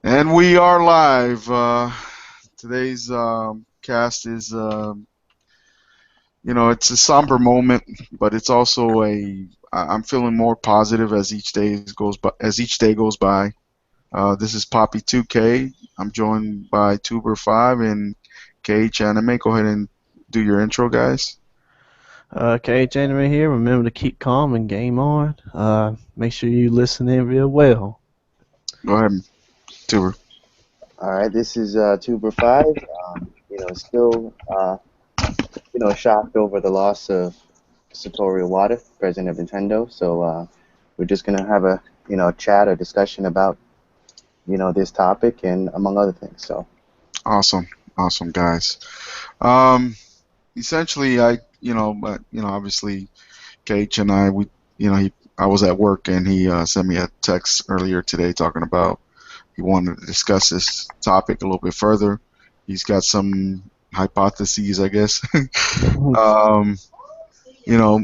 And we are live. Today's cast is, it's a somber moment, but it's also I'm feeling more positive as each day goes by. This is Poppy 2K. I'm joined by Tuber 5 and KH Anime. Go ahead and do your intro, guys. Okay, January here. Remember to keep calm and game on. Make sure you listen in real well. Go ahead, Tuber. All right, this is Tuber 5. Still, shocked over the loss of Satoru Iwata, president of Nintendo. So we're just gonna have a, chat or discussion about, this topic and among other things. So, Awesome, awesome, guys. Um, Essentially, obviously, Kate and I, I was at work and he sent me a text earlier today talking about he wanted to discuss this topic a little bit further. He's got some hypotheses, I guess. um, you know,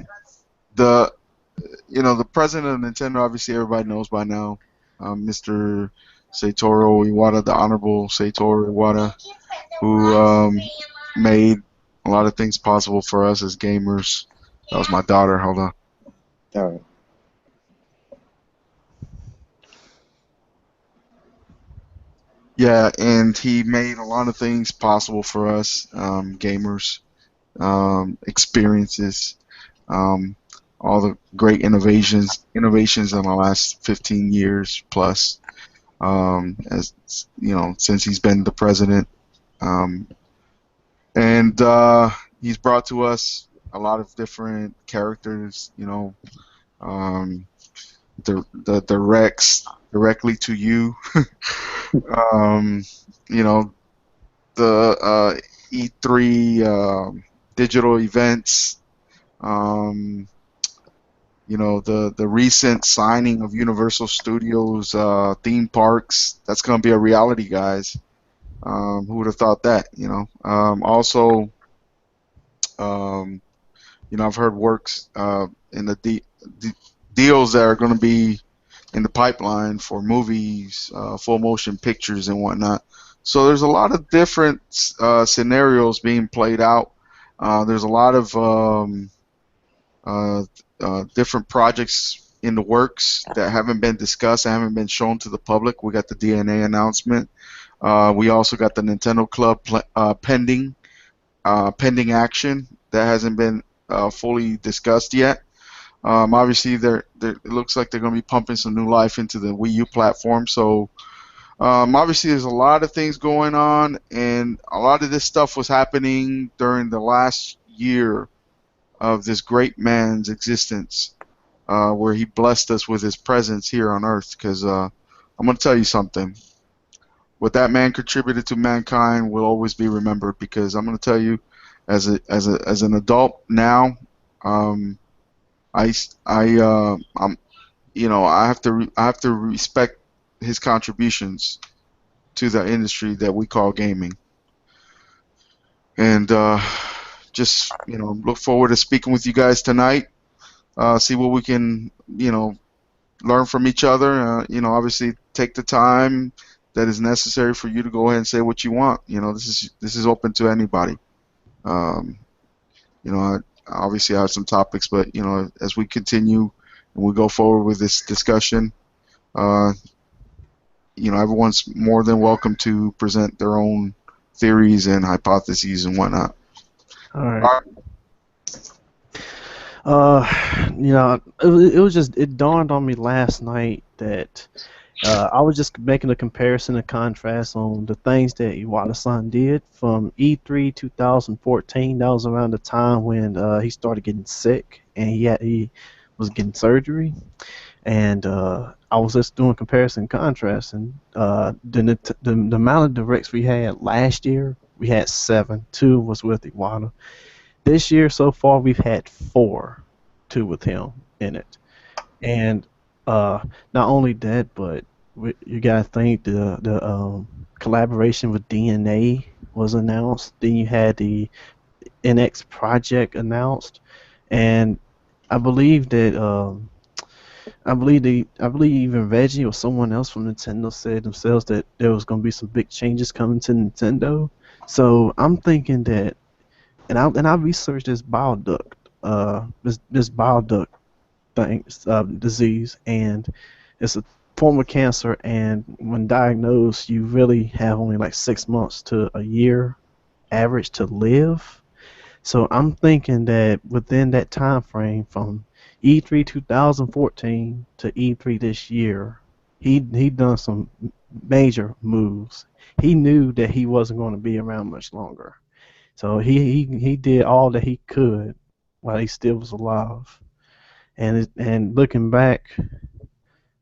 the the president of Nintendo, obviously everybody knows by now, Mr. Satoru Iwata, the Honorable Satoru Iwata, who made a lot of things possible for us as gamers. That was my daughter. Hold on. all right. Yeah, and he made a lot of things possible for us, gamers, experiences, um, all the great innovations in the last 15 years plus, as since he's been the president, um, and he's brought to us a lot of different characters, um, the directly to you, um, you know, the E3 digital events, um, the recent signing of Universal Studios theme parks. That's going to be a reality, guys. Who would have thought that? Also, um, I've heard works in the deals that are going to be in the pipeline for movies, full motion pictures, and whatnot. So there's a lot of different scenarios being played out. There's a lot of uh, different projects in the works that haven't been discussed, haven't been shown to the public. We got the DNA announcement. We also got the Nintendo Club pending action that hasn't been fully discussed yet. Obviously, it looks like they're going to be pumping some new life into the Wii U platform. So obviously, there's a lot of things going on, and a lot of this stuff was happening during the last year of this great man's existence, where he blessed us with his presence here on Earth. Because I'm going to tell you something. What that man contributed to mankind will always be remembered. Because I'm going to tell you, as an adult now, um, I'm I have to respect his contributions to the industry that we call gaming, and just look forward to speaking with you guys tonight. See what we can learn from each other. Obviously take the time that is necessary for you to go ahead and say what you want. This is open to anybody. Um, Obviously I have some topics, but as we continue and we go forward with this discussion, uh, everyone's more than welcome to present their own theories and hypotheses and whatnot. All right. All Uh, it dawned on me last night that I was just making a comparison and contrast on the things that Iwata-san did from E3 2014. That was around the time when he started getting sick and he was getting surgery. And I was just doing comparison and contrast, and the amount of directs we had last year, we had seven. Two was with Iwata. This year so far, we've had four, two with him in it. And uh, not only that, but you gotta think the collaboration with DNA was announced. Then you had the NX project announced, and I believe that. I believe even Reggie or someone else from Nintendo said themselves that there was going to be some big changes coming to Nintendo. So I'm thinking that, and I researched this bile duct, this bile duct thing, disease, and it's a form of cancer. And when diagnosed, you really have only like 6 months to a year average to live. So I'm thinking that within that time frame from E3 2014 to E3 this year, he done some major moves. He knew that he wasn't going to be around much longer. So he did all that he could while he still was alive. And looking back,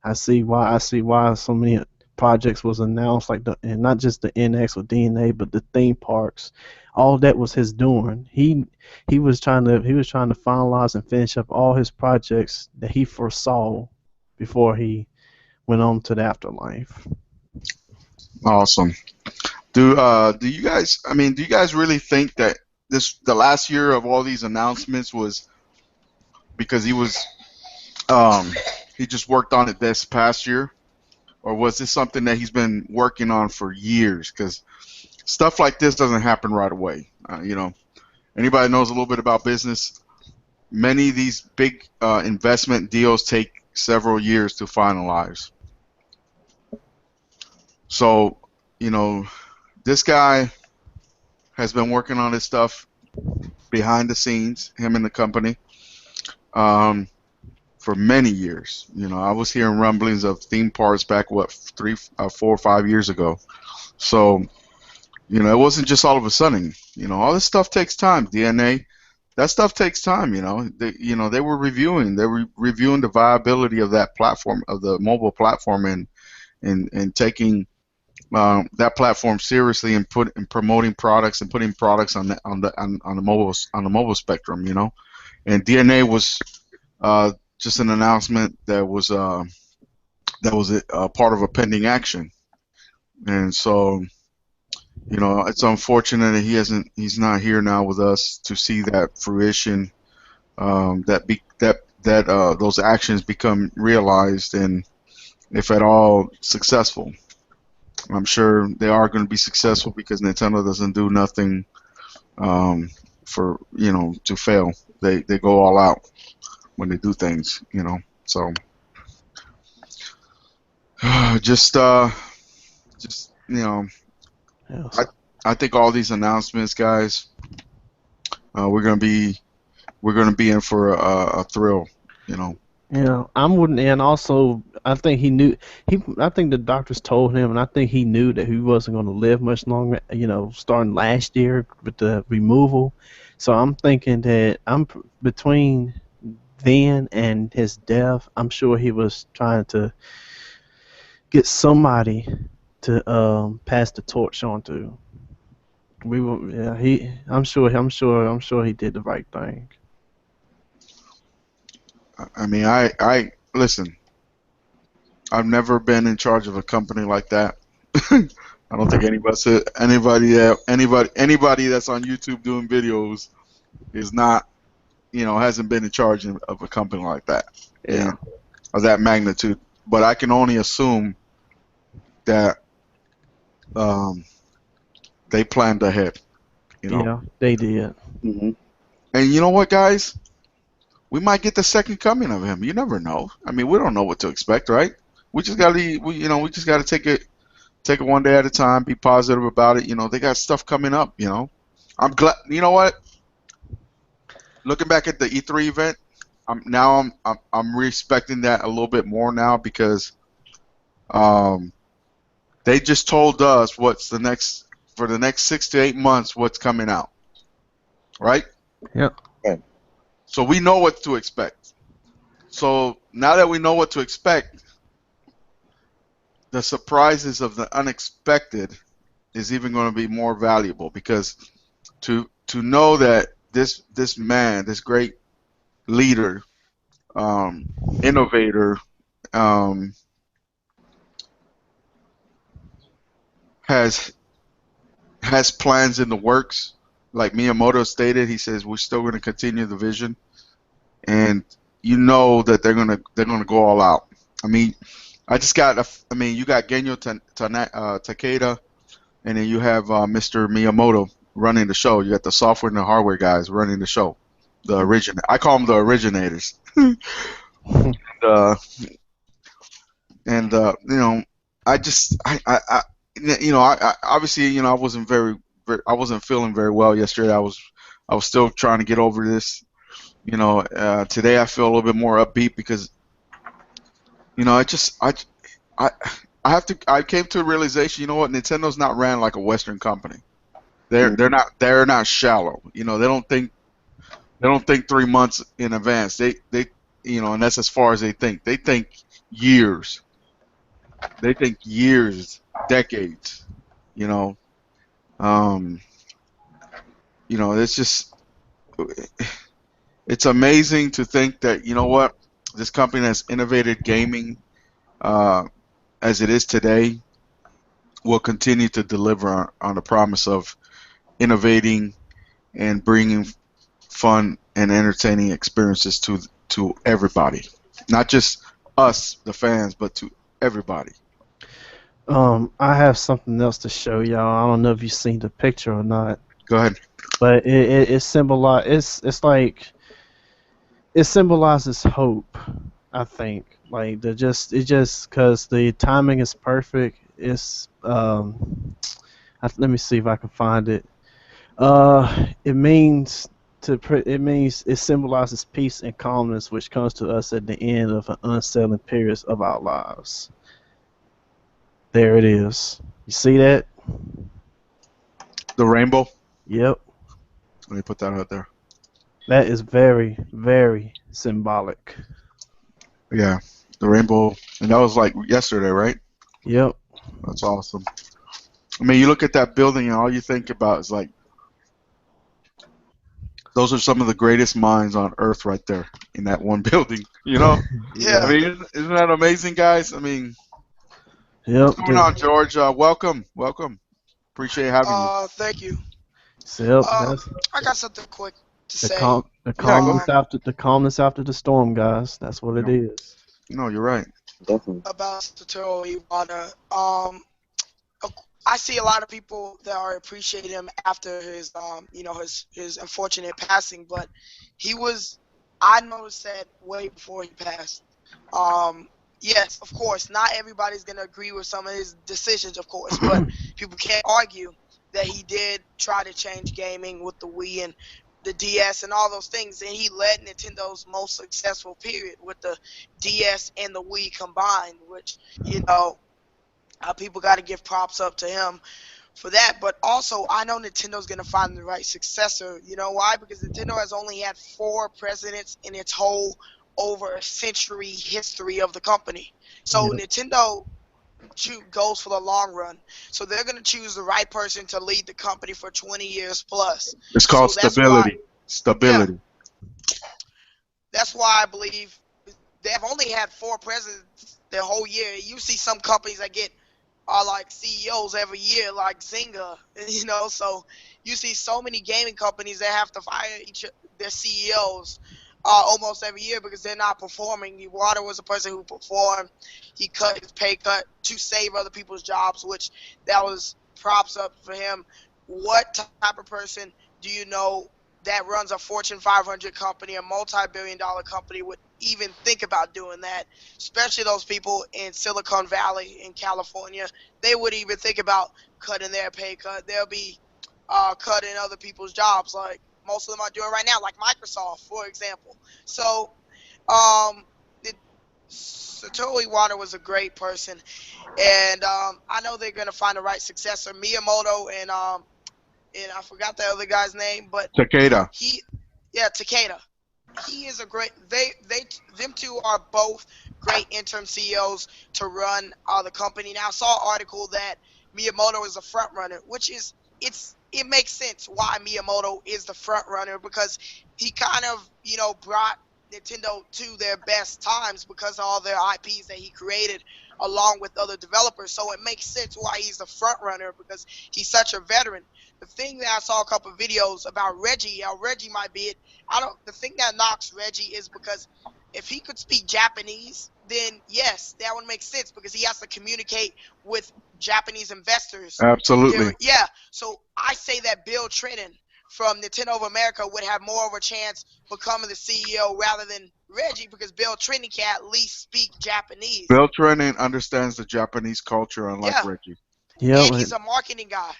I see why so many projects was announced, like the, and not just the NX or DNA, but the theme parks. All that was his doing. He was trying to finalize and finish up all his projects that he foresaw before he went on to the afterlife. Awesome. Do you guys? I mean, do you guys really think that the last year of all these announcements was because um he just worked on it this past year, or was this something that he's been working on for years? Because stuff like this doesn't happen right away. Anybody knows a little bit about business, many of these big investment deals take several years to finalize. So, you know, this guy has been working on this stuff behind the scenes, him and the company, um, for many years. I was hearing rumblings of theme parks back, what, 4 or 5 years ago. So, it wasn't just all of a sudden. All this stuff takes time. DNA, that stuff takes time. They were reviewing the viability of that platform, of the mobile platform, and taking that platform seriously, and promoting products and putting products on the mobile spectrum. And DNA was just an announcement that was a part of a pending action. And so, it's unfortunate that he's not here now with us to see that fruition, that those actions become realized, and if at all successful. I'm sure they are going to be successful because Nintendo doesn't do nothing for to fail. They go all out when they do things. So just I Yes. I think all these announcements, guys, we're gonna be in for a thrill. You know. Yeah, I'm wouldn't, and also I think he knew he. I think the doctors told him, and I think he knew that he wasn't going to live much longer. Starting last year with the removal. So I'm thinking that between then and his death, I'm sure he was trying to get somebody to pass the torch on to. We will. Yeah, he. I'm sure he did the right thing. I mean, I listen. I've never been in charge of a company like that. I don't think anybody that's on YouTube doing videos is not, hasn't been in charge of a company like that, Yeah. of that magnitude. But I can only assume that um, they planned ahead. Yeah, they did. Hmm. And you know what, guys? We might get the second coming of him. You never know. I mean, we don't know what to expect, right? We just gotta take it one day at a time. Be positive about it. They got stuff coming up. I'm glad. You know what? Looking back at the E3 event, I'm respecting that a little bit more now because um, they just told us what's the next for the next 6 to 8 months what's coming out, right? Yeah. Right. So we know what to expect. So now that we know what to expect, the surprises of the unexpected is even going to be more valuable because to know that this man, this great leader, um, innovator, um, has has plans in the works. Like Miyamoto stated, he says we're still going to continue the vision, and you know that they're gonna go all out. I mean, I mean, you got Takeda, and then you have Mr. Miyamoto running the show. You got the software and the hardware guys running the show. I call them the originators. uh, and you know, I you know, obviously, you know, I wasn't feeling very well yesterday. I was still trying to get over this. You know, today I feel a little bit more upbeat because, you know, I I came to a realization. You know what? Nintendo's not ran like a Western company. They're not shallow. You know, they don't think 3 months in advance. They you know, and that's as far as they think. They think years. They think years, decades. You know, um, you know, it's amazing to think that, you know what, this company that's innovated gaming uh, as it is today will continue to deliver on the promise of innovating and bringing fun and entertaining experiences to everybody, not just us, the fans, but to everybody. I have something else to show y'all. I don't know if you've seen the picture or not, Go ahead. but it symbolize it's like it symbolizes hope. I think like the just it just because the timing is perfect. It's let me see if I can find it. It means it means it symbolizes peace and calmness, which comes to us at the end of an unsettling periods of our lives. There it is. You see that? The rainbow. Yep. Let me put that out there. That is very, very symbolic. Yeah, the rainbow, and that was like yesterday, right? Yep. That's awesome. I mean, you look at that building, and all you think about is like, those are some of the greatest minds on earth right there in that one building. You know, I Yeah. Yeah. mean, isn't that amazing, guys? I mean, what's Yep. going on, George? Welcome, welcome. Appreciate having you. Thank you. Yep. Um, That's I got something quick to say. the Yeah, go calmness ahead. Um, after the storm, guys. That's what it No, is. no, you're right. Definitely. about Satoru Iwata. I see a lot of people that are appreciating him after his, his unfortunate passing, but he was, I noticed that way before he passed. Um, yes, of course, not everybody's gonna agree with some of his decisions, of course, but people can't argue that he did try to change gaming with the Wii and the DS and all those things, and he led Nintendo's most successful period with the DS and the Wii combined, which people got to give props up to him for that. But also, I know Nintendo's going to find the right successor. You know why? Because Nintendo has only had 4 presidents in its whole over a century history of the company. So Yep. Nintendo goes for the long run. So they're going to choose the right person to lead the company for 20 years plus. It's called So that's why, stability. yeah, Stability. that's why I believe they've only had 4 presidents their whole year. You see some companies that get are like CEOs every year, like Zynga, So you see so many gaming companies that have to fire their CEOs almost every year because they're not performing. Iwata was a person who performed. He cut his pay cut to save other people's jobs, which that was props up for him. What type of person do you know that runs a Fortune 500 company, a multi-billion-dollar company, would even think about doing that? Especially those people in Silicon Valley in California, they would even think about cutting their pay cut. They'll be cutting other people's jobs, like most of them are doing right now, like Microsoft, for example. So, it, Satoru Iwata was a great person, and I know they're gonna find the right successor, Miyamoto, and I forgot the other guy's name, but Takeda. he, yeah, Takeda. He is a great. Them two are both great interim CEOs to run the company. Now I saw an article that Miyamoto is a front runner, which is it makes sense why Miyamoto is the front runner because he kind of brought Nintendo to their best times because of all their IPs that he created along with other developers. So it makes sense why he's the front runner because he's such a veteran. The thing that I saw a couple of videos about Reggie, how Reggie might be it. The thing that knocks Reggie is because if he could speak Japanese, then yes, that would make sense because he has to communicate with Japanese investors. Absolutely. Yeah, so I say that Bill Trinen from Nintendo of America would have more of a chance becoming the CEO rather than Reggie because Bill Trinen can at least speak Japanese. Bill Trinen understands the Japanese culture, unlike Reggie. Yeah, and he's a marketing guy.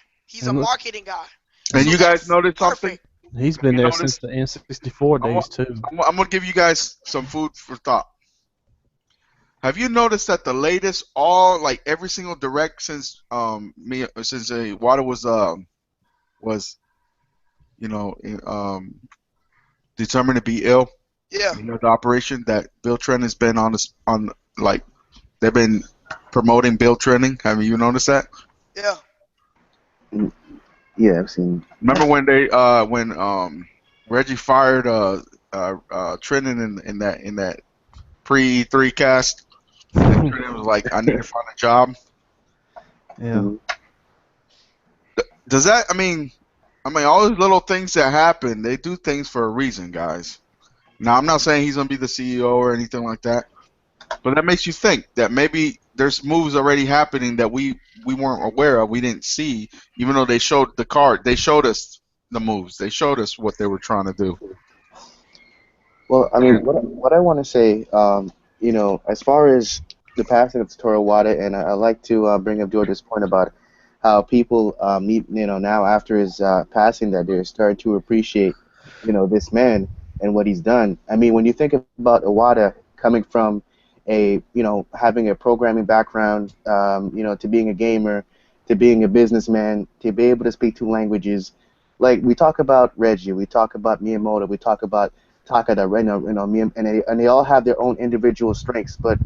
And So you guys noticed something? perfect. He's been there since the N64 days too. I'm gonna give you guys some food for thought. Have you noticed that the latest, every single direct since Iwata was determined to be ill? Yeah. The operation that Bill Trinen has been they've been promoting Bill Trinen. Have you noticed that? Yeah. Yeah, I've seen. Remember when Reggie fired Trinen in that pre-E3 cast? And Trinen was like, "I need to find a job." Yeah. Does that? I mean, all these little things that happen, they do things for a reason, guys. Now, I'm not saying he's gonna be the CEO or anything like that, but that makes you think that maybe there's moves already happening that we weren't aware of, we didn't see, even though they showed the card. They showed us the moves. They showed us what they were trying to do. Well, I mean, what I want to say, as far as the passing of Satoru Iwata, and I like to bring up George's point about how people, now after his passing, that they're starting to appreciate, this man and what he's done. I mean, when you think about Iwata coming from having a programming background, to being a gamer, to being a businessman, to be able to speak two languages, like we talk about Reggie, we talk about Miyamoto, we talk about Takada, and they all have their own individual strengths, but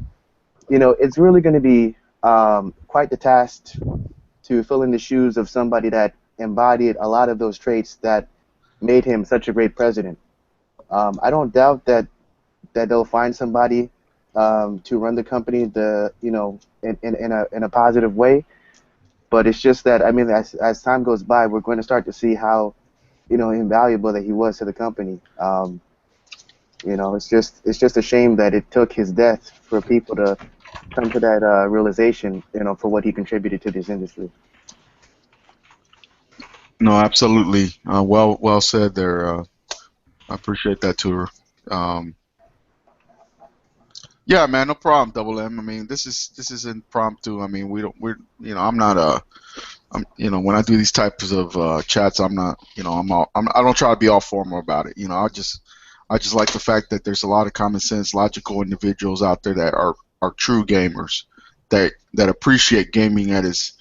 it's really going to be quite the task to fill in the shoes of somebody that embodied a lot of those traits that made him such a great president. I don't doubt that they'll find somebody to run the company in a positive way, but it's just that, I mean, as time goes by, we're going to start to see how invaluable that he was to the company. It's just a shame that it took his death for people to come to that realization, for what he contributed to this industry. No, absolutely. Well said there. I appreciate that, Tudor. Yeah, man, no problem, Double M. I mean, this is impromptu. I mean, I'm not when I do these types of chats, I'm not, I don't try to be all formal about it. I just like the fact that there's a lot of common sense, logical individuals out there that are true gamers, that appreciate gaming at its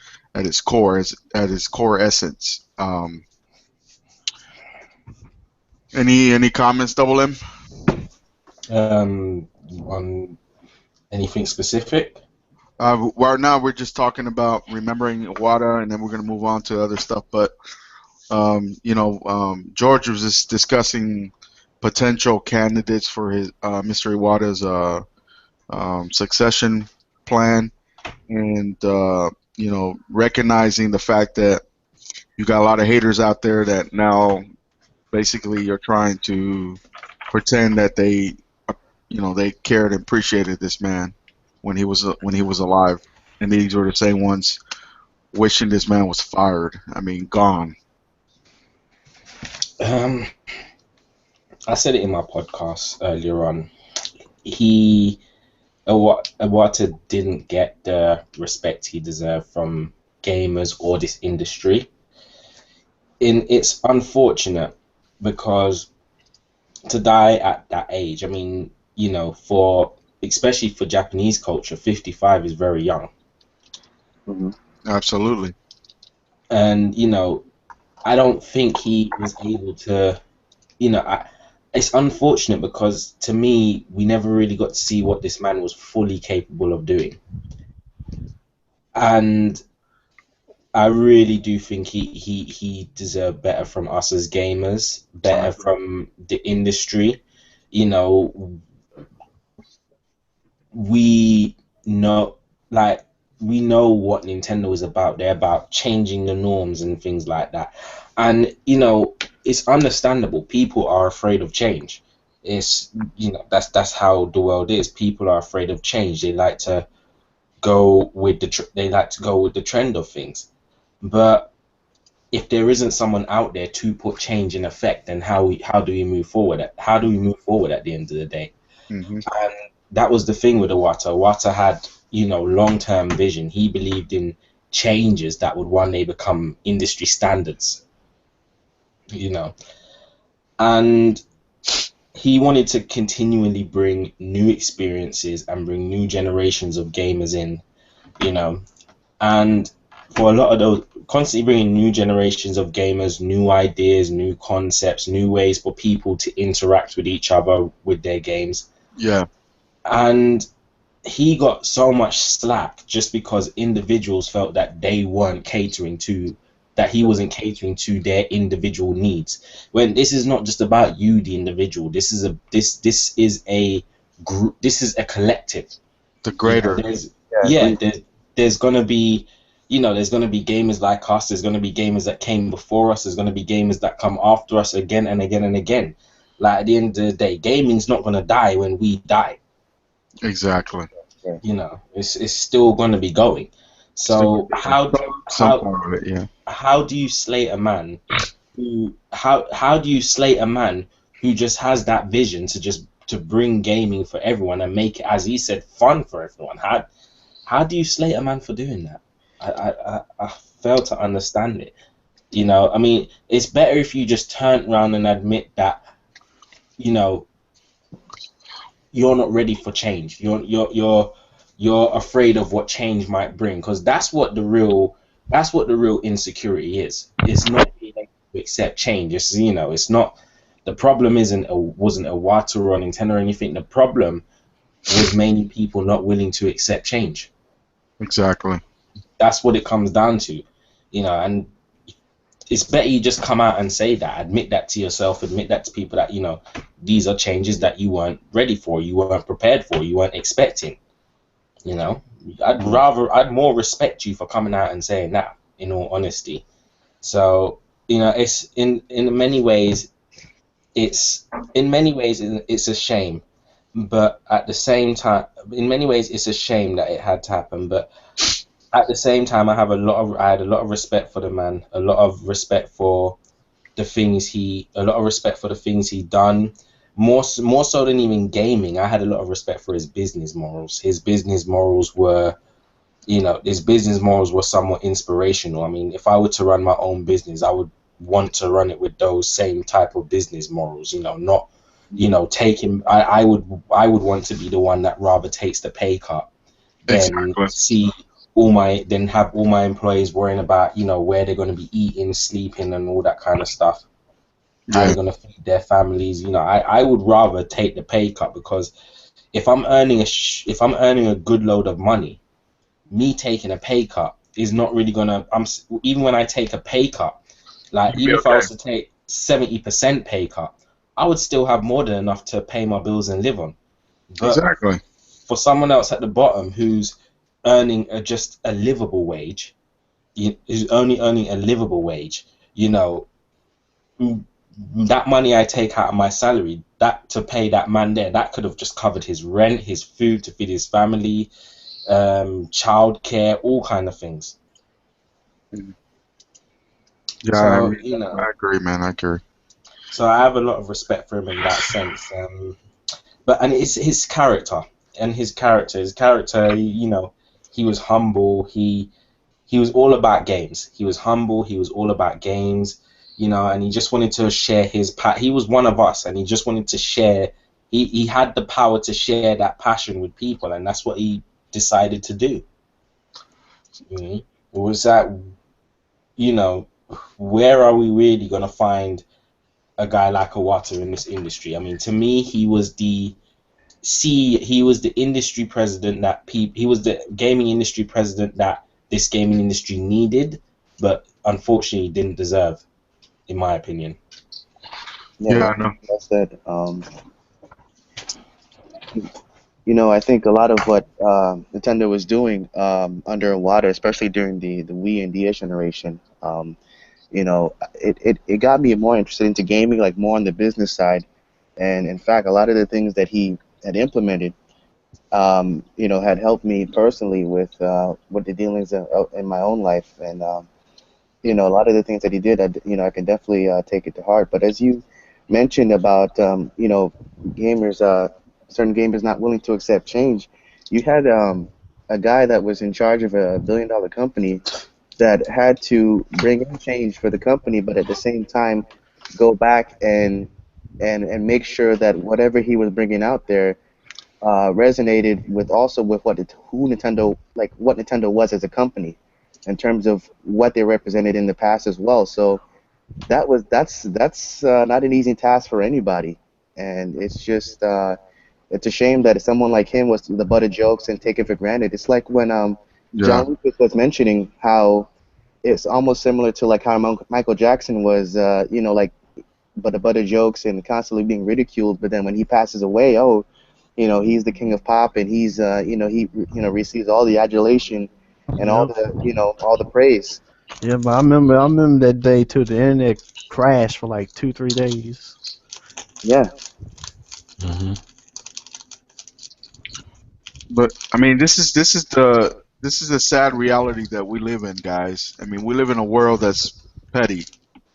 core, at its core essence. Any comments, Double M? On anything specific? Right now we're just talking about remembering Iwata, and then we're going to move on to other stuff. But George was just discussing potential candidates for his Mr. Iwata's succession plan, and recognizing the fact that you got a lot of haters out there that now basically are trying to pretend that they cared and appreciated this man when he was alive, and these were the same ones wishing this man was fired. I mean, gone. I said it in my podcast earlier on. Iwata didn't get the respect he deserved from gamers or this industry. It's unfortunate because to die at that age, I mean, especially for Japanese culture, 55 is very young. Mm-hmm. Absolutely. And I don't think he was able to. It's unfortunate because to me, we never really got to see what this man was fully capable of doing. And I really do think he deserved better from us as gamers, better from the industry. We know, we know what Nintendo is about. They're about changing the norms and things like that. And it's understandable. People are afraid of change. It's, that's how the world is. People are afraid of change. They like to go with the trend of things. But if there isn't someone out there to put change in effect, then how do we move forward? How do we move forward at the end of the day? Hmm. And that was the thing with Iwata. Iwata had, long-term vision. He believed in changes that would one day become industry standards, you know. And he wanted to continually bring new experiences and bring new generations of gamers in, you know. And for a lot of those, constantly bringing new generations of gamers, new ideas, new concepts, new ways for people to interact with each other with their games. Yeah, And he got so much slack just because individuals felt that they weren't catering to that he wasn't catering to their individual needs. When this is not just about you, the individual. This is a group. This is a collective. the greater. There's Yeah, yeah, agree. there's gonna be there's gonna be gamers like us. There's gonna be gamers that came before us. There's gonna be gamers that come after us again and again and again. Like at the end of the day, gaming's not gonna die when we die. Exactly. Yeah. It's still going to be going. Still So some how part of it. Yeah. how do you slate a man how do you slate a man who just has that vision to bring gaming for everyone and make it, as he said, fun for everyone? How do you slate a man for doing that? I fail to understand it. I mean, it's better if you just turn around and admit that you know you're not ready for change. You're afraid of what change might bring, because that's what the real insecurity is. It's not being able to accept change. It's not, the problem wasn't a Wata or a Nintendo or anything. The problem was mainly people not willing to accept change. Exactly. That's what it comes down to, and it's better you just come out and say that, admit that to yourself, admit that to people that these are changes that you weren't ready for, you weren't prepared for, you weren't expecting. You know, I'd more respect you for coming out and saying that, in all honesty. So, it's in many ways, it's a shame, but at the same time, in many ways, it's a shame that it had to happen. But at the same time, I had a lot of respect for the man, a lot of respect for the things he done. More so than even gaming, I had a lot of respect for his business morals. His business morals were somewhat inspirational. I mean, if I were to run my own business, I would want to run it with those same type of business morals. Not, taking. I would want to be the one that rather takes the pay cut than Exactly. have all my employees worrying about where they're going to be eating, sleeping, and all that kind of stuff. How Yeah. they're going to feed their families. I would rather take the pay cut, because if I'm earning a good load of money, me taking a pay cut is not really gonna. Even when I take a pay cut, like You'll be even if I okay. was to take 70% pay cut, I would still have more than enough to pay my bills and live on. But Exactly. for someone else at the bottom who's earning just a livable wage, who's only earning a livable wage, you know, that money I take out of my salary, that to pay that man there, that could have just covered his rent, his food to feed his family, childcare, all kind of things. Mhm. Yeah, I So mean, I agree, man. I agree. so I have a lot of respect for him in that sense. But it's his character, he was humble. He was all about games. He was humble. He was all about games, and he just wanted to share he was one of us, and he just wanted to share. He had the power to share that passion with people, and that's what he decided to do. It was that, you know, where are we really gonna find a guy like Iwata in this industry? I mean, to me, he was the industry president he was the gaming industry president that this gaming industry needed, but unfortunately didn't deserve, in my opinion. Yeah, Yeah, well, I know. well said. I think a lot of what Nintendo was doing under Iwata, especially during the Wii and DS generation, it got me more interested into gaming, like more on the business side. And in fact, a lot of the things that he had implemented, had helped me personally with the dealings in my own life. And a lot of the things that he did, I can definitely take it to heart. But as you mentioned about, gamers, certain gamers not willing to accept change, you had a guy that was in charge of a billion-dollar company that had to bring in change for the company, but at the same time go back and make sure that whatever he was bringing out there resonated with also with who Nintendo, like what Nintendo was as a company in terms of what they represented in the past as well. So that's not an easy task for anybody, and it's a shame that someone like him was the butt of jokes and taken for granted. It's like when Yeah, John Lucas was mentioning how it's almost similar to like how Michael Jackson was, like but a butt of jokes and constantly being ridiculed. But then when he passes away, oh, he's the king of pop, and he's he receives all the adulation and all Yep. the all the praise. Yeah, but I remember that day too. The internet crashed for like 2 3 days. Yeah, Hmm. but I mean, this is the sad reality that we live in, guys. I mean, we live in a world that's petty.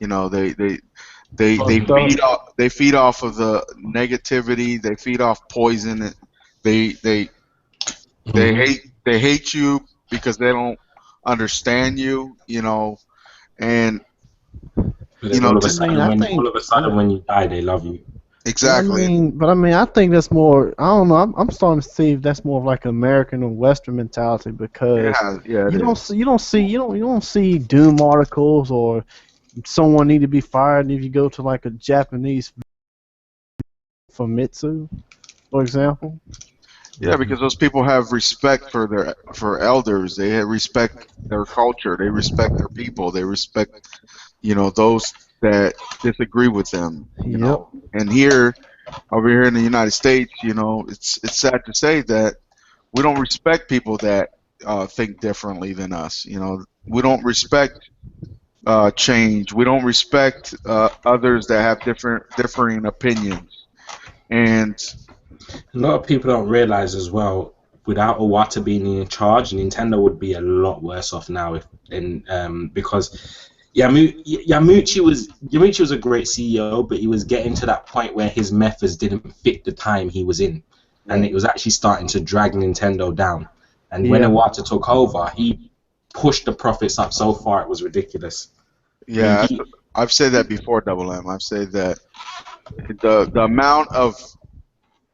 You know, they Fucked up. feed off of the negativity. They feed off poison. They they they Hmm. hate you because they don't understand you. And But then I mean, I think. all of a sudden when you die, they love you. exactly. But I mean, I think that's more. I don't know. I'm starting to see if that's more of like an American or Western mentality because Yeah, it is. you don't see doom articles or someone need to be fired if you go to like a Japanese Famitsu, for example. Yeah, Hmm. because those people have respect for elders. They respect their culture. They respect their people. They respect those that disagree with them. Yep. And here, over here in the United States, it's sad to say that we don't respect people that think differently than us. We don't respect change. We don't respect others that have differing opinions. And A lot of people don't realize as well. Without Iwata being in charge, Nintendo would be a lot worse off now. Because Yamuchi was a great CEO, but he was getting to that point where his methods didn't fit the time he was in, and right. it was actually starting to drag Nintendo down. And when Yeah. Iwata took over, he pushed the profits up so far it was ridiculous. yeah, He I've said that before, Double M. I've said that the amount of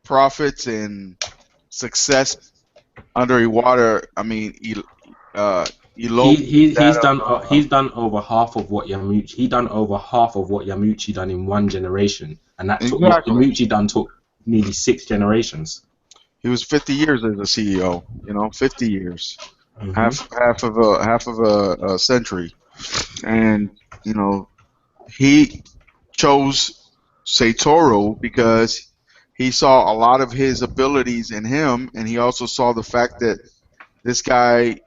profits and success under Iwata, I mean, eloped that of he's done over half of what Yamuchi done in one generation, and that took what exactly. Yamuchi done took nearly 6 generations. He was 50 years as a CEO. 50 years, Hmm. half of a century, and you know he chose Satoru because he saw a lot of his abilities in him, and he also saw the fact that this guy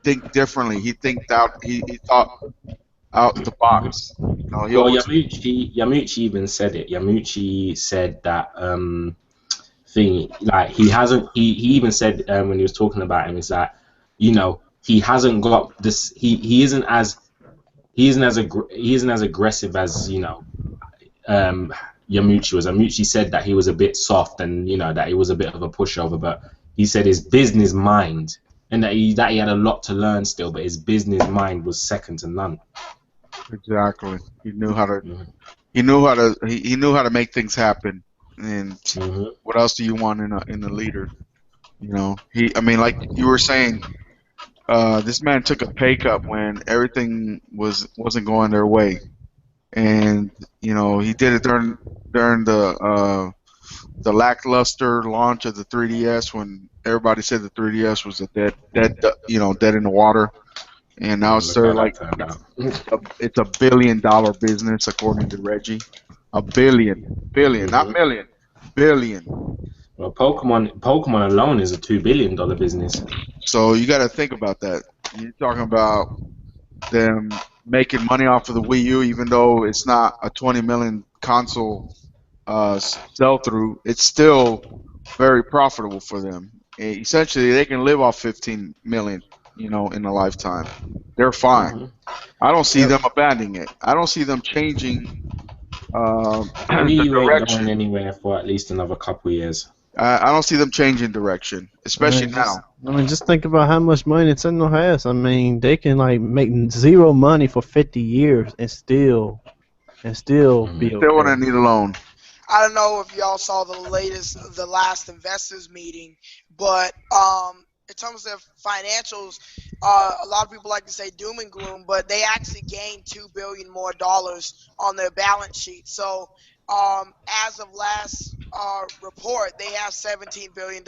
think differently. He thought out the box. He Well, always. Yamuchi even said it. Yamuchi said that thing like he hasn't. He even said when he was talking about him is that he hasn't got this. He isn't as aggressive as um, Yamuchi was. Yamuchi said that he was a bit soft and that he was a bit of a pushover, but he said his business mind and that he had a lot to learn still, but his business mind was second to none. Exactly. He knew how to. Hmm. He knew how to make things happen. And Hmm. what else do you want in a leader? I mean, like you were saying, this man took a pay cut when everything wasn't going their way, and he did it during the lackluster launch of the 3DS when everybody said the 3DS was a dead in the water, and now it's Look how sort that like turned out. it's a billion-dollar business according to Reggie. A billion, not Hmm. million, billion. Well, Pokemon alone is a $2 billion business. So you got to think about that. You're talking about them making money off of the Wii U, even though it's not a 20 million console. sell through, it's still very profitable for them. Essentially, they can live off 15 million, in a lifetime. They're fine. Hmm. I don't see Yep. them abandoning it. I don't see them changing the We ain't direction. going anywhere for at least another couple years. I don't see them changing direction, especially now. Just think about how much money Nintendo has. I mean, they can like make zero money for 50 years and still Mhm. be Still want to okay. need a loan. I don't know if y'all saw the last investors meeting, but in terms of financials, a lot of people like to say doom and gloom, but they actually gained $2 billion more on their balance sheet. So, as of last report, they have $17 billion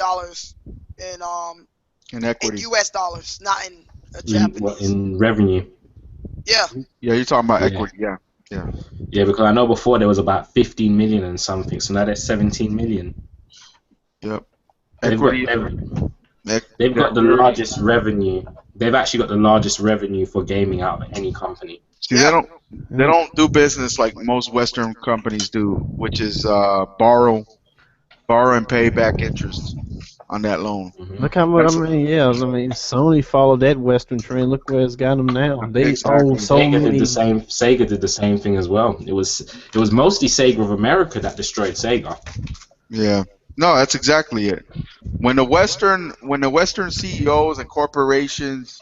In in equity. U.S. dollars, not in Japanese. In revenue. Yeah, Yeah, you're talking about Yeah. equity. Yeah, yeah, Yeah, because I know before there was about 15 million and something, so now there's 17 million. yep. They've got Equity. they've They're got the very. largest revenue. They've actually got the largest revenue for gaming out of any company. See, they yeah, don't they Yep. don't do business like most Western companies do, which is borrow and pay back interest on that loan. Hmm. Look how much. I That's mean, yeah. I mean, Sony followed that Western trend. Look where it's got them now. They own exactly. so Sega did the many. same. Sega did the same thing as well. It was mostly Sega of America that destroyed Sega. Yeah. No, that's exactly it. When the Western CEOs and corporations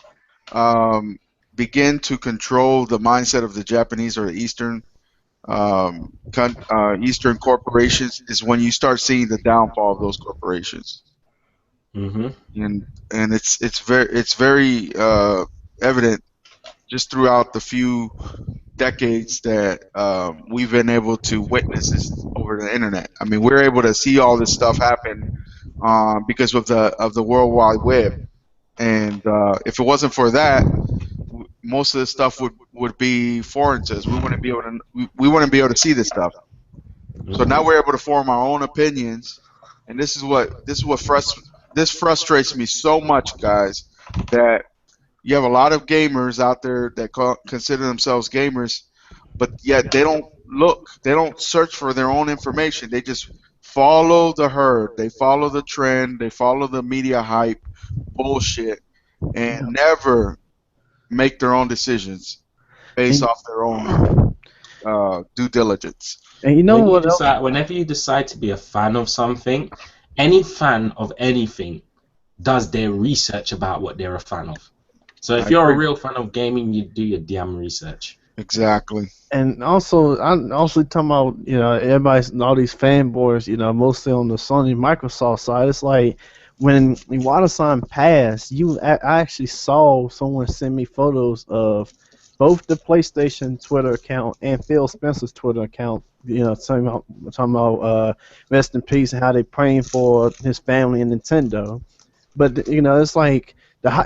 um, begin to control the mindset of the Japanese or the Eastern corporations, is when you start seeing the downfall of those corporations. Hmm. And it's very evident just throughout the few decades that we've been able to witness this over the internet. I mean, we're able to see all this stuff happen because of the World Wide Web. And if it wasn't for that, most of this stuff would be foreign to us. We wouldn't be able to see this stuff. So now Hmm. we're able to form our own opinions, and this frustrates me so much, guys, that you have a lot of gamers out there that consider themselves gamers, but yet they don't search for their own information. They just follow the herd, they follow the trend, they follow the media hype bullshit, and Yeah. never make their own decisions based And, off their own due diligence. and you know what else? Whenever you decide to be a fan of something, any fan of anything does their research about what they're a fan of. So I if you're a agree. real fan of gaming, you do your damn research. Exactly. And also, I'm also talking about, everybody's all these fanboys, mostly on the Sony Microsoft side. It's like when Iwata-san passed, I actually saw someone send me photos of both the PlayStation Twitter account and Phil Spencer's Twitter account. Talking about rest in peace and how they praying for his family and Nintendo. But it's like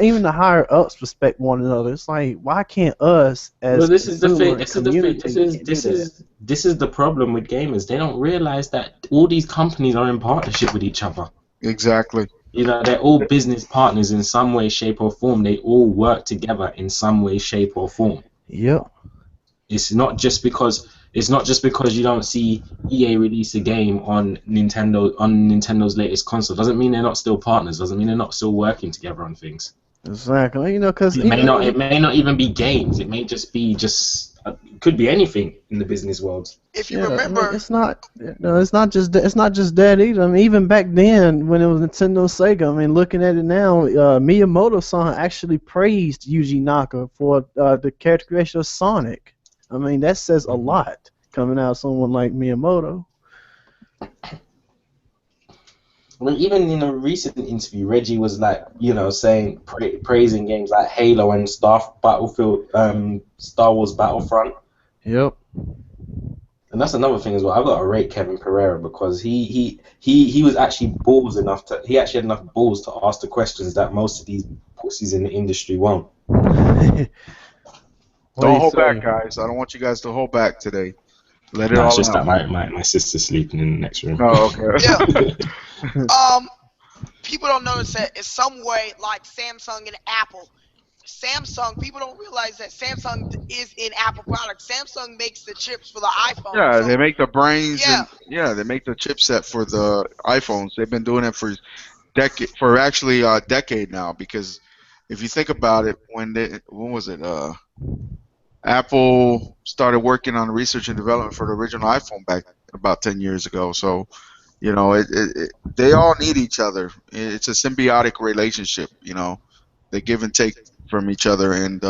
even the higher ups respect one another. It's like, why can't us Well, as this is the consumer thing. and This is the thing. This community is can't do this that? is this is the problem with gamers. They don't realize that all these companies are in partnership with each other. Exactly. They're all business partners in some way, shape, or form. They all work together in some way, shape, or form. Yep. It's not just because you don't see EA release a game on Nintendo's latest console. Doesn't mean they're not still partners. Doesn't mean they're not still working together on things. Exactly. Because It may not. It may not even be games. It may just be it could be anything in the business world. if you yeah, I mean, remember, it's not just that either. I mean, even back then when it was Nintendo Sega, I mean, looking at it now, Miyamoto-san actually praised Yuji Naka for the character creation of Sonic. I mean, that says a lot coming out of someone like Miyamoto. Well, even in a recent interview, Reggie was like, saying praising games like Halo and Star Wars Battlefront. Yep. And that's another thing as well. I've got to rate Kevin Pereira because he was actually he actually had enough balls to ask the questions that most of these pussies in the industry won't. What do Don't you hold back, say? guys. I don't want you guys to hold back today. Let it No, it's all just out. that my sister's sleeping in the next room. Oh, okay. yeah, people don't notice that in some way, like Samsung and Apple, Samsung, people don't realize that Samsung is in Apple products. Samsung makes the chips for the iPhone. Yeah, So they make the brains yeah, and yeah, they make the chipset for the iPhones. They've been doing it for actually a decade now. Because if you think about it, when was it? Apple started working on research and development for the original iPhone back about 10 years ago. So they all need each other. It's a symbiotic relationship. They give and take from each other, and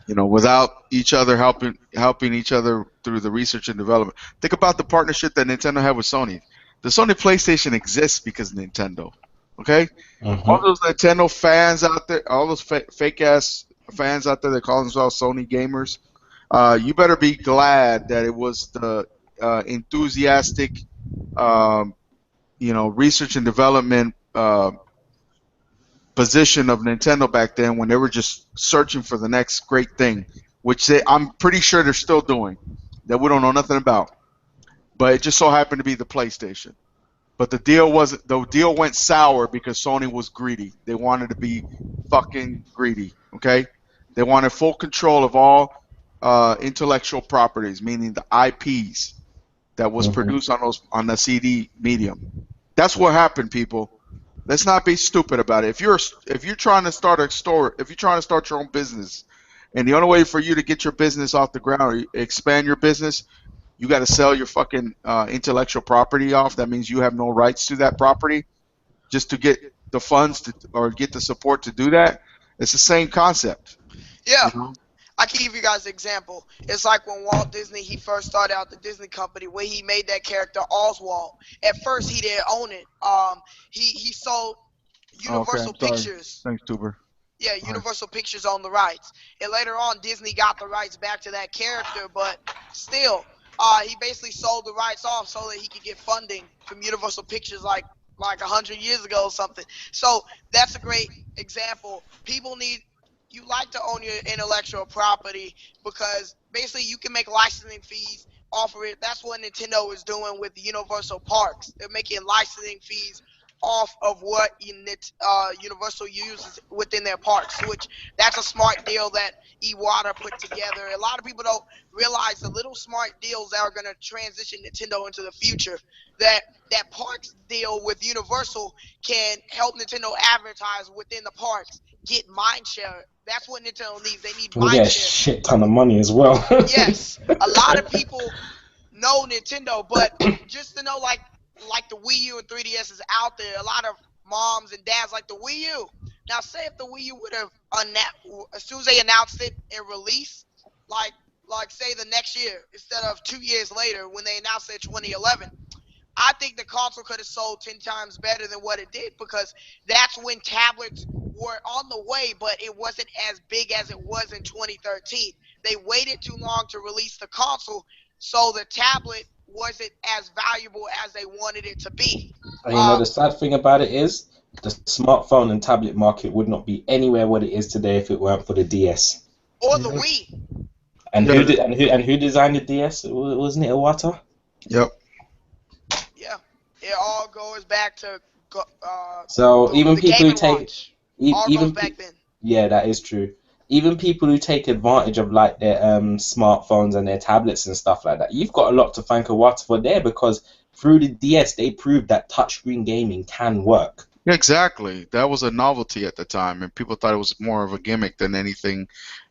without each other helping each other through the research and development. Think about the partnership that Nintendo had with Sony. The Sony PlayStation exists because of Nintendo. Okay, all Hmm. those Nintendo fans out there, all those fake ass fans out there that call themselves Sony gamers, you better be glad that it was the enthusiastic, um, research and development position of Nintendo back then when they were just searching for the next great thing, which I'm pretty sure they're still doing, that we don't know nothing about. But it just so happened to be the PlayStation. But the deal went sour because Sony was greedy. They wanted to be fucking greedy. Okay, they wanted full control of all intellectual properties, meaning the IPs that was Hmm. produced on the CD medium. That's what happened, people. Let's not be stupid about it. If you're trying to start a store, if you're trying to start your own business, and the only way for you to get your business off the ground or expand your business, you got to sell your fucking intellectual property off. That means you have no rights to that property just to get the funds or get the support to do that. It's the same concept, yeah. you know. I can give you guys an example. It's like when Walt Disney, he first started out the Disney company, where he made that character Oswald. At first, he didn't own it. He sold Oh, okay, Universal I'm sorry. Pictures. Thanks, Tuber. Yeah, All right. Universal Pictures owned the rights, and later on, Disney got the rights back to that character. But still, he basically sold the rights off so that he could get funding from Universal Pictures, like 100 years ago or something. So that's a great example. People need, you like to own your intellectual property, because basically you can make licensing fees off of it. That's what Nintendo is doing with the Universal Parks. They're making licensing fees off of what Universal uses within their parks, which that's a smart deal that Iwata put together. A lot of people don't realize the little smart deals that are going to transition Nintendo into the future. That parks deal with Universal can help Nintendo advertise within the parks, get mind share. That's what Nintendo needs. They need We mind get a share. shit ton of money as well. Yes, a lot of people know Nintendo, but just to know, like the Wii U and 3DS is out there, a lot of moms and dads like the Wii U. Now, say if the Wii U would have as soon as they announced it and release, like say the next year instead of 2 years later when they announced it in 2011, I think the console could have sold 10 times better than what it did, because that's when tablets were on the way, but it wasn't as big as it was in 2013. They waited too long to release the console, so the tablet wasn't as valuable as they wanted it to be. And you know Uh, the sad thing about it is the smartphone and tablet market would not be anywhere what it is today if it weren't for the DS. or the Yep. Wii. And Yeah. who designed the DS? Wasn't it Iwata? Yep. Yeah, it all goes back to So even the people Game who and take Watch. e- All goes even back then. yeah, that is true. Even people who take advantage of like their smartphones and their tablets and stuff like that, you've got a lot to thank Iwata for there, because through the DS they proved that touchscreen gaming can work. Yeah, exactly. That was a novelty at the time, and people thought it was more of a gimmick than anything,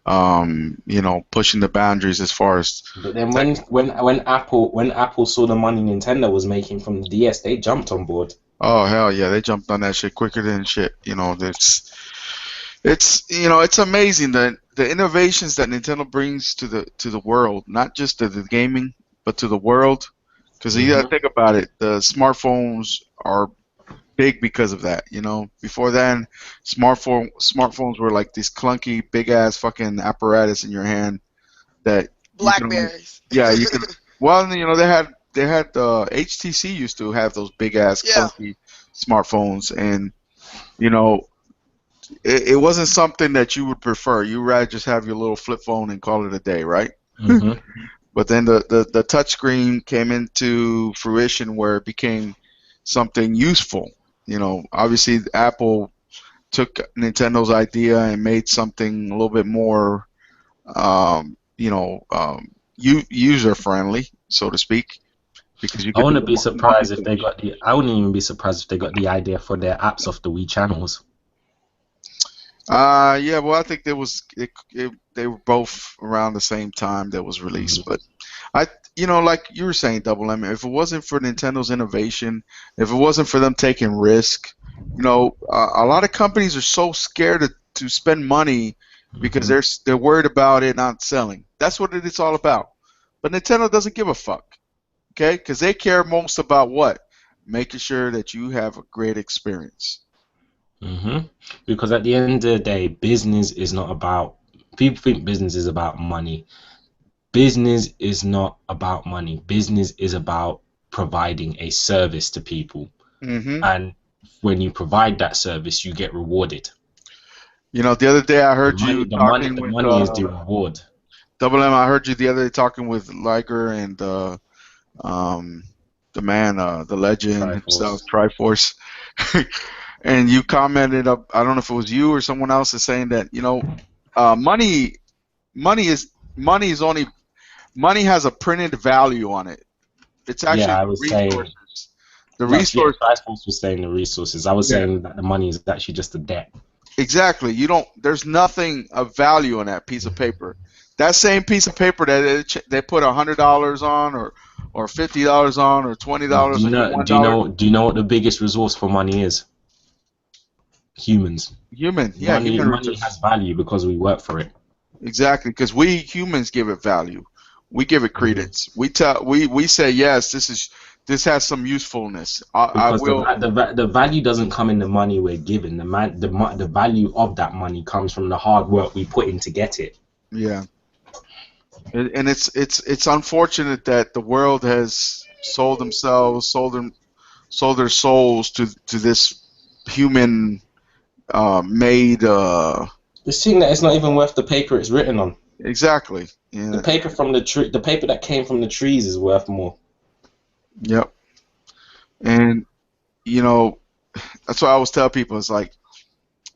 pushing the boundaries as far as But then tech. when Apple saw the money Nintendo was making from the DS, they jumped on board. Oh hell yeah, they jumped on that shit quicker than shit. It's amazing the innovations that Nintendo brings to the world, not just to the gaming, but to the world. Because you gotta Hmm. think about it, the smartphones are big because of that. Before then, smartphones were like this clunky, big ass fucking apparatus in your hand that you can only, Blackberries. yeah, you can. Well, they had HTC used to have those big ass Yeah. clunky smartphones, and you know it wasn't something that you would prefer. You would rather just have your little flip phone and call it a day, right? Hmm. But then the touch screen came into fruition where it became something useful. Obviously Apple took Nintendo's idea and made something a little bit more, user friendly, so to speak, because you I could do wouldn't the be surprised if they multi-touch. got the. I wouldn't even be surprised if they got the idea for their apps off the Wii channels. Yeah, well, I think they were both around the same time that was released, Mhm. but like you were saying, Double M, if it wasn't for Nintendo's innovation, if it wasn't for them taking risk, a lot of companies are so scared to spend money because Mhm. they're worried about it not selling. That's what it's all about. But Nintendo doesn't give a fuck, okay? Because they care most about what? Making sure that you have a great experience. Mhm. Because at the end of the day, business is not about. People think business is about money. Business is not about money. Business is about providing a service to people, Hmm. and when you provide that service, you get rewarded. The other day I The heard money, you the money, talking the with money is the reward. Double M. I heard you the other day talking with Liger and um, the man, the legend himself, Triforce. Triforce, and you commented up. I don't know if it was you or someone else is saying that money, money is money has a printed value on it. It's Yeah, actually I the was saying. resources. The No, yeah, resource, Triforce was saying the resources. I was yeah, saying that the money is actually just a debt. exactly. You don't. There's nothing of value on that piece of paper. That same piece of paper that they put $100 on, or $50 on, or $20 or Do you $1. know? Do you know what the biggest resource for money is? Humans. Human, yeah, Money, human money has resources. value because we work for it. Exactly, because we humans give it value. We give it Mhm. credence. We say yes. This has some usefulness. I Because will. the value doesn't come in the money we're given. The value of that money comes from the hard work we put in to get it. Yeah, and it's unfortunate that the world has sold themselves, sold their souls to this human made. It's seeing that it's not even worth the paper it's written on. Exactly. The Yeah. paper from the tree, the paper that came from the trees is worth more. Yep. And you know that's what I always tell people. It's like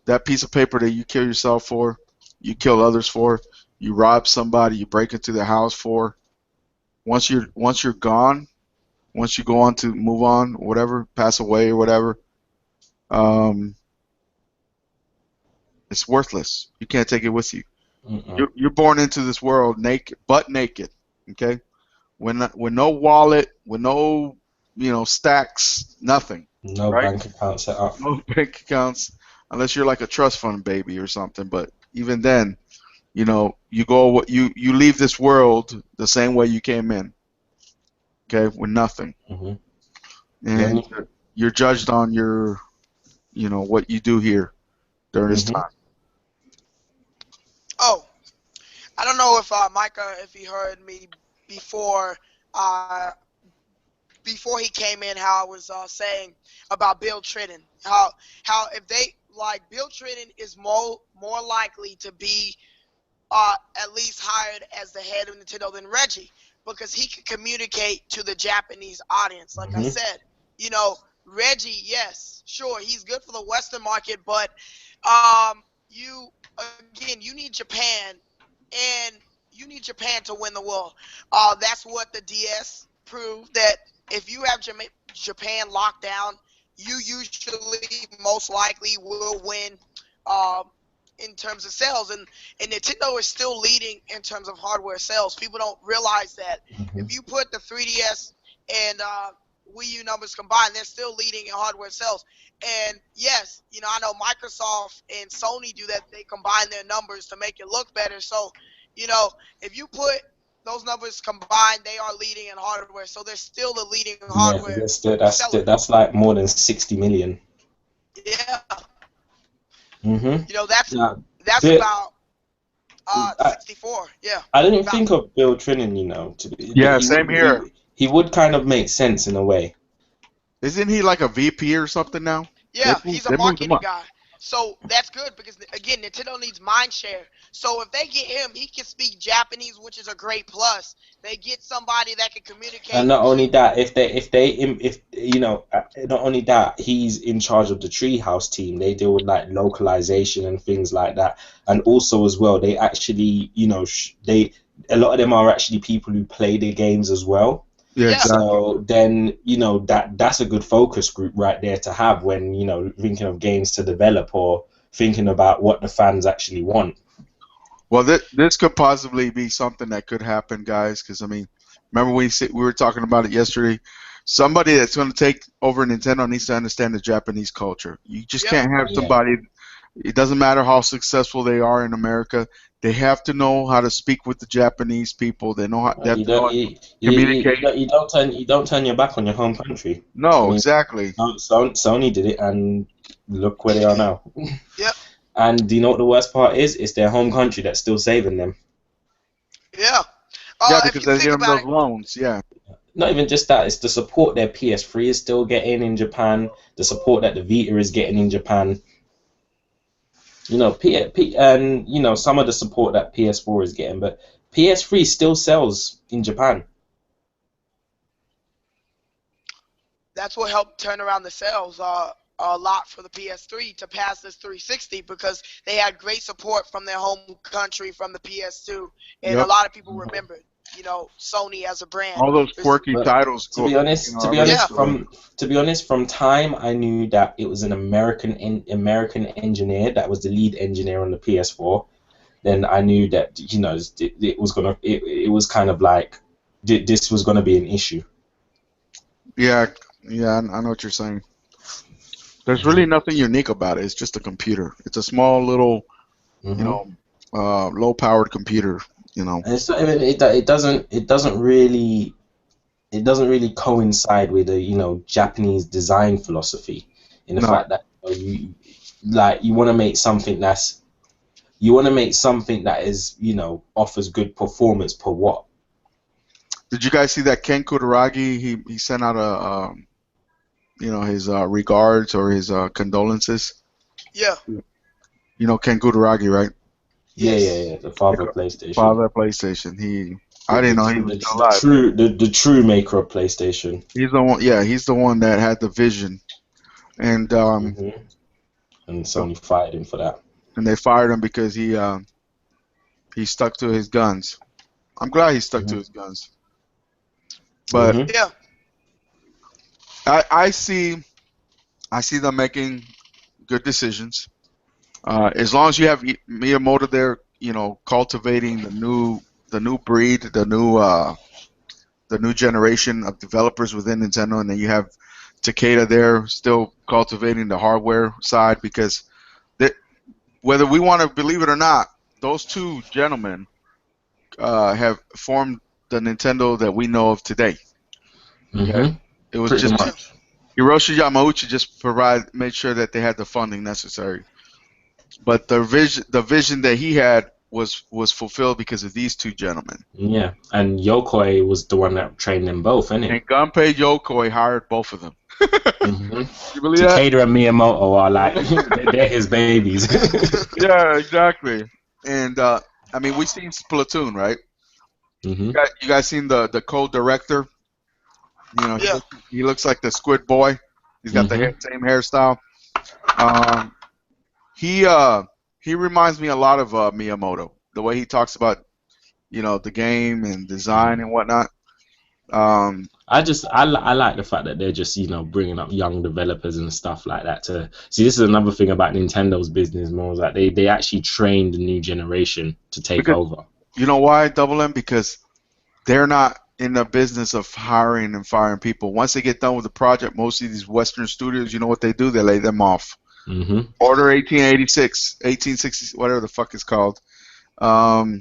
that piece of paper that you kill yourself for, you kill others for, you rob somebody, you break into their house for. Once you're gone, once you go on to move on, whatever, pass away or whatever, um, it's worthless. You can't take it with you. Mm-mm. You're born into this world naked, butt naked. Okay, with no wallet, with no stacks, nothing, No right? bank account set up. No bank accounts, unless you're like a trust fund baby or something. But even then, you leave this world the same way you came in. Okay, with nothing, Hmm. The and only. you're judged on what you do here during this Hmm. time. Oh, I don't know if Micah, if he heard me before, uh, before he came in, how I was saying about Bill Trinen, how if they like Bill Trinen is more likely to be at least hired as the head of Nintendo than Reggie, because he can communicate to the Japanese audience. Like I Hmm. said, you know, Reggie, yes, sure, he's good for the Western market, but you again, you need Japan, and you need Japan to win the world. That's what the DS proved, that if you have Japan locked down, you usually most likely will win. Um, in terms of sales, and Nintendo is still leading in terms of hardware sales. People don't realize that Hmm. if you put the 3DS and Wii U numbers combined, they're still leading in hardware sales. And yes, I know Microsoft and Sony do that. They combine their numbers to make it look better. So, you know, if you put those numbers combined, they are leading in hardware. So they're still the leading Yeah, because hardware still, seller. that's like more than 60 million. Yeah, Hmm. Yeah, that's Bill, about I, 64. Yeah, I didn't about. think of Bill Trinen, but Yeah, same here. he would kind of make sense in a way. Isn't he like a VP or something now? They Yeah, moved, he's a they moved him marketing up. guy. So that's good because again, Nintendo needs mind share. So if they get him, he can speak Japanese, which is a great plus. They get somebody that can And communicate. not only that, if you know, not only that, he's in charge of the Treehouse team. They deal with like localization and things like that, and also as well, they actually, you know, they a lot of them are actually people who play the games as well. Yeah, Yeah, exactly. So then, you know, that's a good focus group right there to have when, you know, thinking of games to develop or thinking about what the fans actually want. Well, this could possibly be something that could happen, guys. Because I mean, remember we were talking about it yesterday. Somebody that's going to take over Nintendo needs to understand the Japanese culture. You just yep, can't have Yeah. somebody. It doesn't matter how successful they are in America. They have to know how to speak with the Japanese people. They have You to know don't how to you communicate. don't you don't turn your back on your home country. I No, mean, exactly. Sony did it, and look where they are now. yep, And do you know what the worst part is? It's their home country that's still saving them. yeah. Yeah, If because you they think give them about those it, loans. Yeah. Not even just that; it's the support their PS3 is still getting in Japan, the support that the Vita is getting in Japan. You know, and you know some of the support that PS4 is getting, but PS3 still sells in Japan. that's what helped turn around the sales a lot for the PS3 to pass this 360 because they had great support from their home country from the PS2, and a Yep. lot of people remembered, Sony as a brand. All those quirky But titles to go. be You honest, know, are really Yeah, cool. to be honest, from time I knew that it was an American engineer that was the lead engineer on the PS4. Then I knew that it was it was kind of like this was gonna be an issue. Yeah, yeah, I know what you're saying. There's really nothing unique about it. It's just a computer. It's a small little, you Mm-hmm. know, low-powered computer. You know. And it's not even it doesn't really coincide with the Japanese design philosophy in the No. fact that you want to make something that is offers good performance per watt. Did you guys see that Ken Kutaragi? He sent out his regards or his condolences. yeah, You know Ken Kutaragi, right? Yeah, yeah, yes, yeah. The father Yeah. of PlayStation, Father of PlayStation. I the didn't the know he tr- was still the alive. true the true maker of PlayStation. He's the one. Yeah, he's the one that had the vision, and Hmm. And Sony fired him for that. and they fired him because he stuck to his guns. I'm glad he stuck to Hmm. his guns. But Hmm. yeah, I see them making good decisions. As long as you have Miyamoto there, cultivating the new breed, the new generation of developers within Nintendo, and then you have Takeda there still cultivating the hardware side because they, whether we want to believe it or not, those two gentlemen have formed the Nintendo that we know of today. Okay, Hmm. it was Pretty just yeah, much. Hiroshi Yamauchi just made sure that they had the funding necessary. But the vision that he had was fulfilled because of these two gentlemen. Yeah, and Yokoi was the one that trained them both, isn't it? And Gunpei Yokoi hired both of them. Hmm. You believe that? Takeda and Miyamoto are like they're his babies. Yeah, exactly. And I mean, we seen Splatoon, right? Hmm. You guys seen the co-director? He yeah, looks like the Squid Boy. He's got the Hmm. same hairstyle. Um, he reminds me a lot of Miyamoto. The way he talks about the game and design and whatnot. Um, I like the fact that they're just bringing up young developers and stuff like that to see. This is another thing about Nintendo's business more is that they actually train the new generation to take because over. you know why, Double M? Because they're not in the business of hiring and firing people. Once they get done with the project, most of these Western studios, you know what they do? They lay them off. Hmm. Order 1886, 1860, whatever the fuck it's called. Um,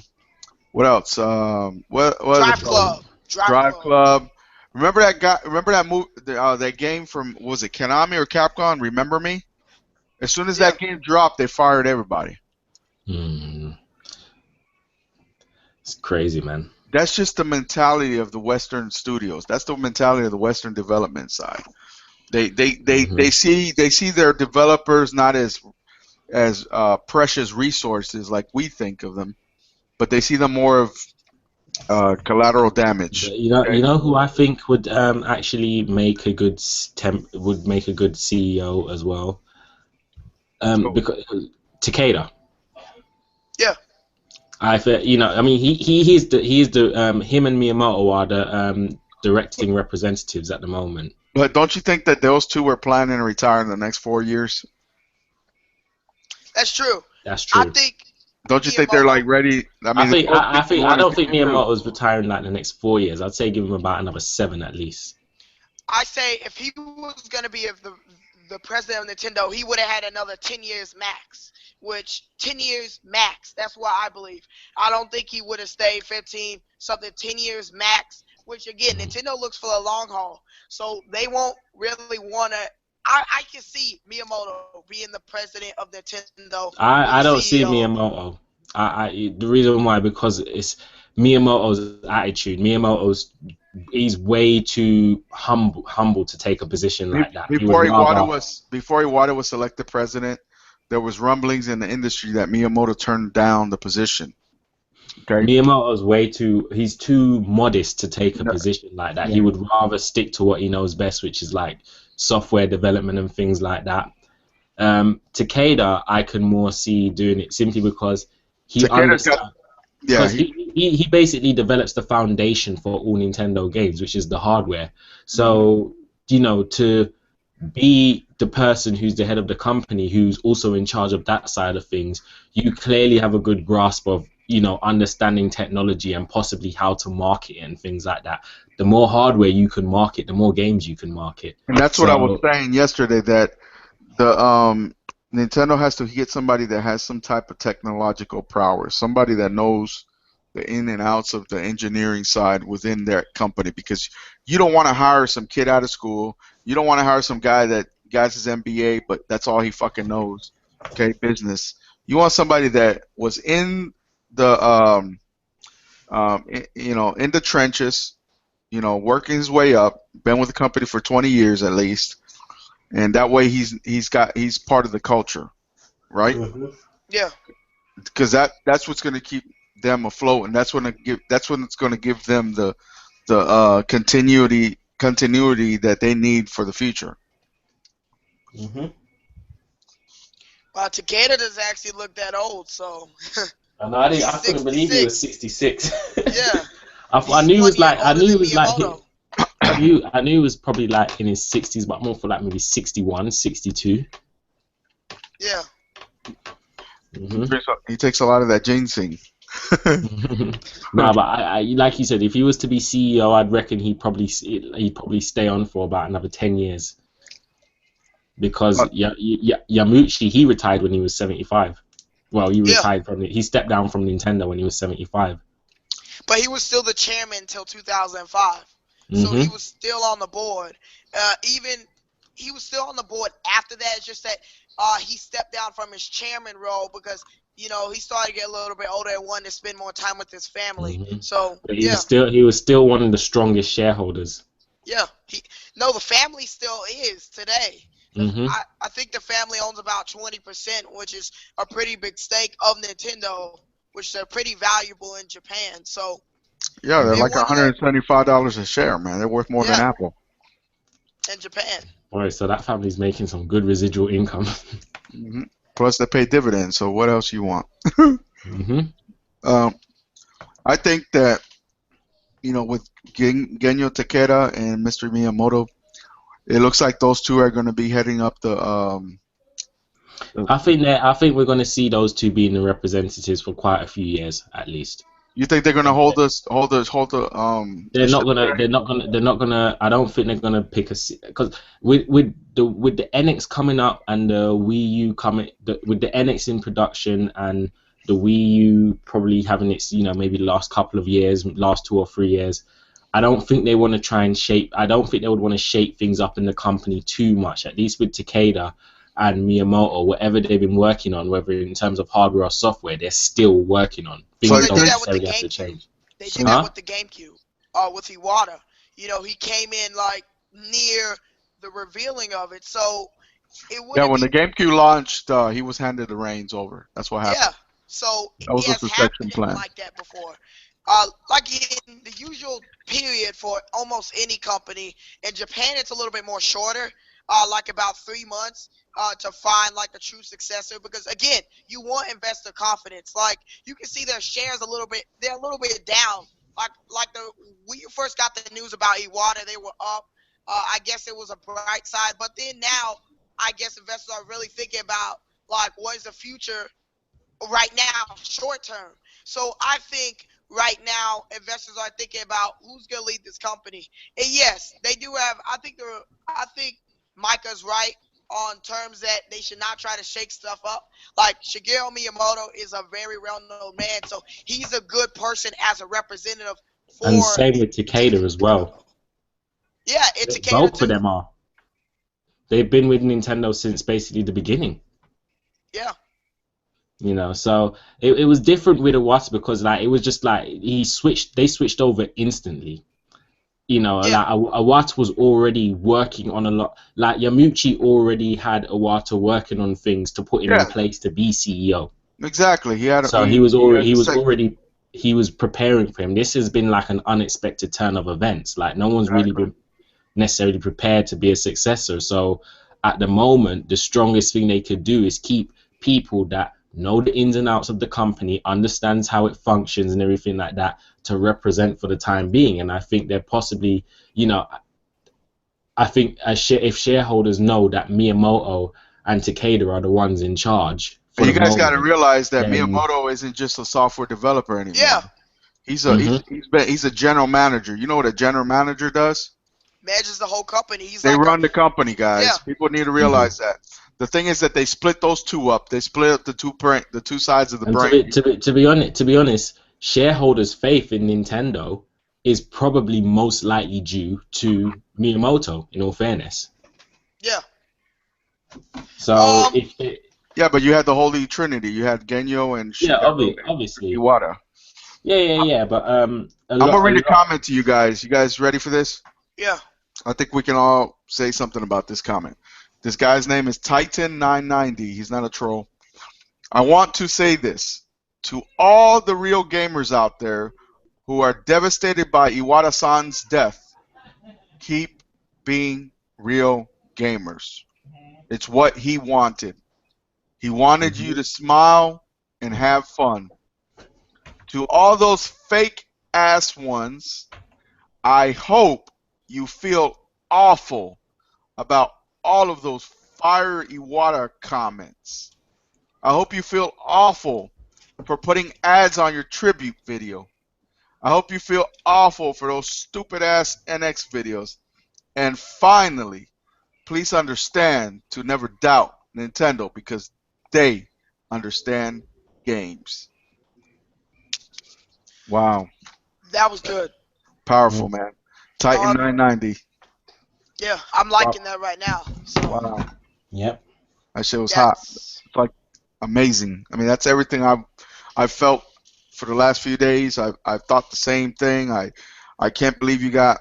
what else? What is it Drive called? Club, Drive Drive Club, Club. Remember that guy? Remember that movie? That game from was it Konami or Capcom? Remember Me? As soon as yeah, that game dropped, they fired everybody. Mm, it's crazy, man. That's just the mentality of the Western studios. That's the mentality of the Western development side. They Hmm. see their developers not as as precious resources like we think of them, but they see them more of collateral damage. But you Okay, know who I think would actually make a good would make a good CEO as well. so Because Takeda. Yeah, I feel, I mean, he's the him and Miyamoto are the directing representatives at the moment. but don't you think that those two were planning to retire in the next 4 years? that's true. That's I true. think Don't you think they're like Miyamoto. ready? I I mean, they're think both I 51 and don't think 52. Miyamoto's retiring like the next 4 years. I'd say give him about another 7 at least. I say if he was going to be the president of Nintendo, he would have had another 10 years max. Which 10 years max. That's what I believe. I don't think he would have stayed 15 something 10 years max. Which again, Nintendo looks for the long haul, so they won't really want to. I can see Miyamoto being the president of Nintendo or the I don't see CEO. Miyamoto. The reason why, because it's Miyamoto's attitude. He's way too humble to take a position like that. He would rather. Before Iwata was selected president, there was rumblings in the industry that Miyamoto turned down the position. Okay. Miyamoto's he's too modest to take a No, position like that. He yeah. would rather stick to what he knows best, which is like software development and things like that. Takeda, I can more see doing it simply because he Takeda's got. understands. Yeah. Because he basically develops the foundation for all Nintendo games, which is the hardware. So, to be the person who's the head of the company, who's also in charge of that side of things, you clearly have a good grasp of, understanding technology and possibly how to market it and things like that. The more hardware you can market, the more games you can market. And that's what I was So, saying yesterday, that the Nintendo has to get somebody that has some type of technological prowess, somebody that knows the in and outs of the engineering side within their company, because you don't want to hire some kid out of school. You don't want to hire some guy that got his MBA, but that's all he fucking knows. Okay, business. You want somebody that was in the in the trenches, working his way up, been with the company for 20 years at least, and that way he's part of the culture, right? Yeah. Because that's what's going to keep them afloat, and that's when it's going to give them the continuity that they need for the future. Takeda doesn't actually look that old, so And I he's couldn't believe he was 66. 66. Yeah. I knew he was like I knew he was probably like in his 60s, but more for like maybe 61, 62. Yeah. He takes a lot of that ginseng. No, but I like you said, if he was to be CEO, I'd reckon he'd probably stay on for about another 10 years. Because Yamauchi, he retired when he was 75. Well, he stepped down from Nintendo when he was 75. But he was still the chairman until 2005. So he was still on the board. He was still on the board after that. It's just that he stepped down from his chairman role because, he started to get a little bit older and wanted to spend more time with his family. So, but he was still one of the strongest shareholders. Yeah. The family still is today. I think the family owns about 20%, which is a pretty big stake of Nintendo, which they're pretty valuable in Japan. So yeah, they're like $175 a share, man. They're worth more than Apple in Japan. All right, so that family's making some good residual income. Plus, they pay dividends. So what else you want? I think that with Genyo Takeda and Mr. Miyamoto, it looks like those two are going to be heading up the. I think we're going to see those two being the representatives for quite a few years at least. You think they're going to hold the? They're not gonna. I don't think they're gonna pick because with the NX coming up and the Wii U coming, with the NX in production and the Wii U probably having its maybe the last couple of years, last 2 or 3 years. I don't think they want to try and shape. I don't think they would want to shape things up in the company too much. At least with Takeda and Miyamoto, whatever they've been working on, whether in terms of hardware or software, they're still working on. Things don't necessarily have to change. They did that with the GameCube, with Iwata. He came in like near the revealing of it. So it Yeah, wouldn't when be. the GameCube launched, he was handed the reins over. That's what Yeah. happened. So That was it a has succession happened plan. like that before. Like in the usual period for almost any company, in Japan it's a little bit more shorter, like about 3 months, to find like a true successor. Because again, you want investor confidence. Like you can see their shares they're a little bit down. Like when you first got the news about Iwata, they were up. I guess it was a bright side, but then now I guess investors are really thinking about like what is the future right now, short term. So I think right now investors are thinking about who's going to lead this company. And yes, they do have. I think Micah's right on terms that they should not try to shake stuff up. Like Shigeru Miyamoto is a very well-known man, so he's a good person as a representative And for. same with Takeda as well. Yeah, it's Takeda Both of too. them are. They've been with Nintendo since basically the beginning. Yeah. You know, so it was different with Iwata because like it was just like they switched over instantly. You know, Yeah. like Iwata was already working on a lot. Like Yamuchi already had Iwata working on things to put him in Yeah, place to be CEO. exactly. He had So he had the he was preparing for him. This has been like an unexpected turn of events. Like no one's really exactly. been necessarily prepared to be a successor. So at the moment, the strongest thing they could do is keep people that know the ins and outs of the company, understands how it functions and everything like that to represent for the time being. And I think they're possibly, you know, I think if shareholders know that Miyamoto and Takeda are the ones in charge for And the you guys got to moment, realize that then Miyamoto isn't just a software developer anymore. Yeah. mhm. He's a general manager. You know what a general manager does? Manages the whole company. He's They like a. run the company, Yeah. guys. People need to Mhm. realize that. The thing is that they split those two up. They split up the two sides of the And brain. to be honest, shareholders' faith in Nintendo is probably most likely due to Miyamoto. In all fairness, Yeah. so if they, Yeah, but you had the Holy Trinity. You had Genyo and yeah, Shigeru and obviously, Iwata. yeah, but I'm gonna a read a lot. comment to you guys. You guys ready for this? Yeah. I think we can all say something about this comment. This guy's name is Titan990. He's not a troll. I want to say this to all the real gamers out there who are devastated by Iwata-san's death. Keep being real gamers. It's what he wanted. He wanted you Mhm. to smile and have fun. To all those fake ass ones, I hope you feel awful about all of those fire Iwata comments. I hope you feel awful for putting ads on your tribute video. I hope you feel awful for those stupid ass NX videos. And finally, please understand to never doubt Nintendo because they understand games. Wow. That was good. Powerful, man. Titan Um, 990. yeah, I'm Wow. liking that right now. So Wow. Yep. That shit was hot. that's It's like amazing. I mean, that's everything I've felt for the last few days. I've thought the same thing. I can't believe you got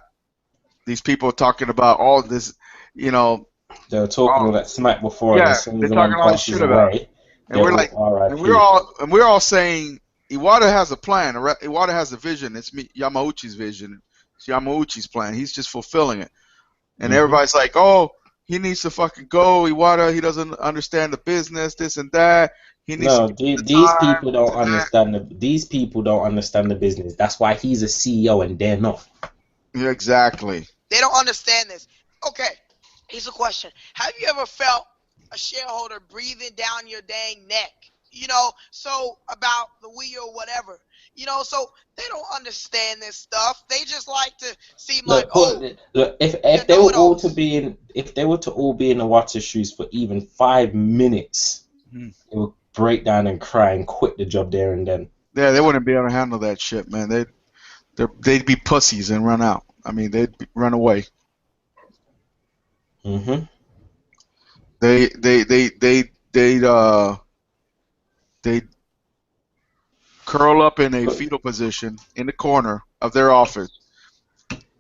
these people talking about all this, you know, They were talking all all, that smack before, and yeah, as soon as they're the talking man a lot of passes shit about it. away, And they're we're all like, R.I.P. and we're all saying Iwata has a plan. Iwata has a vision. It's Yamauchi's vision. It's Yamauchi's plan. He's just fulfilling it. And Mhm. everybody's like, oh, he needs to fucking go. Iwata, he doesn't understand the business, this and that. He needs to No, give the these time, people this don't and that. understand these people don't understand the business. That's why he's a CEO and they're not. Yeah, exactly. they don't understand this. Okay, here's a question: have you ever felt a shareholder breathing down your dang neck? So about the Wii or whatever. So they don't understand this stuff. They just like to seem like, Look, oh, look. they're If they were all to know-it-alls. be in, if they were to all be in the water shoes for even 5 minutes, Hmm. they would break down and cry and quit the job there and then. Yeah, they Yeah, wouldn't be able to handle that shit, man. They'd be pussies and run out. I mean, run away. Mhm. They they they they they'd curl up in a But fetal position in the corner of their office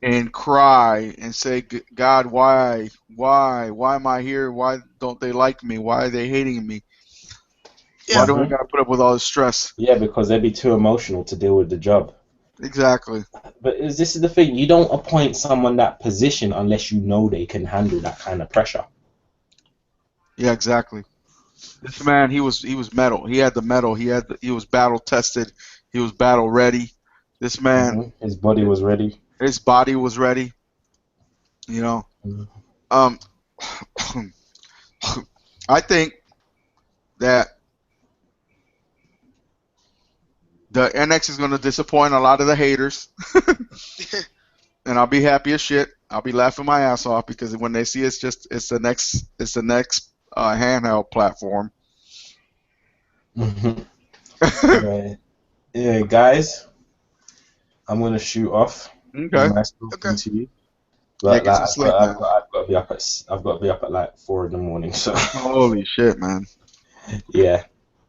and cry and say, God, why am I here? Why don't they like me? Why are they hating me? Why Yeah. do I Hmm. got to put up with all this stress? Yeah, because they'd be too emotional to deal with the job. Exactly. But this is the thing: you don't appoint someone that position unless you know they can handle that kind of pressure. Yeah, exactly. This man, he was metal. He had the metal. He was battle tested. He was battle ready. This man, His body was ready. his body was ready. You know. Mhm. Um, I think that the NX is going to disappoint a lot of the haters, and I'll be happy as shit. I'll be laughing my ass off because when they see it's the next handheld platform. Mhm. Right. Yeah, guys, I'm gonna shoot off. It was Okay. nice Okay. talking to you. Yeah, But get like some sleep, man. I've got to be up at like 4 in the morning. So Holy shit, man. yeah,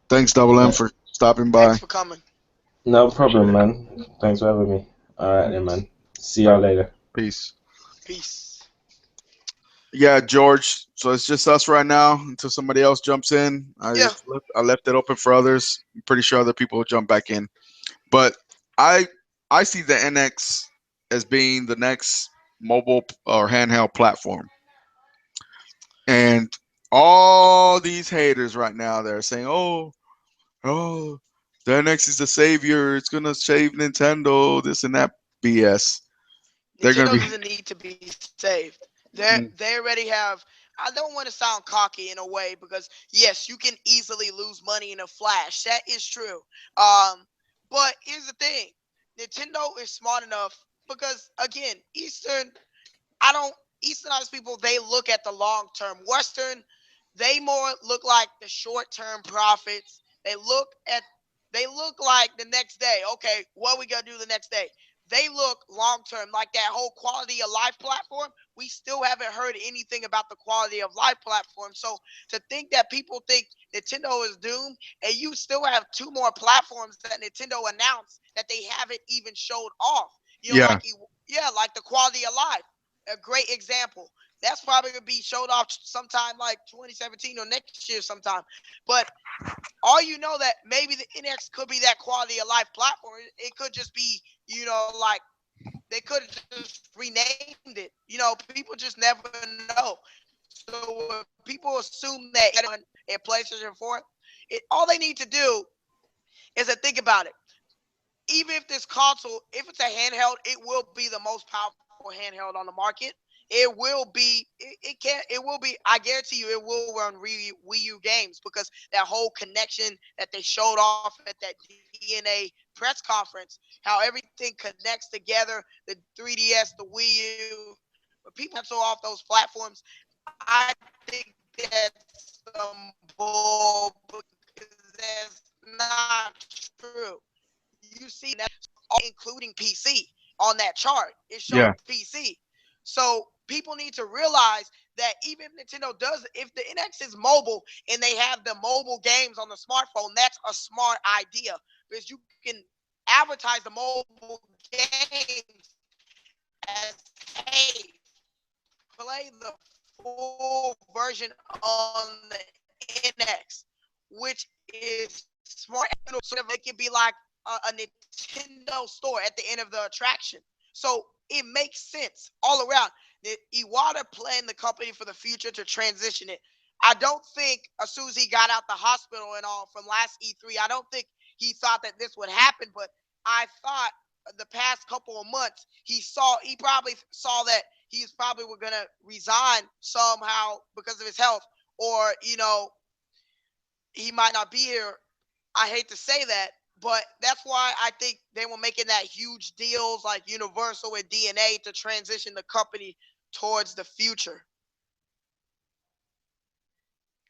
Thanks, Double M, but for stopping Thanks by. for coming. no Appreciate problem, it. man. Thanks for having me. All right then, Peace. man. See y'all later. Peace. Peace. Yeah, George. So it's just us right now until somebody else jumps in. Yeah. I left it open for others. I'm pretty sure other people will jump back in. But I I see the NX as being the next mobile or handheld platform. And all these haters right now they're saying, "Oh, the NX is the savior. It's gonna save Nintendo. This and that BS." They're gonna Nintendo be. doesn't need to be saved. They already have. I don't want to sound cocky in a way because yes, you can easily lose money in a flash. That is true. Um, but here's the thing: Nintendo is smart enough because again, I don't Easternized people they look at the long term. Western, they more look like the short term profits. They look like the next day. Okay, what we gonna do the next day? They look long term, like that whole quality of life platform. We still haven't heard anything about the quality of life platform. So to think that people think Nintendo is doomed, and you still have two more platforms that Nintendo announced that they haven't even showed off. You know, Yeah, like the quality of life a great example. That's probably gonna be showed off sometime like 2017 or next year sometime. But all you know that maybe the NX could be that quality of life platform. It could just be, like they could have just renamed it. People just never know. So when people assume that on a PlayStation 4, all they need to do is to think about it. Even if this console, if it's a handheld, it will be the most powerful handheld on the market. It will be. It can. It will be. I guarantee you, it will run Wii U games because that whole connection that they showed off at that DNA press conference, how everything connects together, the 3DS, the Wii U. But people cancel off those platforms. I think that's some bull because that's not true. You see that including PC on that chart. It showed yeah, PC. So people need to realize that even if Nintendo does, if the NX is mobile and they have the mobile games on the smartphone, that's a smart idea because you can advertise the mobile games as, hey, play the full version on the NX, which is smart. So it can be like a Nintendo store at the end of the attraction. So it makes sense all around. Iwata planned the company for the future to transition it. I don't think as soon as he got out the hospital and all from last E3, I don't think he thought that this would happen, but I thought the past couple of months he probably saw that he's probably were gonna resign somehow because of his health, or he might not be here. I hate to say that, but that's why I think they were making that huge deals like Universal and DNA to transition the company towards the future.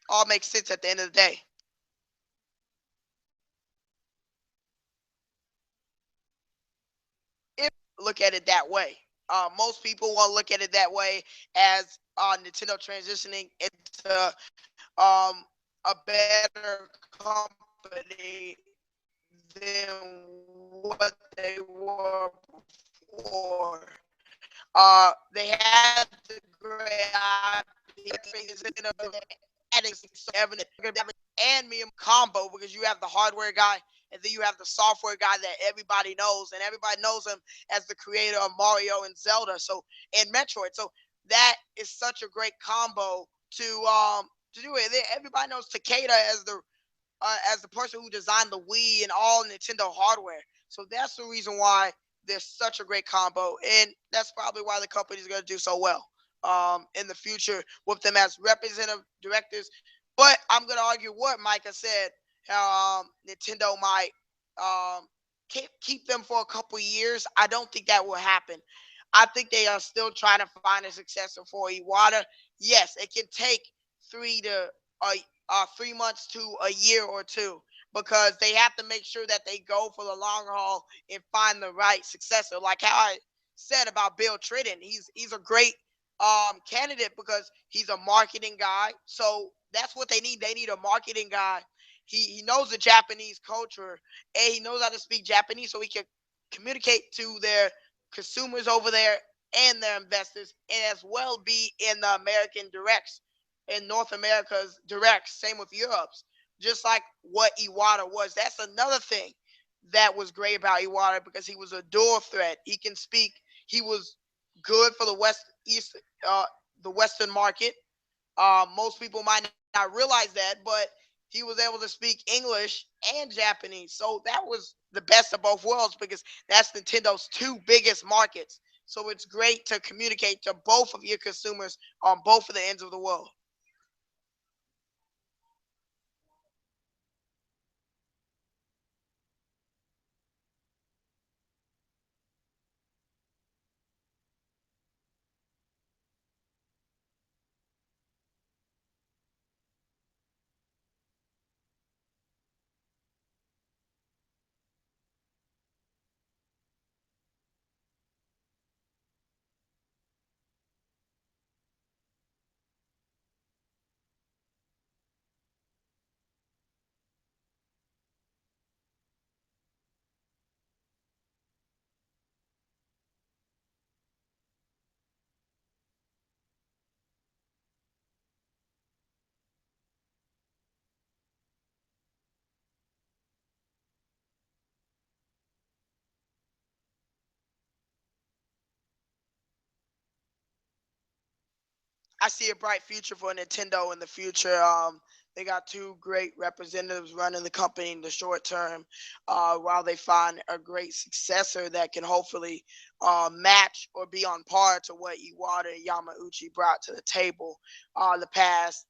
All makes sense at the end of the day. If look at it that way, most people won't look at it that way as Nintendo transitioning into a better company than what they were before. They had the great IP is in adding so evident and me combo because you have the hardware guy and then you have the software guy that everybody knows and everybody knows him as the creator of Mario and Zelda and Metroid. So that is such a great combo to do it. Everybody knows Takeda as the person who designed the Wii and all Nintendo hardware. So that's the reason why there's such a great combo, and that's probably why the company is going to do so well in the future with them as representative directors. But I'm going to argue what Micah said. Nintendo might keep them for a couple years. I don't think that will happen. I think they are still trying to find a successor for Iwata. Yes, it can take 3 months to a year or two because they have to make sure that they go for the long haul and find the right successor. Like how I said about Bill Trinen, he's a great candidate because he's a marketing guy. So that's what they need. They need a marketing guy. He knows the Japanese culture and he knows how to speak Japanese, so he can communicate to their consumers over there and their investors, and as well be in the American directs in North America's direct, same with Europe's, just like what Iwata was. That's another thing that was great about Iwata because he was a dual threat. He can speak. He was good for the Western market. Most people might not realize that, but he was able to speak English and Japanese. So that was the best of both worlds because that's Nintendo's two biggest markets. So it's great to communicate to both of your consumers on both of the ends of the world. I see a bright future for Nintendo in the future. They got two great representatives running the company in the short term, while they find a great successor that can hopefully match or be on par to what Iwata and Yamauchi brought to the table the past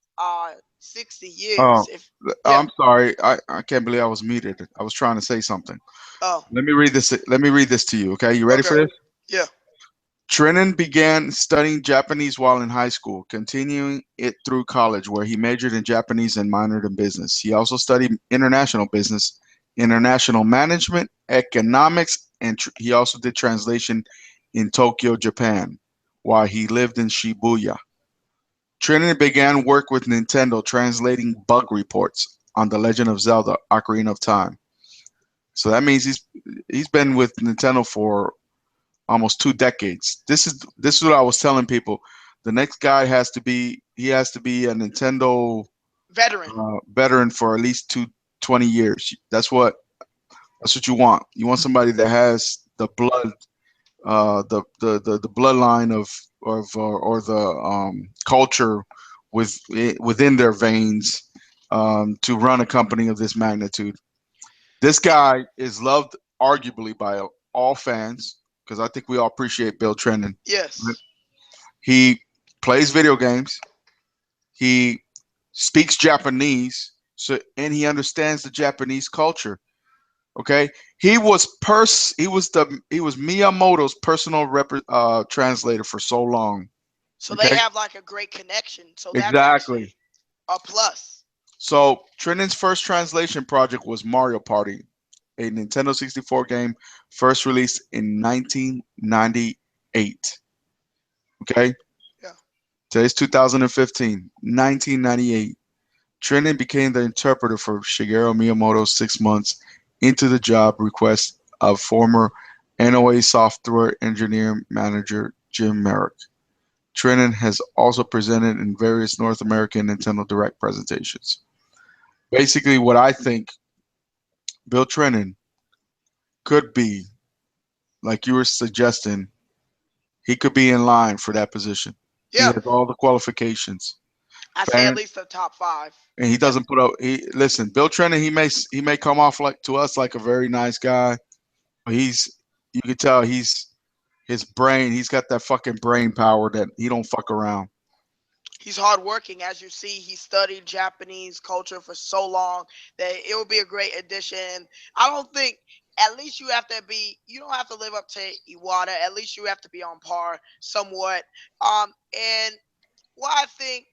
60 Oh, years. If yeah, I'm sorry. I can't believe I was muted. I was trying to say something. oh, Let me read this. Let me read this to you. Okay, you ready for okay, this? yeah. Trinen began studying Japanese while in high school, continuing it through college, where he majored in Japanese and minored in business. He also studied international business, international management, economics, and he also did translation in Tokyo, Japan, while he lived in Shibuya. Trinen began work with Nintendo, translating bug reports on The Legend of Zelda: Ocarina of Time. So that means he's been with Nintendo for almost 2 decades. This is what I was telling people. The next guy has to be a Nintendo Veteran. veteran for at least 20 years. That's what you want. You want somebody that has the blood, the bloodline of or the culture within their veins to run a company of this magnitude. This guy is loved arguably by all fans because I think we all appreciate Bill Trinen. Right? Yes. He plays video games. He speaks Japanese, and he understands the Japanese culture. Okay, he was Miyamoto's personal translator for so long. So they Okay, have like a great connection. So that's exactly. actually a plus. So Trinen's first translation project was Mario Party, a Nintendo 64 game first released in 1998. Okay, Yeah. today's 2015, 1998. Trinen became the interpreter for Shigeru Miyamoto 6 months into the job request of former NOA software engineer manager Jim Merrick. Trinen has also presented in various North American Nintendo Direct presentations. Basically, what I think Bill Trinen could be, like you were suggesting, he could be in line for that position. He Yeah, has all the qualifications. I say at Fan, least the top five. and he Yep, doesn't put up. He listen, Bill Trinen. He may come off like to us like a very nice guy, but you can tell his brain. He's got that fucking brain power that he don't fuck around. he's hardworking, as you see. He studied Japanese culture for so long that it would be a great addition. I don't think. At least you have to be. You don't have to live up to Iwata. At least you have to be on par somewhat. And what I think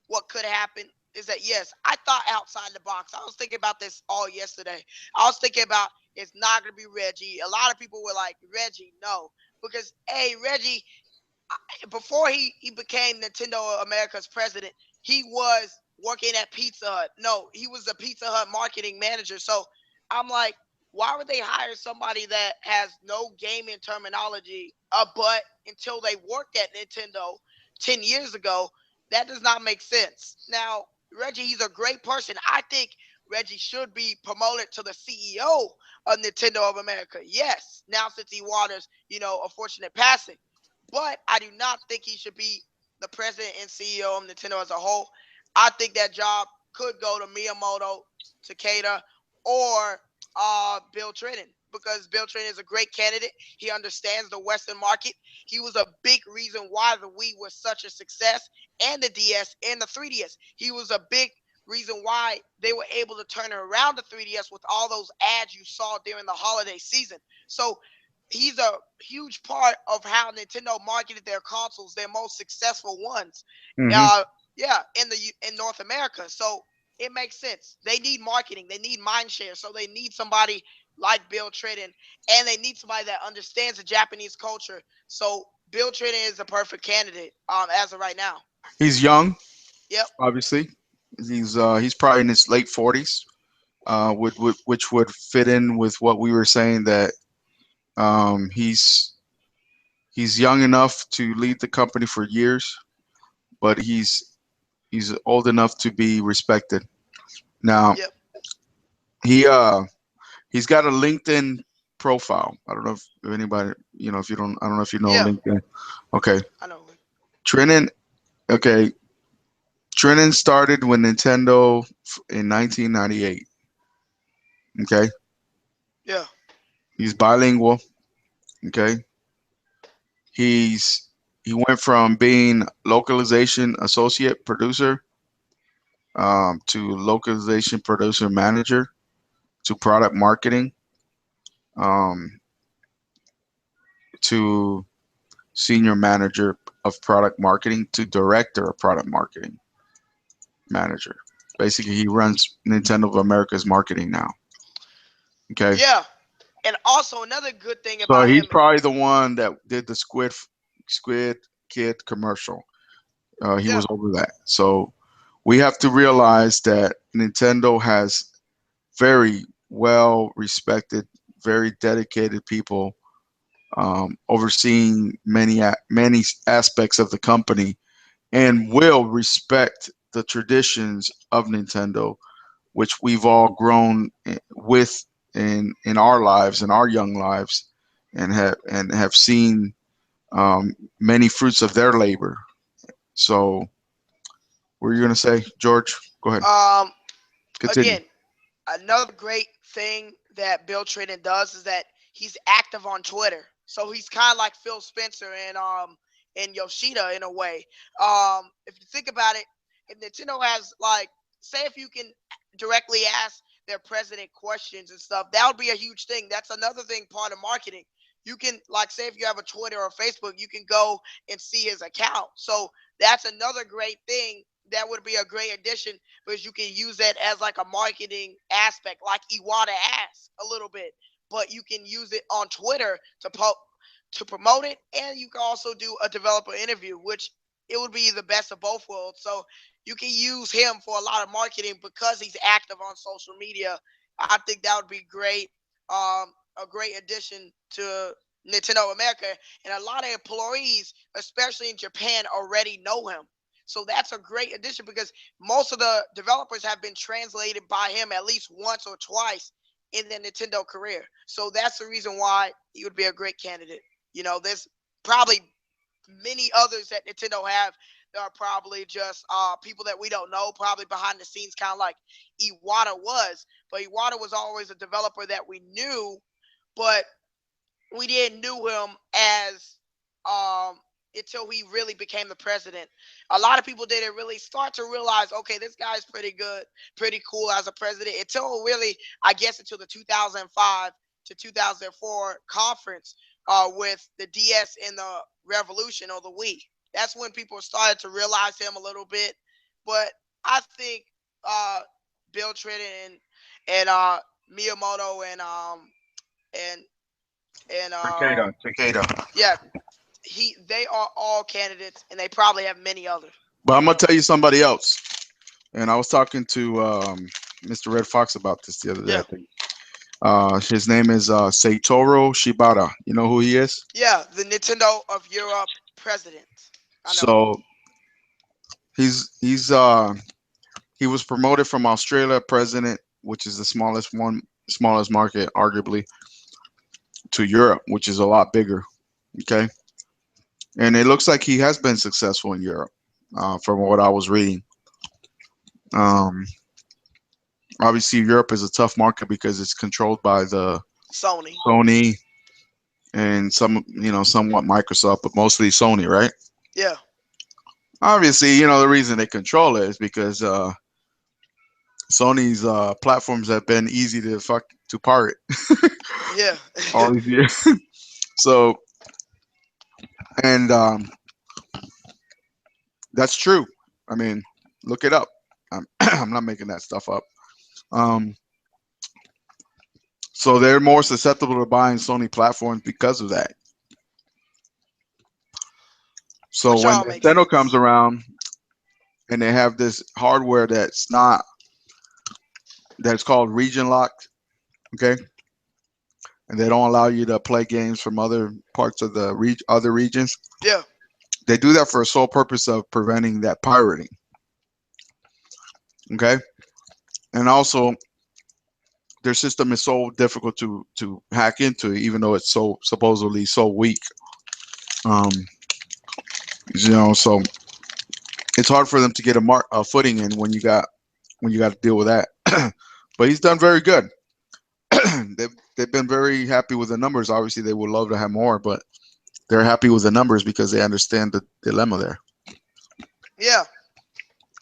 what could happen is that yes, I thought outside the box. I was thinking about this all yesterday. I was thinking about it's not gonna be Reggie. A lot of people were like, Reggie, no. Because Reggie, before he became Nintendo America's president, he was working at Pizza Hut. No, he was a Pizza Hut marketing manager. So I'm like, why would they hire somebody that has no gaming terminology? But until they worked at Nintendo 10 years ago, that does not make sense. Now, Reggie, he's a great person. I think Reggie should be promoted to the CEO of Nintendo of America. Yes, now since he waters, unfortunate passing. But I do not think he should be the president and CEO of Nintendo as a whole. I think that job could go to Miyamoto, Takeda, or Bill Trinen because Bill Trinen is a great candidate. He understands the Western market. He was a big reason why the Wii was such a success and the DS and the 3DS. He was a big reason why they were able to turn around the 3DS with all those ads you saw during the holiday season. So he's a huge part of how Nintendo marketed their consoles, their most successful ones. Hmm. Uh, yeah, in North America. So it makes sense. They need marketing. They need mind share. So they need somebody like Bill Trinen, and they need somebody that understands the Japanese culture. So Bill Trinen is a perfect candidate as of right now. He's young, Yep. obviously. He's probably in his late 40s, which would fit in with what we were saying that he's young enough to lead the company for years, but he's old enough to be respected. Now Yep. he he's got a LinkedIn profile. I don't know if anybody, if you don't, I don't know if you know Yeah. LinkedIn. Okay, I know. Trinen. Okay, Trinen started with Nintendo in 1998. Okay, Yeah. he's bilingual. Okay, he's he went from being localization associate producer to localization producer manager to product marketing um, to senior manager of product marketing to director of product marketing manager. Basically, he runs Nintendo of America's marketing now. Okay, Yeah. And also another good thing so about he's him. probably the one that did the Squid Kid commercial. He Yeah. was over that. So we have to realize that Nintendo has very well respected, very dedicated people overseeing many aspects of the company, and will respect the traditions of Nintendo, which we've all grown with in our lives, in our young lives, and have seen many fruits of their labor. So, what are you gonna say, George? Go ahead. Um. Continue. Again, another great thing that Bill Trinen does is that he's active on Twitter. So he's kind of like Phil Spencer and Yoshida in a way. If you think about it, if Nintendo has like, say if you can directly ask their president questions and stuff, that would be a huge thing. That's another thing, part of marketing. You can like say if you have a Twitter or Facebook, you can go and see his account. So that's another great thing. That would be a great addition because you can use that as like a marketing aspect, like Iwata asks a little bit. But you can use it on Twitter to promote it, and you can also do a developer interview, which it would be the best of both worlds. So you can use him for a lot of marketing because he's active on social media. I think that would be great. A great addition to Nintendo America, and a lot of employees, especially in Japan, already know him. So that's a great addition because most of the developers have been translated by him at least once or twice in their Nintendo career. So that's the reason why he would be a great candidate. There's probably many others that Nintendo have that are probably just people that we don't know, probably behind the scenes, kind of like Iwata was. But Iwata was always a developer that we knew, but we didn't knew him as until he really became the president. A lot of people didn't really start to realize, okay, this guy's pretty good, pretty cool as a president, until really, I guess, until the 2005 to 2004 conference with the DS and the Revolution or the Wii. That's when people started to realize him a little bit. But I think Bill Trinen and Miyamoto and Takeda. yeah, they are all candidates, and they probably have many others. But I'm gonna tell you somebody else. And I was talking to Mr. Red Fox about this the other day. Yeah. I think. His name is Satoru Shibata. You know who he is? Yeah, the Nintendo of Europe president. I know. So he's he was promoted from Australia president, which is the smallest market, arguably, to Europe, which is a lot bigger. Okay, and it looks like he has been successful in Europe, from what I was reading. Um, Obviously, Europe is a tough market because it's controlled by the Sony. Sony and somewhat Microsoft, but mostly Sony, right? Yeah. Obviously, the reason they control it is because Sony's platforms have been easy to pirate Yeah. all these years. So, and that's true. I mean, look it up. I'm not making that stuff up. Um, so they're more susceptible to buying Sony platforms because of that. So Which when all makes Nintendo sense. comes around and they have this hardware that's called region locked, okay, and they don't allow you to play games from other parts of the other regions. Yeah. They do that for a sole purpose of preventing that pirating, okay, and also their system is so difficult to hack into, even though it's so supposedly so weak. Um, so it's hard for them to get a footing in when you got to deal with that. But he's done very good. they've been very happy with the numbers. Obviously, they would love to have more, but they're happy with the numbers because they understand the dilemma there. Yeah.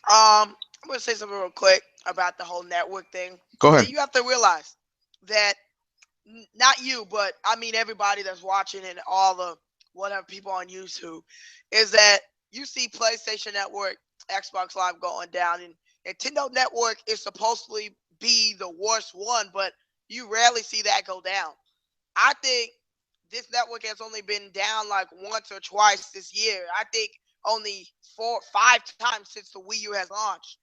I'm gonna say something real quick about the whole network thing. Go ahead. And you have to realize that not you, but I mean everybody that's watching and all the whatever people on YouTube, is that you see PlayStation Network, Xbox Live going down, and Nintendo Network is supposedly be the worst one, but you rarely see that go down. I think this network has only been down like once or twice this year. I think only 4 5 times since the Wii U has launched.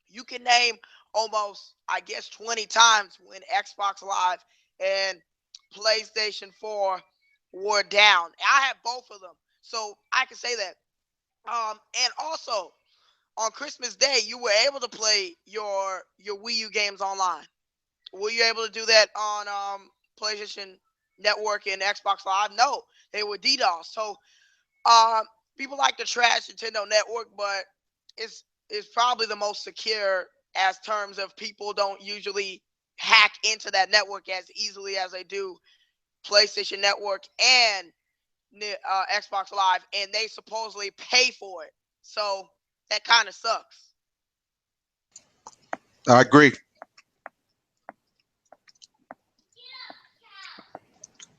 You can name almost, I guess, 20 times when Xbox Live and PlayStation 4 were down. I have both of them, so I can say that. And also on Christmas Day, you were able to play your Wii U games online. Were you able to do that on PlayStation Network and Xbox Live? No, they were DDoS. So um, people like to trash Nintendo Network, but it's probably the most secure as terms of people don't usually hack into that network as easily as they do PlayStation Network and Xbox Live, and they supposedly pay for it. So that kind of sucks. I agree.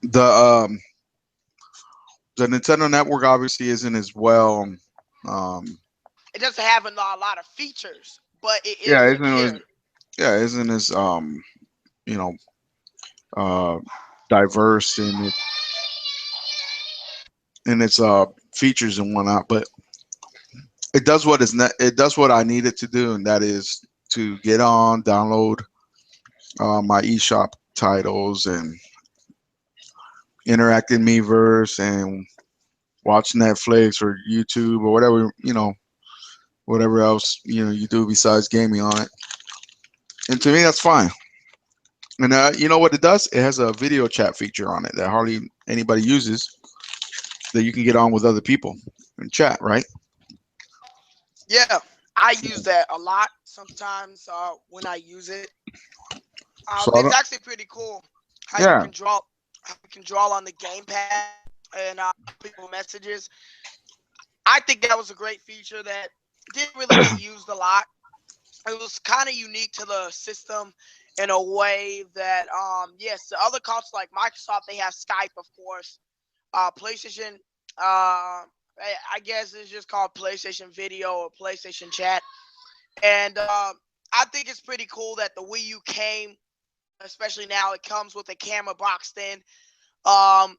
The the Nintendo Network obviously isn't as well. Um, It doesn't have a lot of features, but it is yeah, secure. isn't as you know uh, diverse in its features and whatnot, but it does it does what I need it to do, and that is to get on, download my eShop titles, and interact in Miiverse and watch Netflix or YouTube or whatever, whatever else you do besides gaming on it. And to me, that's fine. And you know what it does? It has a video chat feature on it that hardly anybody uses. That you can get on with other people and chat, right? Yeah, I use that a lot sometimes when I use it. So I It's don't. actually pretty cool Yeah. how you can draw on the gamepad and people messages. I think that was a great feature that didn't really get used a lot. It was kind of unique to the system in a way that yes, the other consoles like Microsoft, they have Skype, of course. PlayStation, I guess it's just called PlayStation Video or PlayStation Chat. And I think it's pretty cool that the Wii U came, especially now it comes with a camera boxed in, um,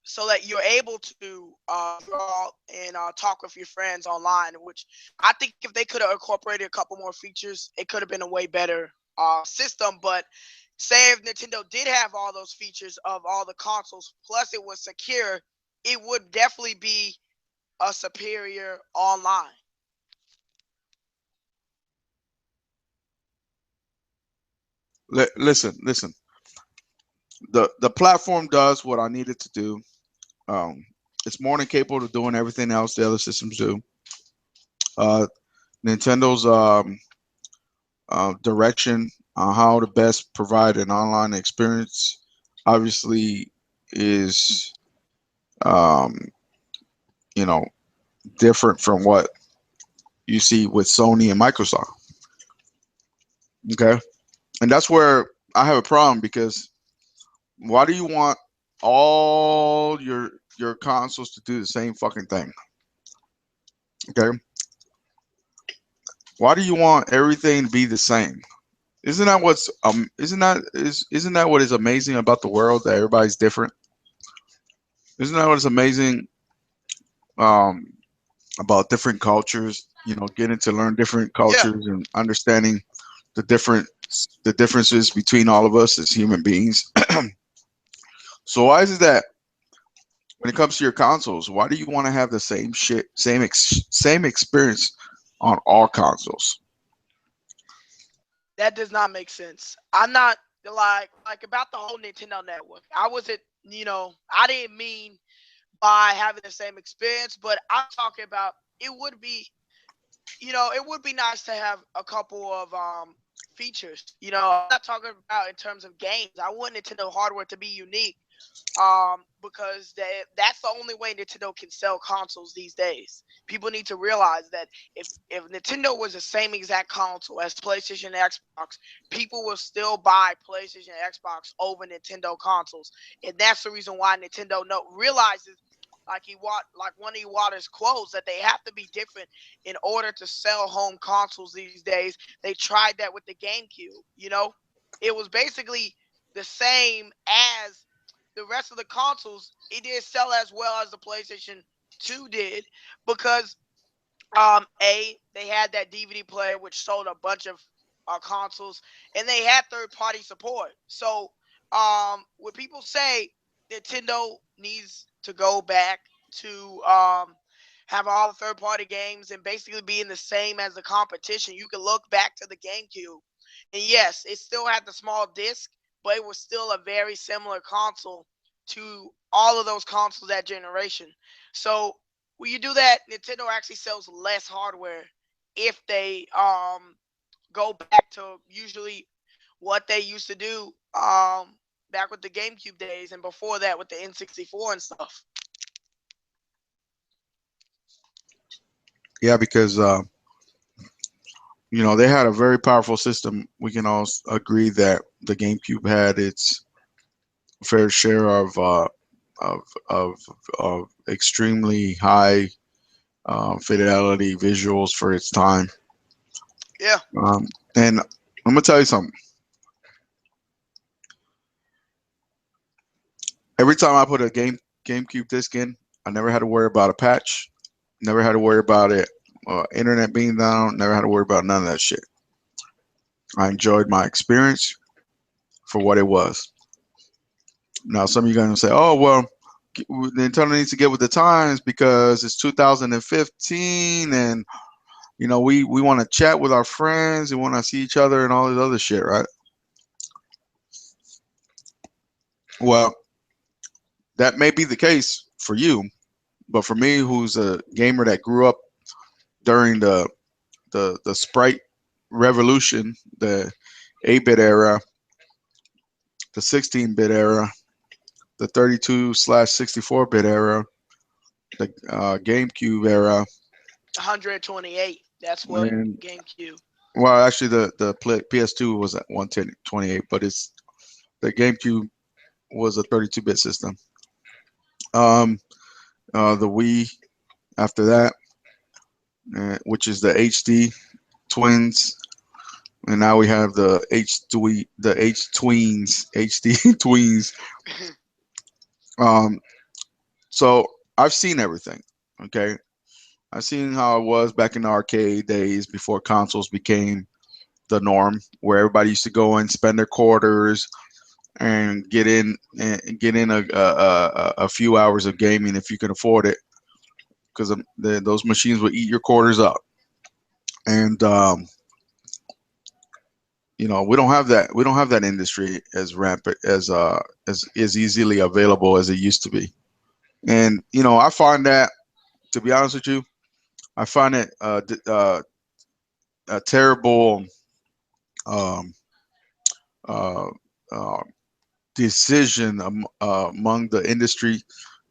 so that you're able to draw and talk with your friends online. Which I think if they could have incorporated a couple more features, it could have been a way better system. But say if Nintendo did have all those features of all the consoles, plus it was secure, it would definitely be a superior online. Listen. The platform does what I need it to do. Um, it's more than capable of doing everything else the other systems do. Uh, Nintendo's direction on how to best provide an online experience obviously is um, you know different from what you see with Sony and Microsoft. Okay, and that's where I have a problem because why do you want all your consoles to do the same fucking thing? Okay, why do you want everything to be the same? Isn't that what is amazing about the world that everybody's different? Isn't that what is amazing um, about different cultures? Getting to learn different Yeah, cultures and understanding the different the differences between all of us as human beings. So why is it that when it comes to your consoles, why do you want to have the same shit, same experience on all consoles? that does not make sense. I'm not like about the whole Nintendo network. I wasn't, I didn't mean by having the same experience, but I'm talking about it would be, it would be nice to have a couple of features. I'm not talking about in terms of games. I want Nintendo hardware to be unique. Because that's the only way Nintendo can sell consoles these days. People need to realize that if Nintendo was the same exact console as PlayStation and Xbox, people will still buy PlayStation and Xbox over Nintendo consoles, and that's the reason why Nintendo realizes. Like one of Iwata's quotes that they have to be different in order to sell home consoles these days. They tried that with the GameCube. It was basically the same as the rest of the consoles. It didn't sell as well as the PlayStation 2 did because they had that DVD player which sold a bunch of consoles, and they had third party support. So when people say Nintendo needs to go back to have all the third party games and basically being the same as the competition, you can look back to the GameCube, and yes, it still had the small disc, but it was still a very similar console to all of those consoles that generation. So when you do that, Nintendo actually sells less hardware if they go back to usually what they used to do back with the GameCube days and before that with the N64 and stuff. Yeah, because they had a very powerful system. We can all agree that the GameCube had its fair share of of of extremely high fidelity visuals for its time. Yeah. And I'm gonna tell you something. Every time I put a GameCube disc in, I never had to worry about a patch. Never had to worry about it. Internet being down. Never had to worry about none of that shit. I enjoyed my experience for what it was. Now, some of you are going to say, "Oh, well, Nintendo needs to get with the times because it's 2015, and we want to chat with our friends, we want to see each other, and all this other shit, right?" Well, that may be the case for you, but for me, who's a gamer that grew up during the sprite revolution, the 8-bit era, the 16-bit era, the 32/64-bit era, the GameCube era, 128. That's what and GameCube. well, actually, the PS2 was at 128, but the GameCube was a 32-bit system. Um, the Wii after that, which is the HD twins, and now we have the H tweens, HD tweens. Um, so I've seen everything. Okay, I've seen how it was back in the arcade days before consoles became the norm, where everybody used to go and spend their quarters and get in a few hours of gaming if you can afford it, because those machines will eat your quarters up. And we don't have that. We don't have that industry as rampant as easily available as it used to be. And I find that, to be honest with you, I find it a terrible um, uh, uh, decision among the industry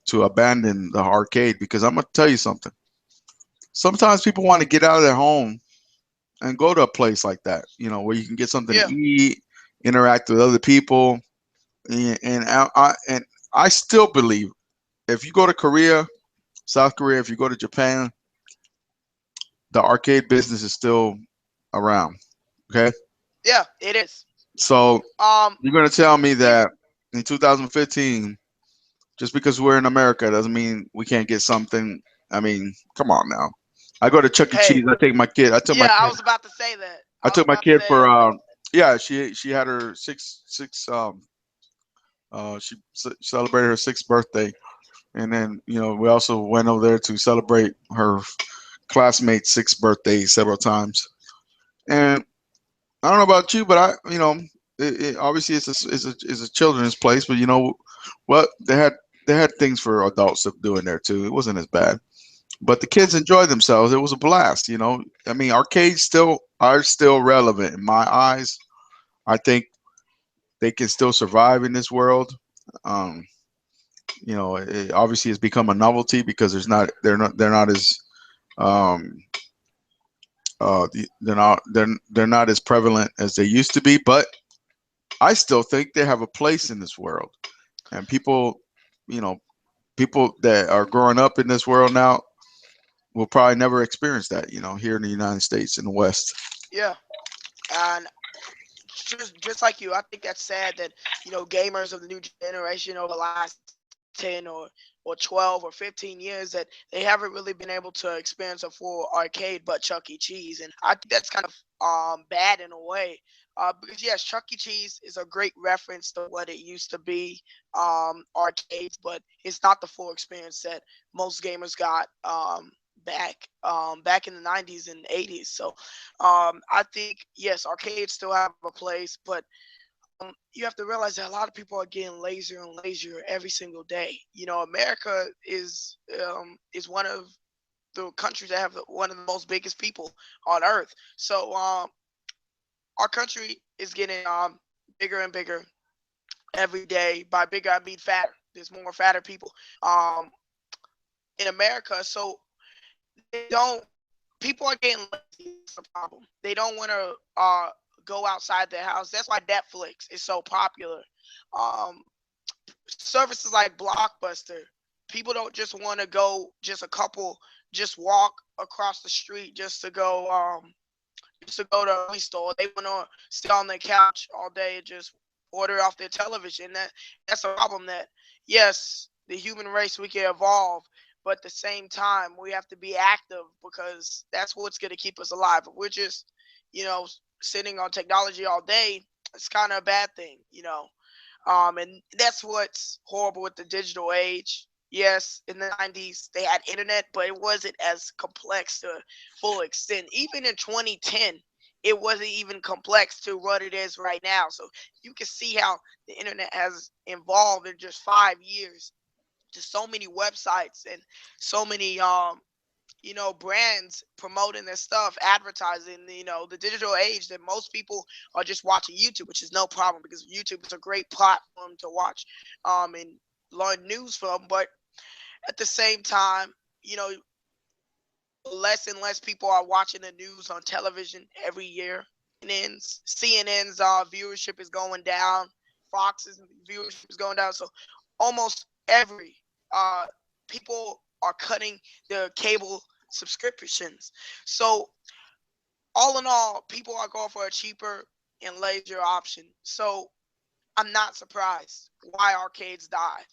to abandon the arcade, because I'm gonna tell you something. Sometimes people want to get out of their home and go to a place like that, where you can get something to Yeah. eat, interact with other people, and I still believe if you go to Korea, South Korea, if you go to Japan, the arcade business is still around. Okay, Yeah, it is. so Um, you're gonna tell me even that in 2015, just because we're in America doesn't mean we can't get something. I mean, come on now. I go to Chuck E. Cheese. hey, I take my kid. I took my yeah, I kid. was about to say that. I I was took my about to kid say for that. yeah. She had her six she celebrated her 6th birthday, and then we also went over there to celebrate her classmate's 6th birthday several times. And I don't know about you, but obviously it's a children's place, but what they had things for adults to do in there too. It wasn't as bad, but the kids enjoyed themselves. It was a blast. I mean, arcades are still relevant in my eyes. I think they can still survive in this world. Um, it obviously has become a novelty because they're not as um, they're not as prevalent as they used to be, but I still think they have a place in this world. And you know, people that are growing up in this world now will probably never experience that, here in the United States in the West. Yeah, and just like you, I think that's sad that gamers of the new generation over the last 10 or 12 or 15 years that they haven't really been able to experience a full arcade but Chuck E. Cheese, and I think that's kind of bad in a way. Because yes, Chuck E. Cheese is a great reference to what it used to be, arcades, but it's not the full experience that most gamers got back in the 90s and 80s. So I think yes, arcades still have a place, but you have to realize that a lot of people are getting lazier and lazier every single day. America is one of the countries that have one of the most biggest people on earth. So our country is getting bigger and bigger every day. By bigger, I mean fatter. There's more fatter people um, in America. So they don't. People are getting lazy. That's the problem. They don't want to go outside their house. That's why Netflix is so popular. Um, Services like Blockbuster, people don't just want to go just a couple, just walk across the street just to go to a movie store. They want to sit on their couch all day and just order off their television. That's a problem. That yes, the human race, we can evolve, but at the same time we have to be active because that's what's going to keep us alive. If we're just you know sitting on technology all day, it's kind of a bad thing. And that's what's horrible with the digital age. Yes, in the 90s they had internet, but it wasn't as complex to full extent. Even in 2010, it wasn't even complex to what it is right now. So you can see how the internet has evolved in just 5 years. Just so many websites and so many brands promoting their stuff, advertising, the digital age that most people are just watching YouTube, which is no problem because YouTube is a great platform to watch and learn news from. But at the same time, you know, less and less people are watching the news on television every year. CNN's viewership is going down. Fox's viewership is going down. So almost every uh, people are cutting their cable subscriptions. So all in all, people are going for a cheaper and lazier option. So I'm not surprised why arcades died.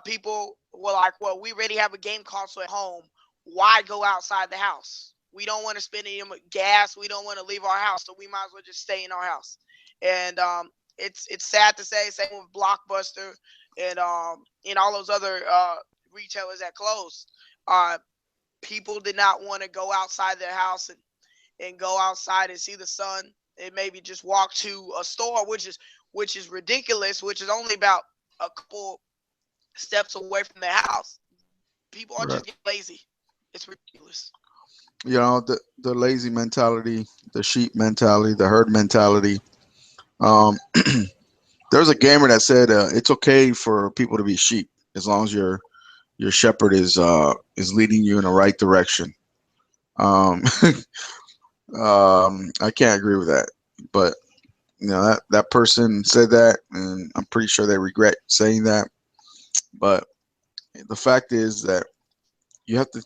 People were like, well, we already have a game console at home. Why go outside the house? We don't want to spend any gas. We don't want to leave our house, so we might as well just stay in our house. And it's sad to say, same with Blockbuster and all those other retailers that closed. Uh, People did not want to go outside their house and go outside and see the sun and maybe just walk to a store, which is ridiculous, which is only about a couple steps away from their house. People are Right. just getting lazy. It's ridiculous. You know, the lazy mentality, the sheep mentality, the herd mentality. Um, there's a gamer that said it's okay for people to be sheep as long as your shepherd is leading you in the right direction. Um, I can't agree with that, but that person said that, and I'm pretty sure they regret saying that. But the fact is that you have to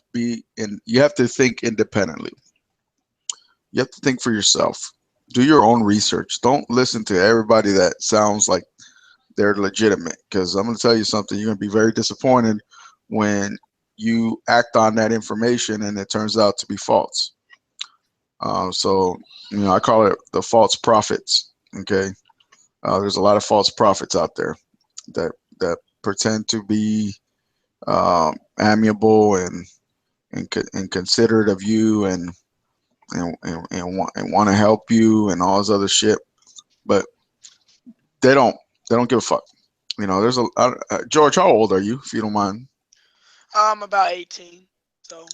think independently. You have to think for yourself. Do your own research. Don't listen to everybody that sounds like they're legitimate. Because I'm going to tell you something. You're going to be very disappointed when you act on that information and it turns out to be false. So I call it the false prophets. Okay, there's a lot of false prophets out there that pretend to be amiable and considerate of you and want to help you and all this other shit, but they don't they don't give a fuck. There's George. How old are you, if you don't mind? I'm about 18, so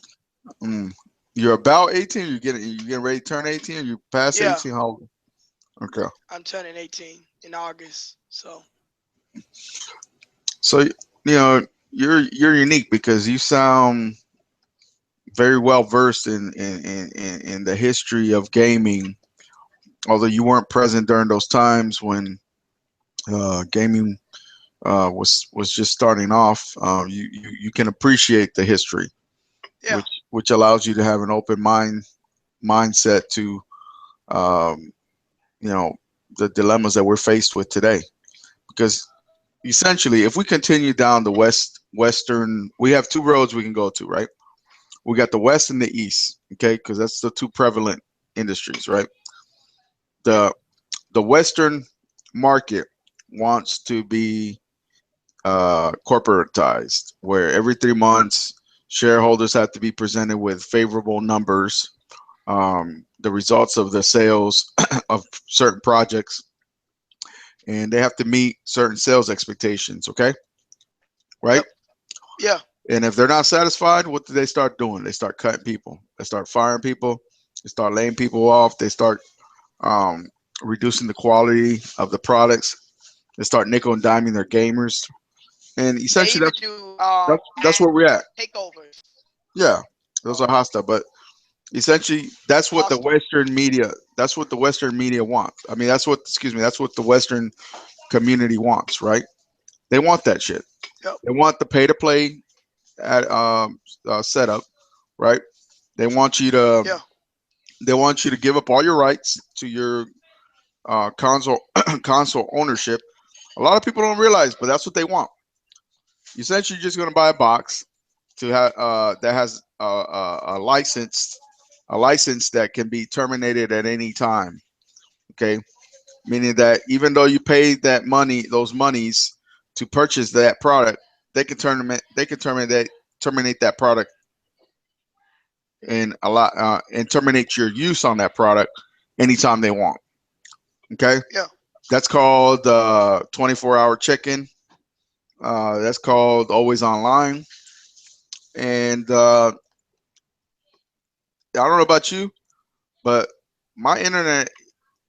Mm, you're about 18. You getting ready to turn 18. Or you past yeah, 18? How old? Okay. I'm turning 18 in August. So So you're unique because you sound very well versed in the history of gaming, although you weren't present during those times when gaming was just starting off. You can appreciate the history, yeah, which allows you to have an open mindset to um, you know the dilemmas that we're faced with today. Because essentially, if we continue down the western, we have two roads we can go to, right? We got the west and the east, okay, because that's the two prevalent industries, right? yeah. The western market wants to be corporatized, where every 3 months shareholders have to be presented with favorable numbers, the results of the sales of certain projects, and they have to meet certain sales expectations. Okay, right? Yep, yeah. And if they're not satisfied, what do they start doing? They start cutting people. They start firing people. They start laying people off. They start um, reducing the quality of the products. They start nickel and diming their gamers, and They essentially even do that's where mass we're at. takeovers. Yeah, those are So hostile, but essentially that's what the hostile. Western media. That's what the Western media wants. I mean, that's what the Western community wants, right? They want that shit. Yep. They want the pay to play at setup, right? They want you to Yeah. they want you to give up all your rights to your console console ownership. A lot of people don't realize, but that's what they want. Essentially, you're just going to buy a box to have that has a license that can be terminated at any time. Okay, meaning that even though you paid that money, those monies to purchase that product, they can terminate that product and terminate your use on that product anytime they want. Okay, Yeah. that's called 24-hour check-in. That's called always online. And I don't know about you, but my internet,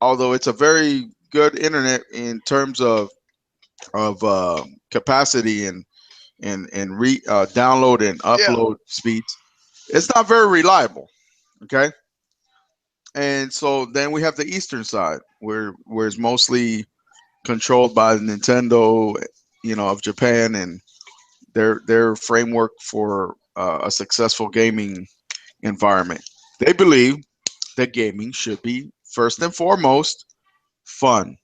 although it's a very good internet in terms of capacity and download and Yeah. upload speeds, it's not very reliable. Okay, and so then we have the eastern side where it's mostly controlled by Nintendo, of Japan, and their framework for a successful gaming environment. They believe that gaming should be first and foremost fun,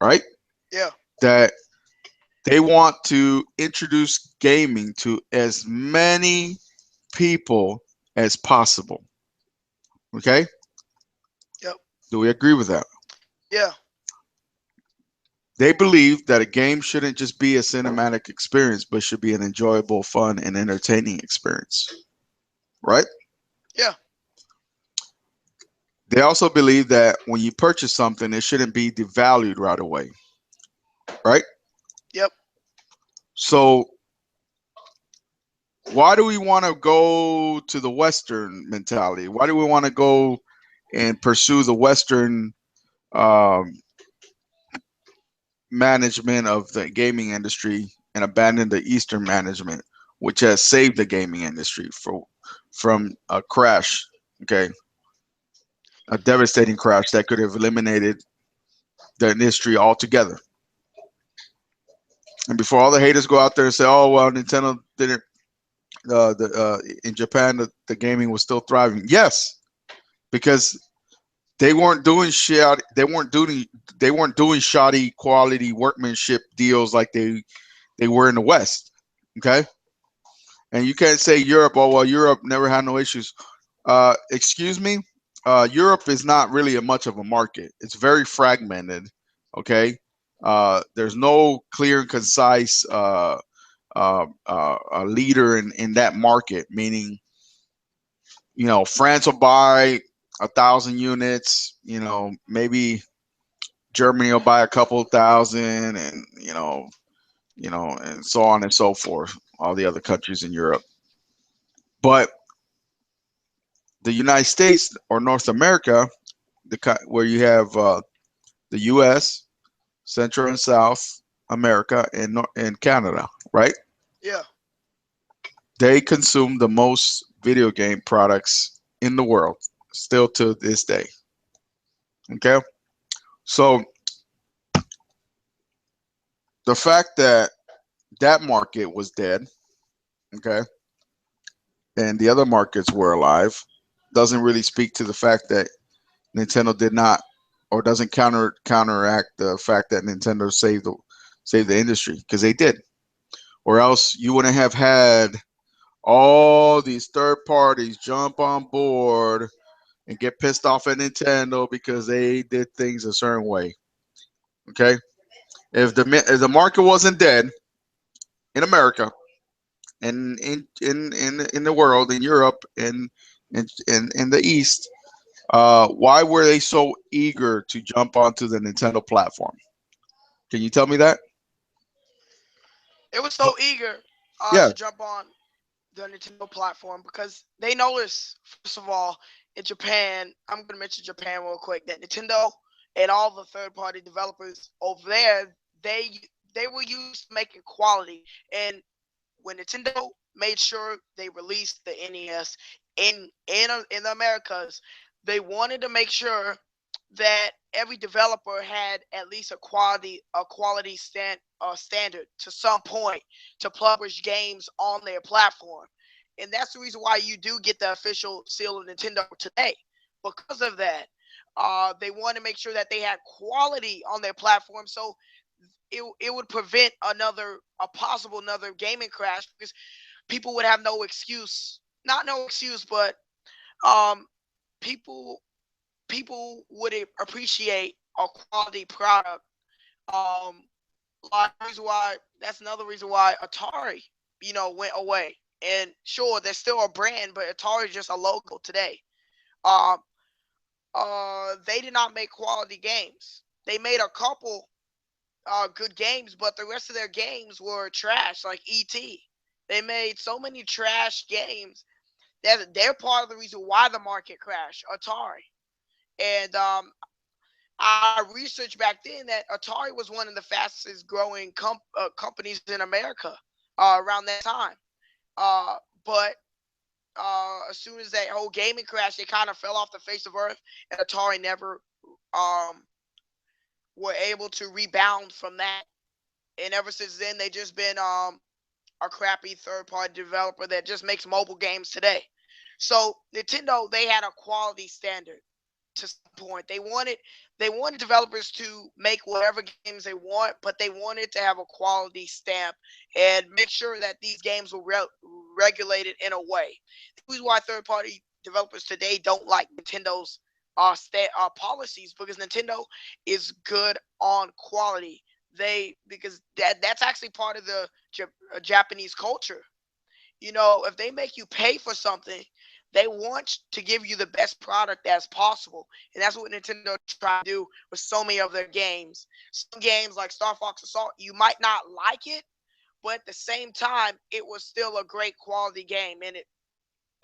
right? Yeah. That they want to introduce gaming to as many people as possible. Okay? Yep. Do we agree with that? Yeah. They believe that a game shouldn't just be a cinematic experience, but should be an enjoyable, fun, and entertaining experience. Right? Yeah. They also believe that when you purchase something, it shouldn't be devalued right away. Right? Yep. So why do we want to go to the Western mentality? Why do we want to go and pursue the Western um, management of the gaming industry and abandon the Eastern management, which has saved the gaming industry from a crash? Okay, a devastating crash that could have eliminated the industry altogether. And before all the haters go out there and say, "Oh well, Nintendo didn't," in Japan the gaming was still thriving. Yes, because they weren't doing shit. They weren't doing shoddy quality workmanship deals like they were in the West. Okay, and you can't say Europe. Oh well, Europe never had no issues. Excuse me. Europe is not really a much of a market. It's very fragmented. Okay, there's no clear and concise leader in that market. Meaning, France will buy 1,000 units. Maybe Germany will buy a couple thousand, and and so on and so forth. All the other countries in Europe, but the United States or North America, where you have the U.S., Central and South America, and Canada, right? Yeah. They consume the most video game products in the world, still to this day. Okay, so the fact that that market was dead, okay, and the other markets were alive, doesn't really speak to the fact that Nintendo did not, or doesn't counteract the fact that Nintendo saved the industry, because they did, or else you wouldn't have had all these third parties jump on board and get pissed off at Nintendo because they did things a certain way. Okay, if the market wasn't dead in America and in the world, in Europe, and in the East, why were they so eager to jump onto the Nintendo platform? Can you tell me that? They were so eager Yeah. to jump on the Nintendo platform because they noticed, first of all, in Japan, I'm going to mention Japan real quick, that Nintendo and all the third-party developers over there, they were used to making quality. And when Nintendo made sure they released the NES in the Americas, they wanted to make sure that every developer had at least a quality standard to some point to publish games on their platform. And that's the reason why you do get the official seal of Nintendo today. Because of that, they want to make sure that they had quality on their platform, so it would prevent a possible another gaming crash, because people would have no excuse, not no excuse, but um people people would appreciate a quality product. Um, like reason why that's another reason why Atari, went away. And sure, they're still a brand, but Atari is just a logo today. Um, they did not make quality games. They made a couple good games, but the rest of their games were trash, like ET. They made so many trash games that they're part of the reason why the market crashed. Atari. And I researched back then that Atari was one of the fastest growing companies in America around that time. Uh, but as soon as that whole gaming crash, they kind of fell off the face of earth, and Atari never um, were able to rebound from that. And ever since then, they just been a crappy third-party developer that just makes mobile games today. So Nintendo, they had a quality standard to some point. They wanted developers to make whatever games they want, but they wanted to have a quality stamp and make sure that these games were regulated in a way. This is why third party developers today don't like Nintendo's policies, because Nintendo is good on quality. Because that's actually part of the Japanese culture. If they make you pay for something, they want to give you the best product as possible. And that's what Nintendo tried to do with so many of their games. Some games like Star Fox Assault, you might not like it, but at the same time, it was still a great quality game. And it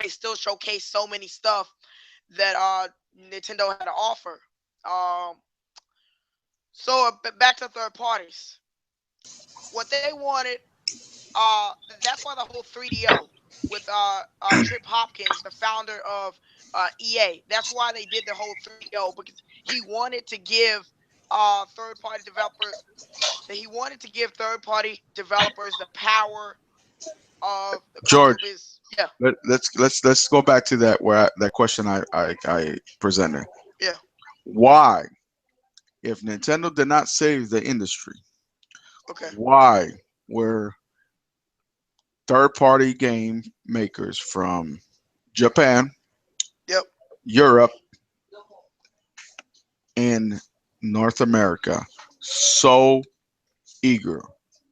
still showcased so many stuff that Nintendo had to offer. Um, so back to third parties. What they wanted, uh, that's why the whole 3DO with Trip Hopkins, the founder of EA, that's why they did the whole 3DO, because he wanted to give third party developers the power of the console George, business. Yeah, let's go back to that question I presented. yeah. Why, if Nintendo did not save the industry, Okay. why were third-party game makers from Japan, Yep. Europe, and North America so eager,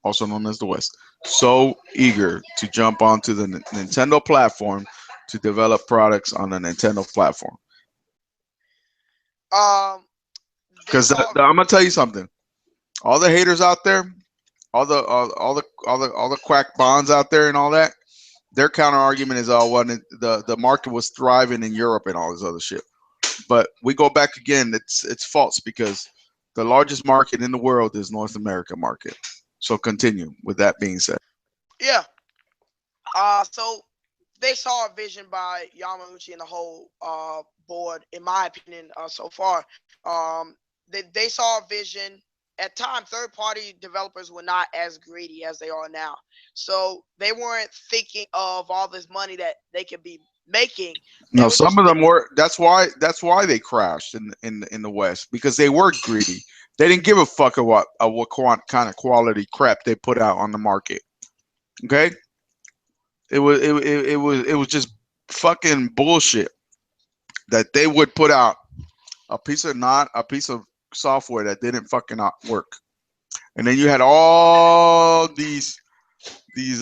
also known as the West, so eager to jump onto the Nintendo platform to develop products on the Nintendo platform? Um, they Because saw. I'm gonna tell you something. All the haters out there, all the quack bonds out there, and all that. Their counter argument is, oh, well, the market was thriving in Europe and all this other shit. But we go back again. It's false, because the largest market in the world is North America market. So continue with that being said. Yeah. So they saw a vision by Yamauchi and the whole board, in my opinion, so far. Um, they saw a vision. At time, third-party developers were not as greedy as they are now. So they weren't thinking of all this money that they could be making. They No, were some just of them were. That's why they crashed in the West, because they were greedy. They didn't give a fuck of what kind of quality crap they put out on the market. Okay, it was just fucking bullshit that they would put out a piece of software that didn't fucking not work, and then you had all these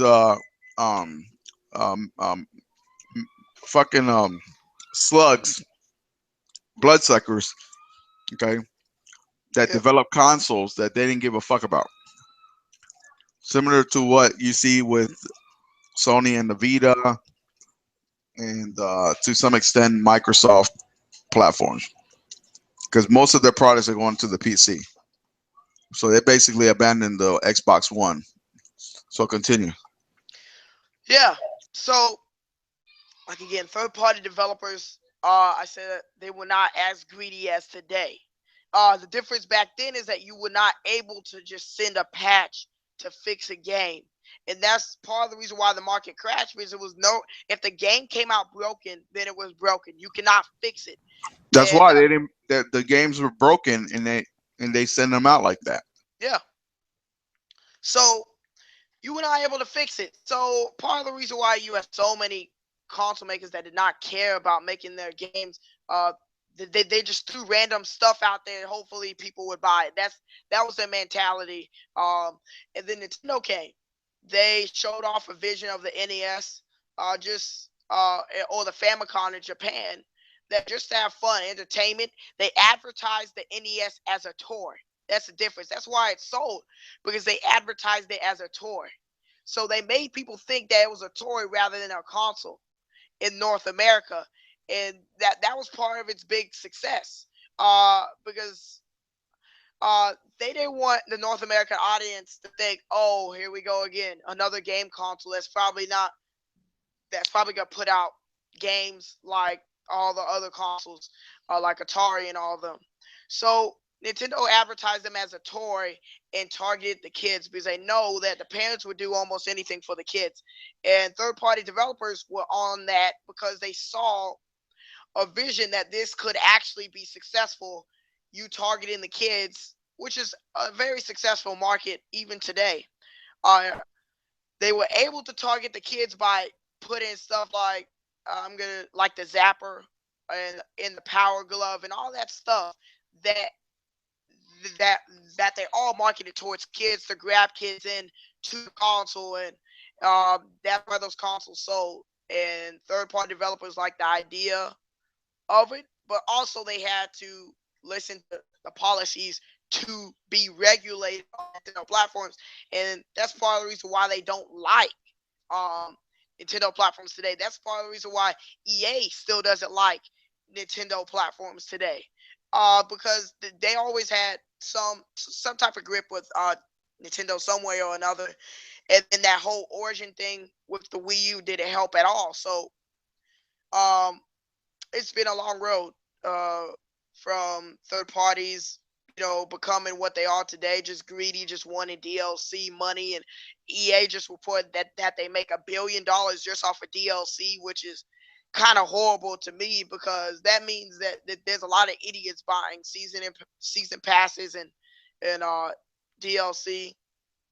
um um um fucking slugs, bloodsuckers, okay, that yeah, develop consoles that they didn't give a fuck about. Similar to what you see with Sony and the Vita, and to some extent Microsoft platforms, because most of their products are going to the PC. So they basically abandoned the Xbox One. So continue. yeah. So like again, third-party developers, I said that they were not as greedy as today. The difference back then is that you were not able to just send a patch to fix a game. And that's part of the reason why the market crashed, because if the game came out broken, then it was broken. You cannot fix it. That's And why they didn't. The games were broken, and they send them out like that. yeah, so you were not able to fix it. So part of the reason why you have so many console makers that did not care about making their games They just threw random stuff out there. Hopefully, people would buy it. That was their mentality. And then Nintendo came. They showed off a vision of the NES, or the Famicom in Japan, that just to have fun, entertainment. They advertised the NES as a toy. That's the difference. That's why it's sold, because they advertised it as a toy. So they made people think that it was a toy rather than a console in North America, and that was part of its big success. Because they didn't want the North American audience to think, oh, here we go again, another game console that's probably gonna put out games like all the other consoles, like Atari and all of them. So Nintendo advertised them as a toy and targeted the kids because they know that the parents would do almost anything for the kids. And third-party developers were on that because they saw a vision that this could actually be successful. You targeting the kids, which is a very successful market even today. Uh, they were able to target the kids by putting stuff like like the zapper and in the power glove and all that stuff that that that they all marketed towards kids to grab kids in to the console, and that's why those consoles sold. And third party developers like the idea of it, but also they had to listen to the policies to be regulated on Nintendo platforms, and that's part of the reason why they don't like um, Nintendo platforms today. That's part of the reason why EA still doesn't like Nintendo platforms today, because they always had some type of grip with Nintendo some way or another, and then that whole origin thing with the Wii U didn't help at all. So um, it's been a long road uh, from third parties, becoming what they are today, just greedy, just wanting DLC money. And EA just reported that they make $1 billion just off of DLC, which is kind of horrible to me, because that means that there's a lot of idiots buying season passes and DLC.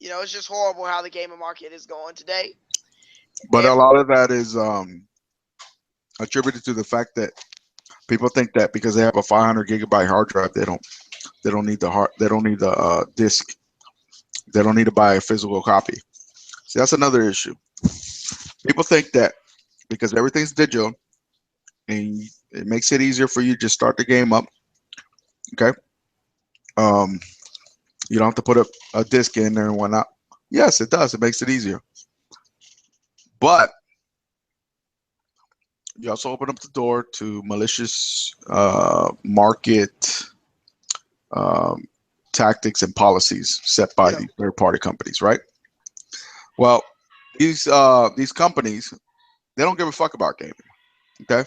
It's just horrible how the gaming market is going today. But a And lot of that is attributed to the fact that people think that because they have a 500 gigabyte hard drive, they don't need the disk. They don't need to buy a physical copy. See, that's another issue. People think that because everything's digital and it makes it easier for you to just start the game up. Okay, um, you don't have to put a disk in there and whatnot. Yes, it does. It makes it easier, but you also open up the door to malicious market um, tactics and policies set by yeah, the third party companies, right? Well, these companies, they don't give a fuck about gaming. Okay,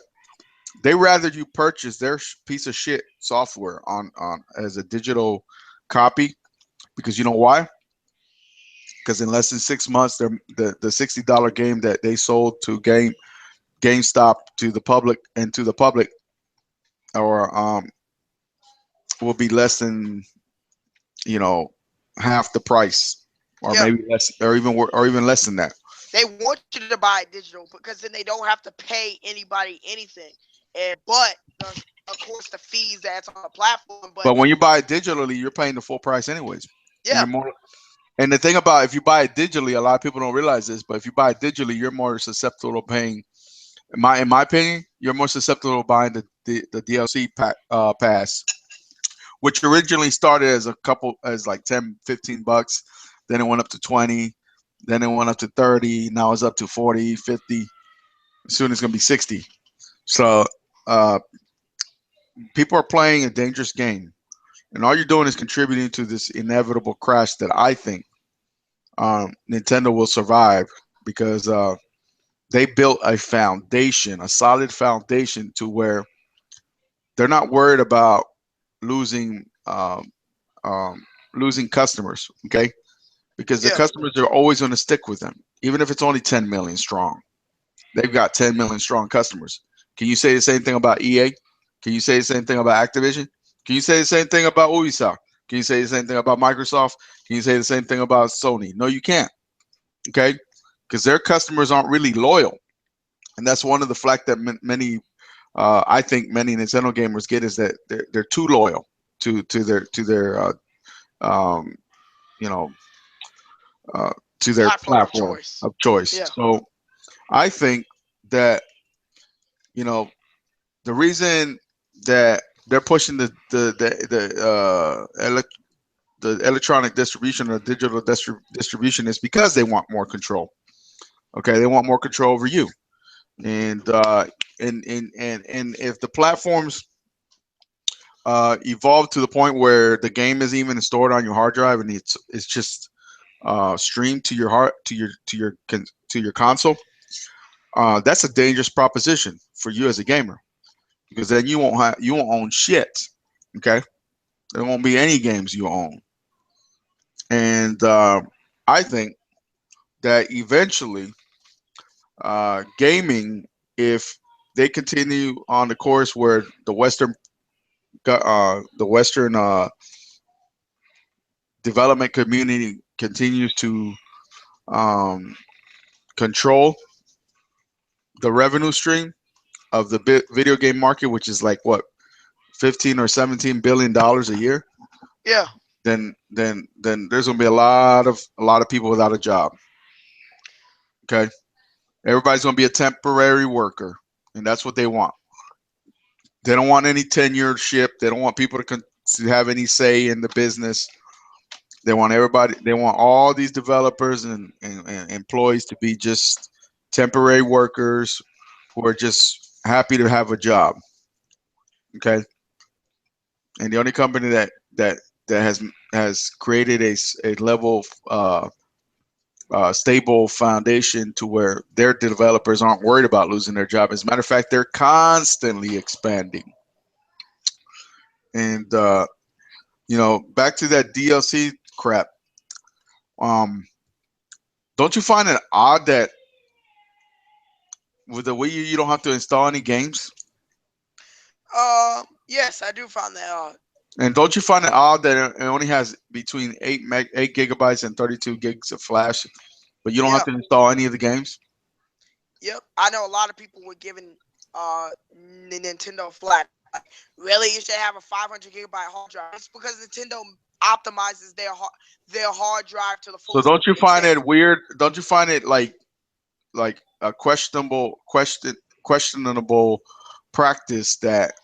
they rather you purchase their piece of shit software on as a digital copy, because you know why? Because in less than 6 months, the $60 game that they sold to GameStop to the public or will be less than you know half the price, or yeah. maybe less, or even less than that. They want you to buy it digital because then they don't have to pay anybody anything. But of course the fees that's on the platform. But But when you buy it digitally, you're paying the full price anyways, and yeah, you're more. And the thing about if you buy it digitally, a lot of people don't realize this, but if you buy it digitally, you're more susceptible to paying. In my opinion, you're more susceptible to buying the DLC pass, which originally started as like 10, $15. Then it went up to 20. Then it went up to 30. Now it's up to 40, 50. Soon it's going to be 60. So uh, people are playing a dangerous game. And all you're doing is contributing to this inevitable crash that I think Nintendo will survive, because they built a solid foundation to where they're not worried about losing um, losing customers. Okay, because the yeah, customers are always going to stick with them, even if it's only 10 million strong. They've got 10 million strong customers. Can you say the same thing about EA? Can you say the same thing about Activision? Can you say the same thing about Ubisoft? Can you say the same thing about Microsoft? Can you say the same thing about Sony? No, you can't. Okay, because their customers aren't really loyal, and that's one of the flack that many I think many Nintendo gamers get is that they're too loyal to their um, you know uh, to their Platform of platform choice. of choice. Yeah. So I think that you know the reason that they're pushing the electronic distribution or digital distribution is because they want more control. Okay, they want more control over you, and and if the platforms evolve to the point where the game is even stored on your hard drive and it's just streamed to your heart to your console, that's a dangerous proposition for you as a gamer because then you won't own shit. Okay, there won't be any games you own, and I think that eventually gaming, if they continue on the course where the Western development community continues to um, control the revenue stream of the video game market, which is like what 15 or 17 billion dollars a year, Yeah. then there's gonna be a lot of people without a job. Okay, everybody's gonna be a temporary worker, and that's what they want. They don't want any tenureship. They don't want people to have any say in the business. They want everybody. They want all these developers and employees to be just temporary workers who are just happy to have a job. Okay, and the only company that has created a level of stable foundation to where their developers aren't worried about losing their job. As a matter of fact, they're constantly expanding. And back to that DLC crap. Um, don't you find it odd that with the Wii U you don't have to install any games? Yes, I do find that odd. And don't you find it odd that it only has between 8 gigabytes and 32 gigs of flash, but you don't have Yeah. to install any of the games? Yep. I know a lot of people were giving Nintendo flack. Like, really, you should have a 500 gigabyte hard drive. It's because Nintendo optimizes their hard drive to the So fullest don't you find extent. it weird? Don't you find it like a questionable practice that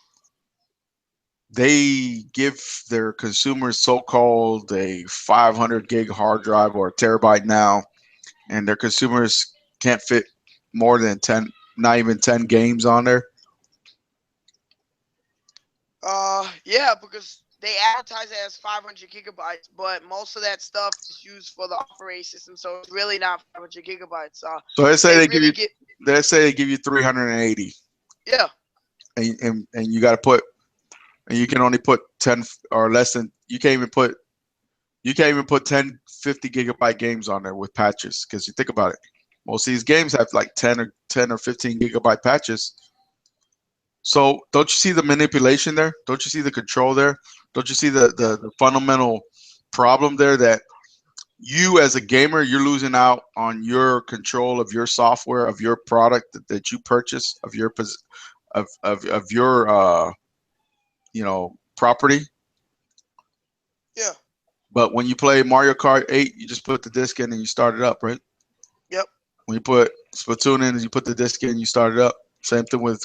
they give their consumers so-called a 500 gig hard drive or a terabyte now, and their consumers can't fit more than 10, not even 10 games on there? Yeah, because they advertise it as 500 gigabytes, but most of that stuff is used for the operating system, so it's really not 500 gigabytes. So let's say They they give really you get, let's say they give you 380, yeah, and you got to put, and you can only put 10 or less than, you can't even put 10 50 gigabyte games on there with patches, because you think about it, most of these games have like 10 or 15 gigabyte patches. So don't you see the manipulation there? Don't you see the control there? Don't you see yeah, the fundamental problem there, that you as a gamer, you're losing out on your control of your software, of your product that you purchase, of your of your property. yeah, But when you play Mario Kart 8, you just put the disc in and you start it up, right? yep, When you put Splatoon in, you put the disc in, you start it up. Same thing with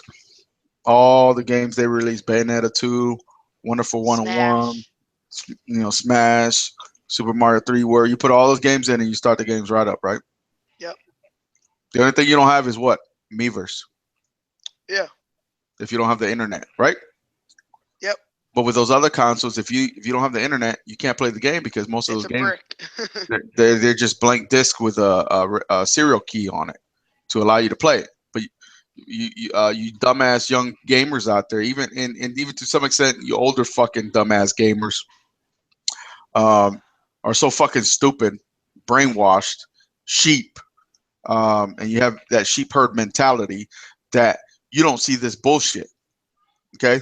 all the games they released: Bayonetta 2, Wonderful 101, Smash, Smash, Super Mario 3, where you put all those games in and you start the games right up, right? yep, The only thing you don't have is what? Miiverse, yeah, if you don't have the internet, right? yep. But with those other consoles, if you don't have the internet, you can't play the game, because most of It's those a games, brick. they're just blank disc with a serial key on it to allow you to play it. But you dumbass young gamers out there, even and even to some extent, you older fucking dumbass gamers, um, are so fucking stupid, brainwashed, sheep, and you have that sheep herd mentality that you don't see this bullshit. Okay,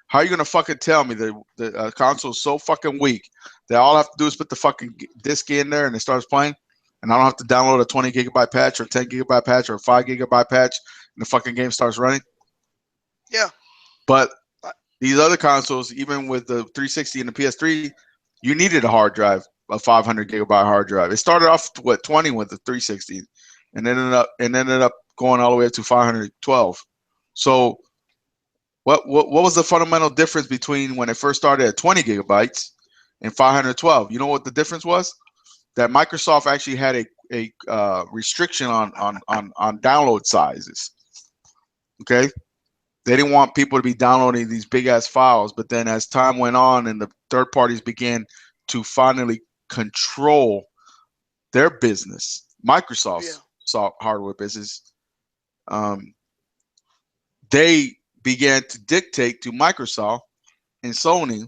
how are you gonna fucking tell me that the console is so fucking weak that all I have to do is put the fucking disc in there and it starts playing, and I don't have to download a 20 gigabyte patch or 10 gigabyte patch or a 5 gigabyte patch, and the fucking game starts running? Yeah. But Uh, these other consoles, even with the 360 and the PS3, you needed a hard drive, a 500 gigabyte hard drive. It started off what 20 with the 360, and ended up going all the way up to 512. So what was the fundamental difference between when it first started at 20 gigabytes and 512? You know what the difference was? That Microsoft actually had a restriction on download sizes. Okay, they didn't want people to be downloading these big ass files. But then as time went on and the third parties began to finally control their business, yeah. Microsoft's hardware business, um, they began to dictate to Microsoft and Sony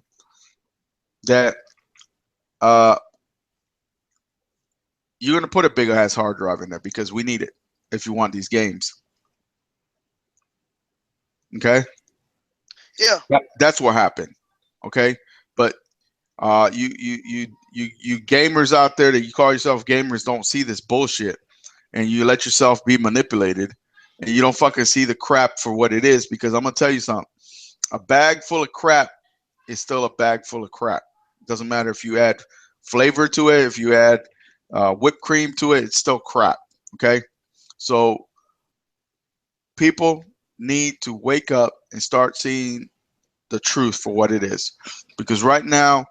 that uh, you're going to put a bigger ass hard drive in there because we need it if you want these games. Okay, Yeah. that's what happened. Okay, but you gamers out there that you call yourself gamers don't see this bullshit, and you let yourself be manipulated, and you don't fucking see the crap for what it is. Because I'm gonna tell you something: a bag full of crap is still a bag full of crap. It doesn't matter if you add flavor to it, if you add whipped cream to it, it's still crap. Okay, so people need to wake up and start seeing the truth for what it is, because right now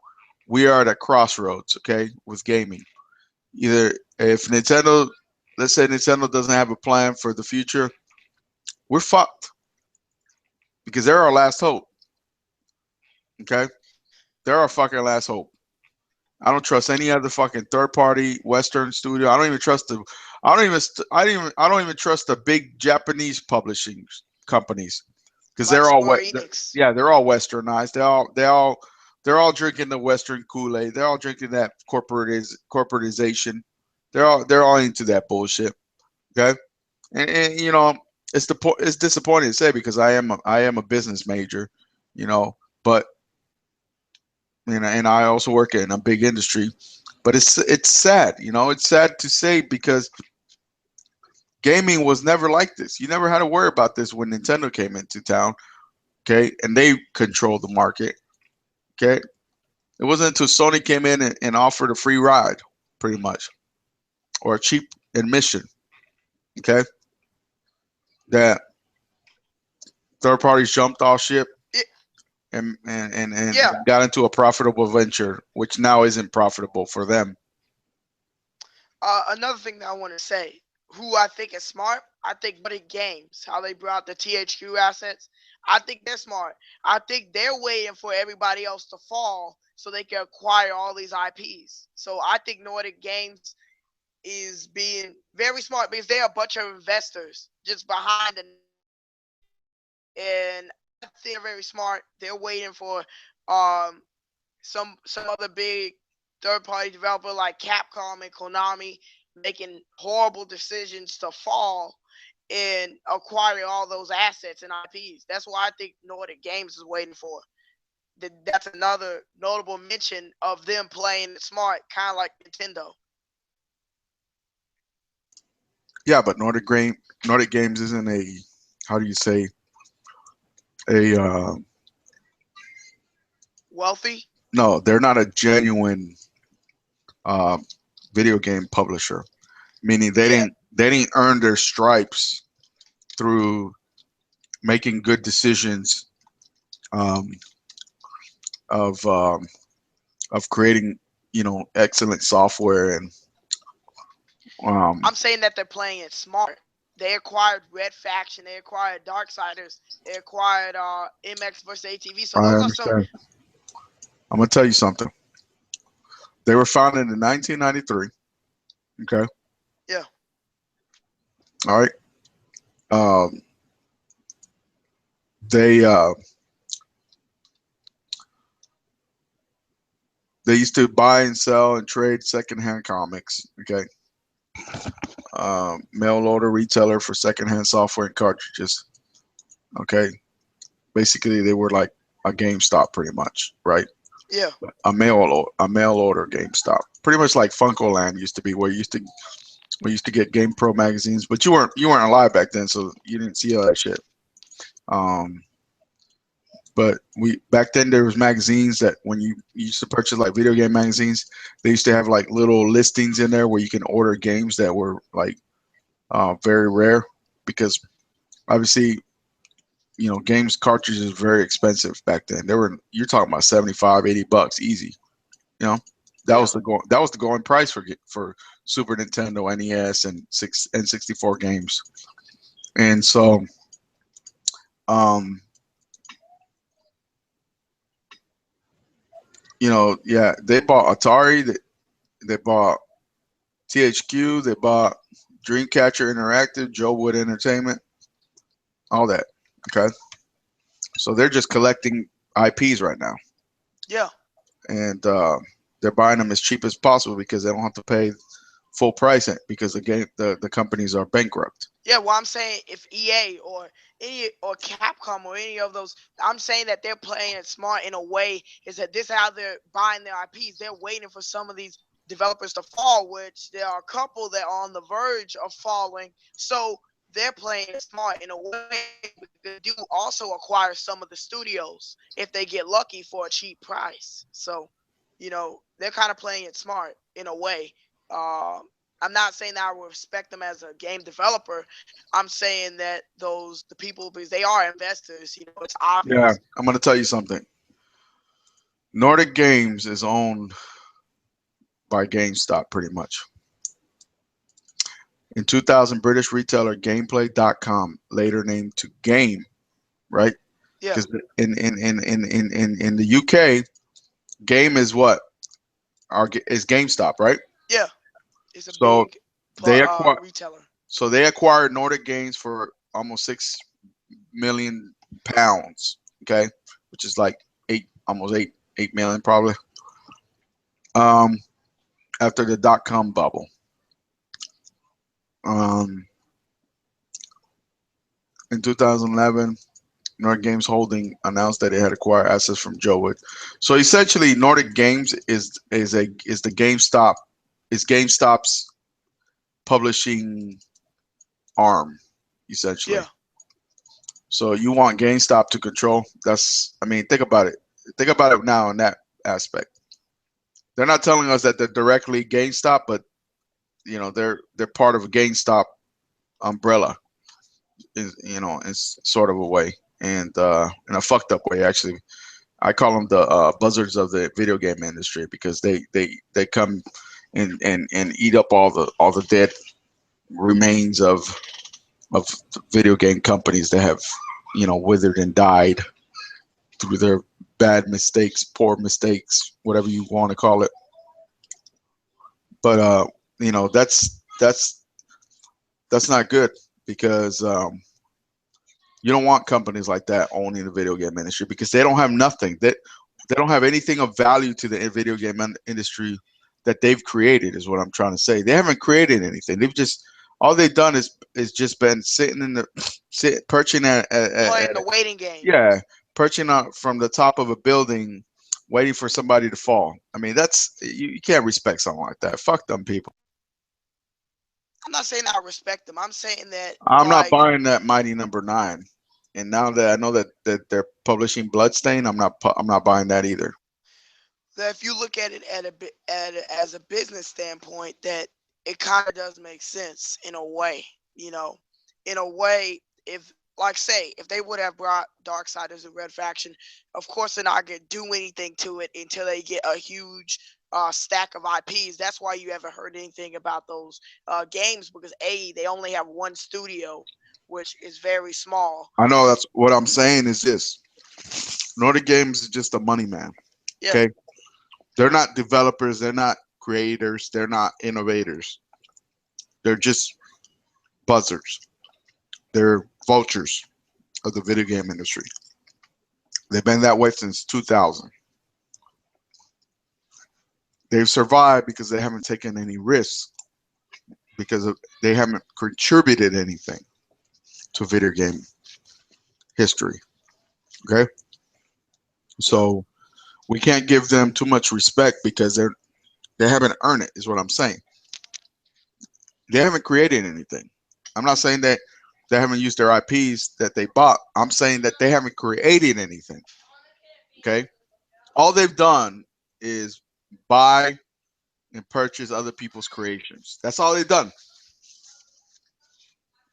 we are at a crossroads. Okay, with gaming, either if Nintendo, let's say Nintendo doesn't have a plan for the future, we're fucked because they're our last hope. Okay, they're our fucking last hope. I don't trust any other fucking third party Western studio. I don't even trust the. I don't even trust the big Japanese publishing companies because Like they're all Square what. Enix. Yeah, they're all westernized. They're all drinking the Western Kool-Aid. They're all drinking that corporatization. They're all into that bullshit. Okay, and you know it's disappointing to say because I am a business major, you know, but and I also work in a big industry, but it's sad, you know, it's sad to say because gaming was never like this. You never had to worry about this when Nintendo came into town, okay, and they controlled the market, okay. It wasn't until Sony came in and offered a free ride, pretty much, or a cheap admission, okay, that third parties jumped off ship It, and yeah. got into a profitable venture, which now isn't profitable for them. Another thing that I want to say, who I think is smart, I think Buddy Games, how they brought the THQ assets, I think they're smart. I think they're waiting for everybody else to fall so they can acquire all these IPs. So I think Nordic Games is being very smart because they're a bunch of investors just behind the and I think they're very smart. They're waiting for um some other big third party developer like Capcom and Konami making horrible decisions to fall and acquire all those assets and IPs. That's why I think Nordic Games is waiting for. That's another notable mention of them playing it smart, kind of like Nintendo. Yeah, but Nordic Games isn't a, how do you say, a Wealthy? no, they're not a genuine uh, video game publisher. Meaning Yeah. they didn't earn their stripes through making good decisions, um, of um, of creating, you know, excellent software and I'm saying that they're playing it smart. They acquired Red Faction, they acquired Darksiders, they acquired MX versus ATV. So I those are some. understand. I'm gonna tell you something. They were founded in 1993. Okay, Yeah. all right. Um, they they used to buy and sell and trade secondhand comics. Okay, mail order retailer for secondhand software and cartridges. Okay, basically they were like a GameStop, pretty much, right? Yeah. A mail order GameStop, pretty much like FuncoLand used to be, where we used to get Game Pro magazines, but you weren't alive back then, so you didn't see all that shit. Um, But we back then there was magazines that when you used to purchase like video game magazines, they used to have like little listings in there where you can order games that were like very rare because obviously games cartridges is very expensive back then. They were you're talking about 75, $80 easy. You know, Yeah. that was the going price for Super Nintendo, NES, and N64 games. And so, um, yeah, they bought Atari, they bought THQ, they bought Dreamcatcher Interactive, Joe Wood Entertainment, all that. Okay, so they're just collecting IPs right now, Yeah. and they're buying them as cheap as possible because they don't have to pay full price because the companies are bankrupt. Yeah, well, I'm saying if EA or Capcom or any of those, I'm saying that they're playing it smart in a way is that this is how they're buying their IPs. They're waiting for some of these developers to fall, which there are a couple that are on the verge of falling. So they're playing it smart in a way because they do also acquire some of the studios if they get lucky for a cheap price. So, they're kind of playing it smart in a way. I'm not saying that I will respect them as a game developer. I'm saying that the people, because they are investors, it's Yeah, obvious. I'm gonna tell you something. Nordic Games is owned by GameStop pretty much. In 2000, British retailer Gameplay.com, later named to Game, right? Yeah, Because in the UK, Game is what? Is GameStop, right? yeah, it's a So big they acquired retailer. so they acquired Nordic Games for almost £6 million, okay, which is like almost 8 million probably. Um, after the .com bubble. Um, in 2011, Nordic Games Holding announced that it had acquired assets from Joe Wood. So essentially, Nordic Games is the GameStop's publishing arm, essentially. Yeah, So you want GameStop to control? I mean, think about it. Think about it now in that aspect. They're not telling us that they're directly GameStop, but they're part of a GameStop umbrella, in sort of a way, and in a fucked up way actually. I call them the buzzards of the video game industry because they come and eat up all the dead remains of video game companies that have withered and died through their bad mistakes, poor mistakes, whatever you want to call it. But that's not good because you don't want companies like that owning the video game industry because they don't have nothing. They don't have anything of value to the video game industry that they've created. Is what I'm trying to say. They haven't created anything. All they've done is just been sitting perching playing the waiting game. yeah, perching out from the top of a building, waiting for somebody to fall. I mean, you can't respect something like that. Fuck them people. I'm not saying I respect them. I'm saying that I'm not like buying that Mighty Number Nine. And now that I know that they're publishing Bloodstain, I'm not buying that either. that if you look at it as a business standpoint, that it kind of does make sense in a way. In a way, if like say if they would have brought Darksiders and Red Faction, of course they're not gonna do anything to it until they get a huge stack of IPs. That's why you haven't heard anything about those games because they only have one studio, which is very small. I know that's what I'm saying is this. Nordic Games is just a money man. Yeah, Okay, they're not developers. They're not creators. They're not innovators. They're just buzzers. They're vultures of the video game industry. They've been that way since 2000. They've survived because they haven't taken any risks they haven't contributed anything to video game history. Okay, yeah. so we can't give them too much respect because they haven't earned it. Is what I'm saying. They haven't created anything. I'm not saying that they haven't used their IPs that they bought. I'm saying that they haven't created anything. Okay, all they've done is buy and purchase other people's creations. That's all they've done.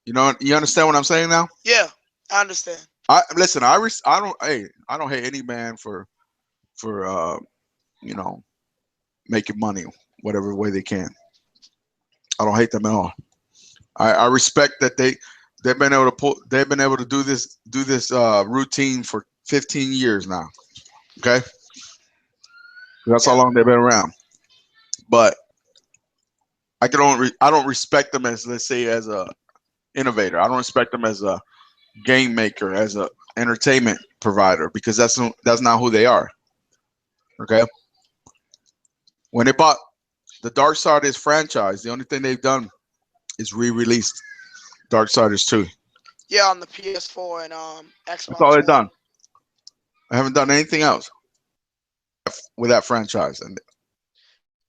You understand what I'm saying now? Yeah, I understand. I listen. I don't. Hey, I don't hate any man for you know making money whatever way they can. I don't hate them at all. I respect that they've been able to do this routine for 15 years now. Okay, that's how Yeah, long they've been around. But I don't respect them as, let's say, as a innovator. I don't respect them as a game maker, as a entertainment provider, because that's not who they are. Okay, when they bought the Darksiders franchise, the only thing they've done is re-released Darksiders 2. yeah, on the PS4 and That's all Xbox they've One. done. I haven't done anything else with that franchise. And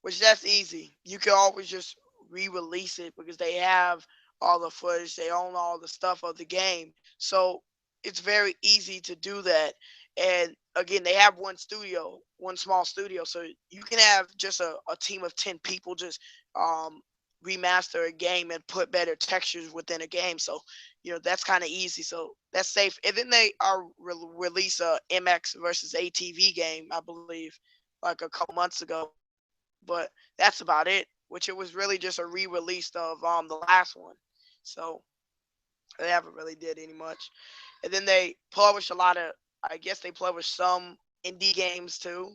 Which that's easy. You can always just re-release it because they have all the footage, they own all the stuff of the game. So it's very easy to do that. And again, they have one studio, one small studio, so you can have just a team of 10 people just um, remaster a game and put better textures within a game. So that's kind of easy. So that's safe. And then they are release a MX versus ATV game, I believe, like a couple months ago, but that's about it. Which it was really just a re-release of the last one, so they haven't really did any much. And then they publish a lot of, I guess they publish some indie games too.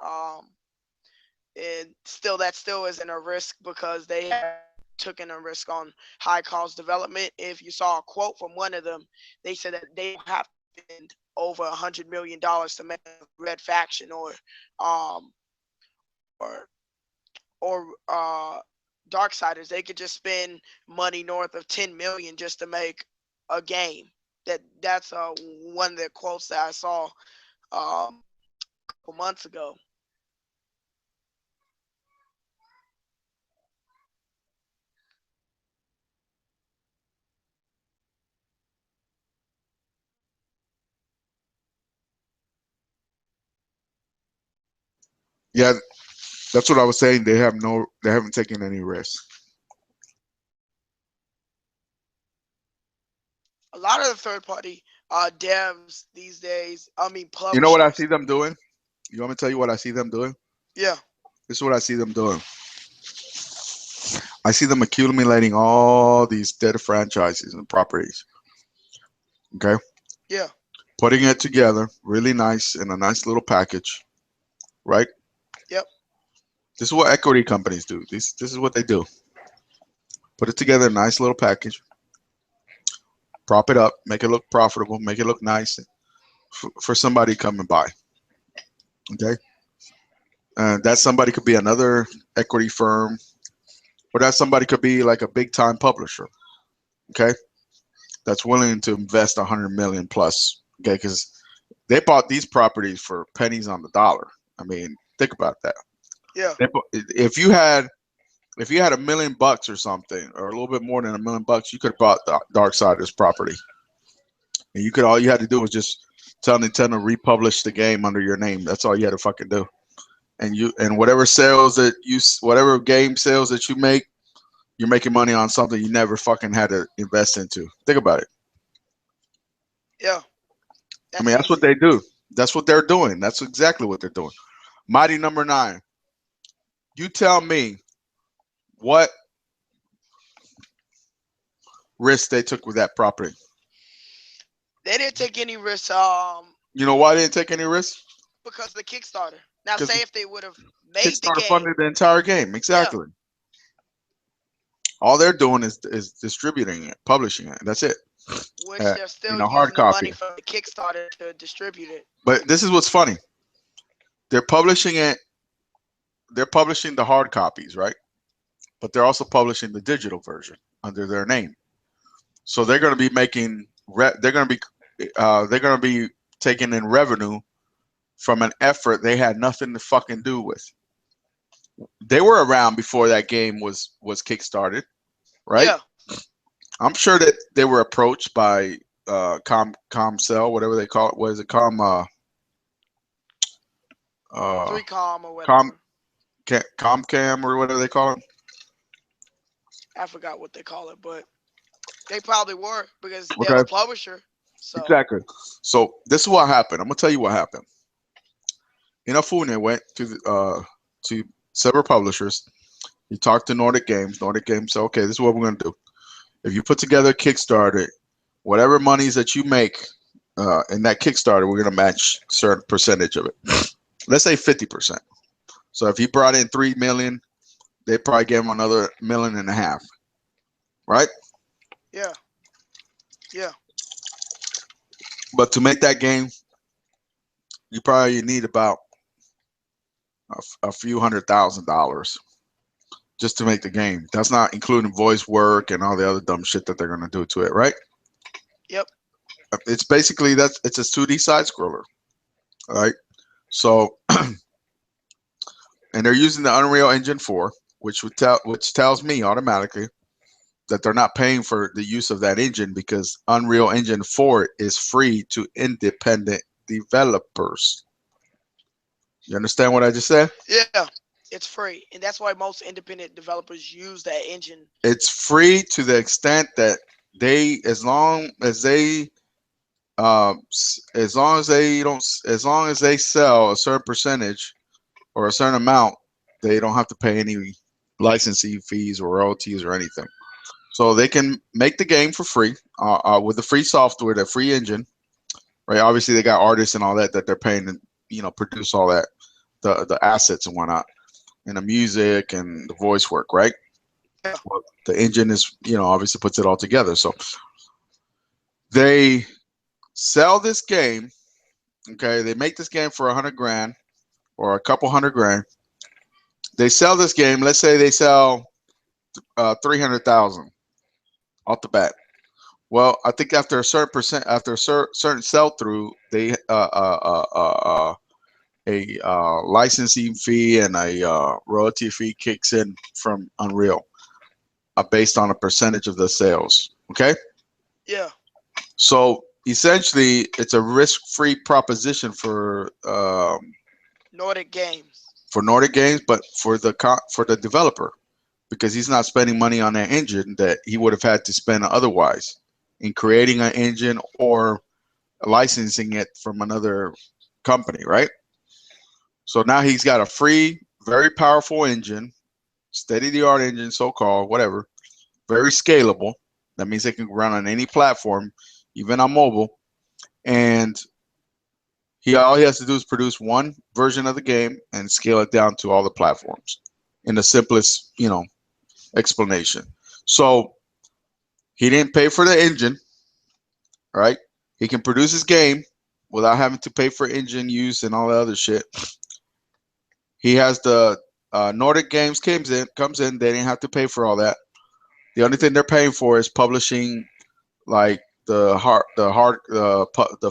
Um, and still, that still isn't a risk because they have taken a risk on high cost development. If you saw a quote from one of them, they said that they don't have to spend over $100 million to make a red faction um or or Darksiders. They could just spend money north of 10 million just to make a game. That's one of the quotes that I saw a couple months ago. yeah, that's what I was saying. They haven't taken any risks. A lot of the third party devs these days, I mean You know what I publishers. see them doing? You want me to tell you what I see them doing? Yeah, This is what I see them doing. I see them accumulating all these dead franchises and properties. Okay, yeah, putting it together really nice in a nice little package, right? yep, This is what equity companies do. This is what they do. Put it together in a nice little package, prop it up, make it look profitable, make it look nice for somebody to come and buy. Okay, that somebody could be another equity firm, or that somebody could be like a big time publisher. Okay, that's willing to invest 100 million plus. Okay, because they bought these properties for pennies on the dollar. I mean, think about that. yeah, If you had $1 million or something, or a little bit more than $1 million, you could have bought the Darksiders property, and all you had to do was just tell Nintendo republish the game under your name. That's all you had to fucking do. And whatever game sales that you make, you're making money on something you never fucking had to invest into. Think about it. yeah. I That's mean, that's what easy. they do. That's what they're doing. That's exactly what they're doing. Mighty Number Nine. You tell me what risk they took with that property. They didn't take any risks You know why they didn't take any risks? because of the Kickstarter. Now, Because say if they would have made the Kickstarter game, funded the entire game. yeah, Exactly. All they're doing is distributing it, publishing it. That's it. which they're In still a hard using the copy. money from the Kickstarter to distribute it. But this is what's funny. They're publishing it. They're publishing the hard copies, right? But they're also publishing the digital version under their name. So they're going to be making. They're going to be. They're going to be taking in revenue from an effort they had nothing to fucking do with. They were around before that game was kickstarted, right? Yeah, I'm sure that they were approached by Comcell, whatever they call it. What is it? uh, 3Com or Com, whatever. Comcam or whatever they call it. I forgot what they call it, but they probably were because they're the Okay, publisher. So exactly. So this is what happened. I'm gonna tell you what happened. Inafune went to several publishers. He talked to Nordic Games. Nordic Games said, "Okay, this is what we're gonna do. If you put together a Kickstarter, whatever monies that you make in that Kickstarter, we're gonna match a certain percentage of it. Let's say 50%. So if he brought in 3 million, they probably gave him another 1.5 million, right? yeah, yeah, But to make that game, you probably need about a few $100,000 just to make the game. That's not including voice work and all the other dumb shit that they're gonna do to it, right? yep, It's basically it's a 2D side scroller, right? So and they're using the Unreal Engine 4, which tells me automatically that they're not paying for the use of that engine because Unreal Engine 4 is free to independent developers. You understand what I just said? yeah. It's free, and that's why most independent developers use that engine. It's free to the extent that as long as they as long as they don't, as long as they sell a certain percentage or a certain amount, they don't have to pay any licensing fees or royalties or anything. So they can make the game for free with the free software, the free engine, right? Obviously, they got artists and all that they're paying to produce all that, the assets and whatnot, and the music and the voice work, right? Yeah, Well, the engine is obviously puts it all together. So they sell this game. Okay, they make this game for 100 grand or a couple $100 grand. They sell this game. Let's say they sell 300,000 off the bat. Well, I think after a certain percent, after a certain sell through, they a licensing fee and a royalty fee kicks in from Unreal, based on a percentage of the sales. Okay, yeah. so essentially, it's a risk-free proposition Nordic Games. for Nordic Games, but for the developer, because he's not spending money on that engine that he would have had to spend otherwise in creating an engine or licensing it from another company, right? So now he's got a free, very powerful engine, state of the art engine, so called, whatever, very scalable. That means it can run on any platform, even on mobile. And all he has to do is produce one version of the game and scale it down to all the platforms in the simplest, explanation. So he didn't pay for the engine, right? He can produce his game without having to pay for engine use and all the other shit. He has the Nordic Games comes in. They didn't have to pay for all that. The only thing they're paying for is publishing, like the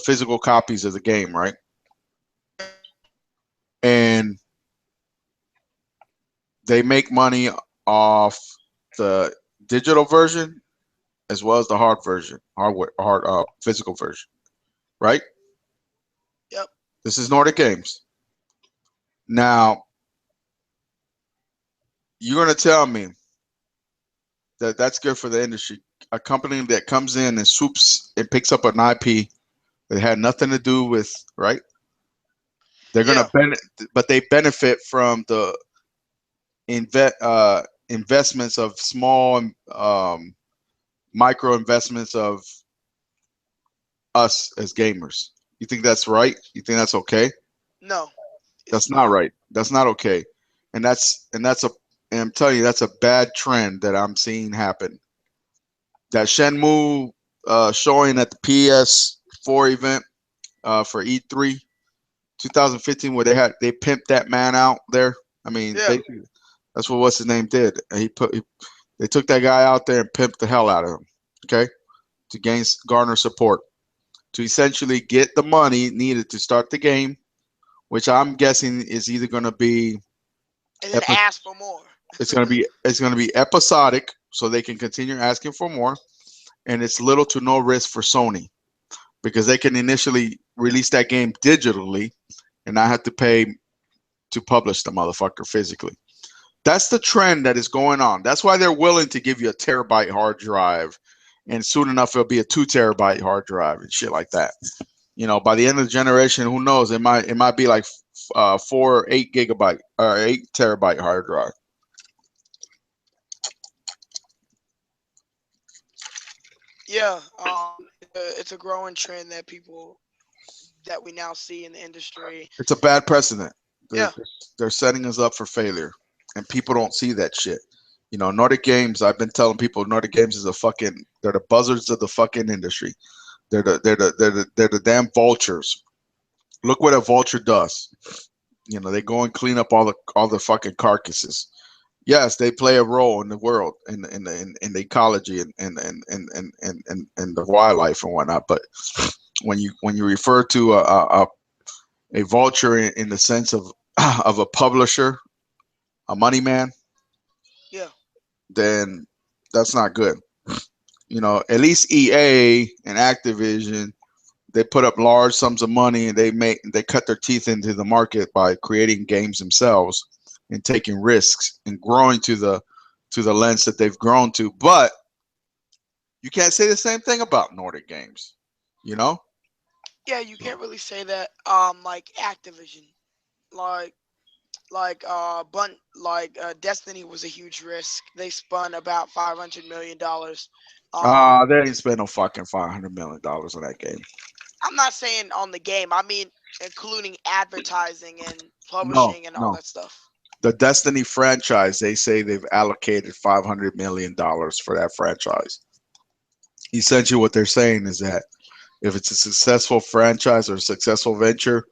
physical copies of the game, right? And they make money off the digital version as well as the hard physical version, right? Yep. This is Nordic Games. Now, you're gonna tell me that that's good for the industry. A company that comes in and swoops and picks up an IP that had nothing to do with, right? They're gonna Yeah. but they benefit from the investments of small micro investments of us as gamers. You think that's right? You think that's okay? No, That's it's not not. right. That's not okay. And I'm telling you, that's a bad trend that I'm seeing happen. That Shenmue showing at the PS4 event for E3 2015, where they pimped that man out there. I mean, Yeah. basically, that's what what's his name did. They took that guy out there and pimped the hell out of him. Okay, to garner support, to essentially get the money needed to start the game, which I'm guessing is either going to be And then ask for more. it's going to be episodic, so they can continue asking for more, and it's little to no risk for Sony because they can initially release that game digitally and not have to pay to publish the motherfucker physically. That's the trend that is going on. That's why they're willing to give you a terabyte hard drive, and soon enough it'll be a 2 terabyte hard drive and shit like that. By the end of the generation, who knows? It might be like 4 or 8 gigabyte or 8 terabyte hard drive. Yeah, it's a growing trend that people that we now see in the industry. It's a bad precedent. They're Yeah, they're setting us up for failure, and people don't see that shit. Nordic Games. I've been telling people Nordic Games is they're the buzzards of the fucking industry. They're the damn vultures. Look what a vulture does. They go and clean up all the fucking carcasses. Yes, they play a role in the world, in the ecology and the wildlife and whatnot. But when you refer to a vulture in the sense of of a publisher, a money man, yeah, then that's not good. At least EA and Activision, they put up large sums of money and they cut their teeth into the market by creating games themselves and taking risks and growing to the lengths that they've grown to. But you can't say the same thing about Nordic Games. You know? yeah. You can't really say that. Like Activision, like Destiny was a huge risk. They spun about $500 million. They didn't spend no fucking $500 million on that game. I'm not saying on the game. I mean, including advertising and No, publishing and all no. that stuff. The Destiny franchise, they say they've allocated $500 million for that franchise. Essentially, what they're saying is that if it's a successful franchise or a successful venture,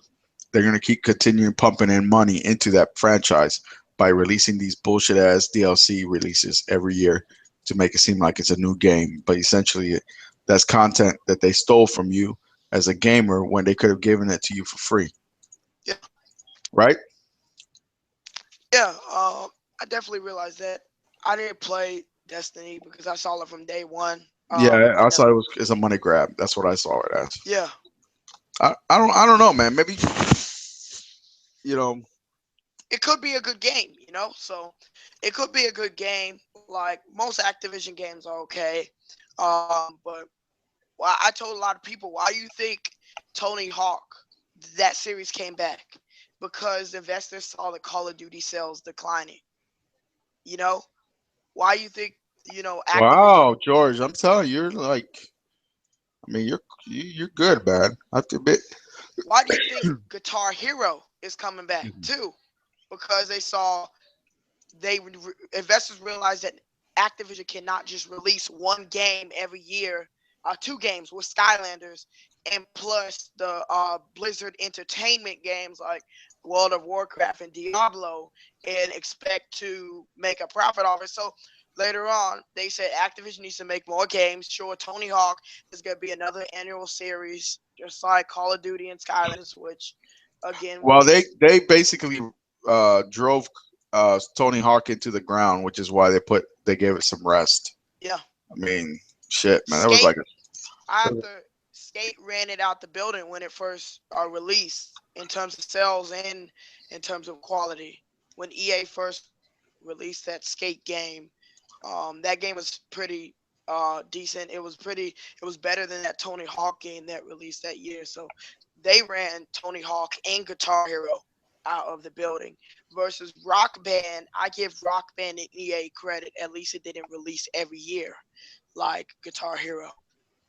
they're going to keep continuing pumping in money into that franchise by releasing these bullshit ass DLC releases every year to make it seem like it's a new game. But essentially, that's content that they stole from you as a gamer when they could have given it to you for free, Yeah, right? yeah. I definitely realized that. I didn't play Destiny because I saw it from day one. Yeah, I I never. saw it's a money grab. That's what I saw it as. Yeah, I don't know, man. Maybe you know. it could be a good game, So it could be a good game. Like most Activision games are okay. But well, I told a lot of people, why you think Tony Hawk that series came back? Because investors saw the Call of Duty sales declining. You know, why you think Activision? Wow, George, I'm telling you, you're like, I mean, you're good, man. I have to admit. Why do you think Guitar Hero is coming back too? Because investors realized that Activision cannot just release one game every year, 2 games with Skylanders, and plus the Blizzard Entertainment games like World of Warcraft and Diablo, and expect to make a profit off it. So later on, they said Activision needs to make more games. Sure, Tony Hawk is going to be another annual series, just like Call of Duty and Skylanders, which again will Well, be they basically drove Tony Hawk into the ground, which is why they gave it some rest. yeah. I mean, shit, man, that was Skate like after Skate ran it out the building when it first released in terms of sales and in terms of quality. When EA first released that Skate game, that game was pretty decent. It was better than that Tony Hawk game that released that year. So they ran Tony Hawk and Guitar Hero out of the building. Versus Rock Band, I give Rock Band and EA credit. At least it didn't release every year like Guitar Hero.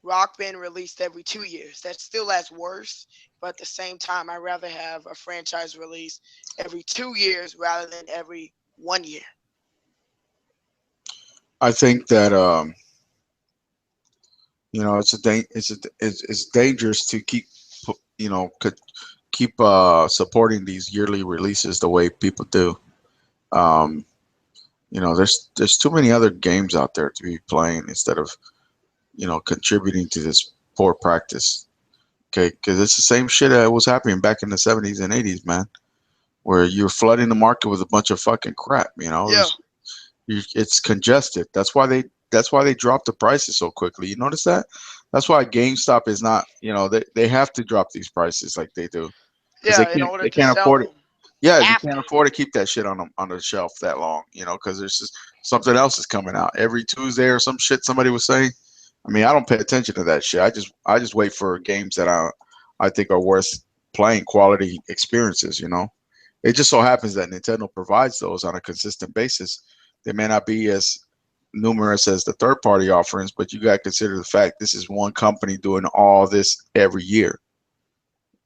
Rock Band released every 2 years. That's still as worse, but at the same time, I'd rather have a franchise release every 2 years rather than every 1 year. I think that it's dangerous to keep keep supporting these yearly releases the way people do. Um, there's too many other games out there to be playing instead of contributing to this poor practice. Okay, because it's the same shit that was happening back in the '70s and '80s, man, where you're flooding the market with a bunch of fucking crap. Yeah, It's congested. That's why they dropped the prices so quickly. You notice that? That's why GameStop is not. They have to drop these prices like they do because they yeah, in can't order they to can't sell afford it. them. They Yeah, you have can't to. afford to keep that shit on the shelf that long, because there's just something else is coming out every Tuesday or some shit somebody was saying. I mean, I don't pay attention to that shit. I just wait for games that I think are worth playing, quality experiences. It just so happens that Nintendo provides those on a consistent basis. They may not be as numerous as the third party offerings, but you got to consider the fact this is one company doing all this every year,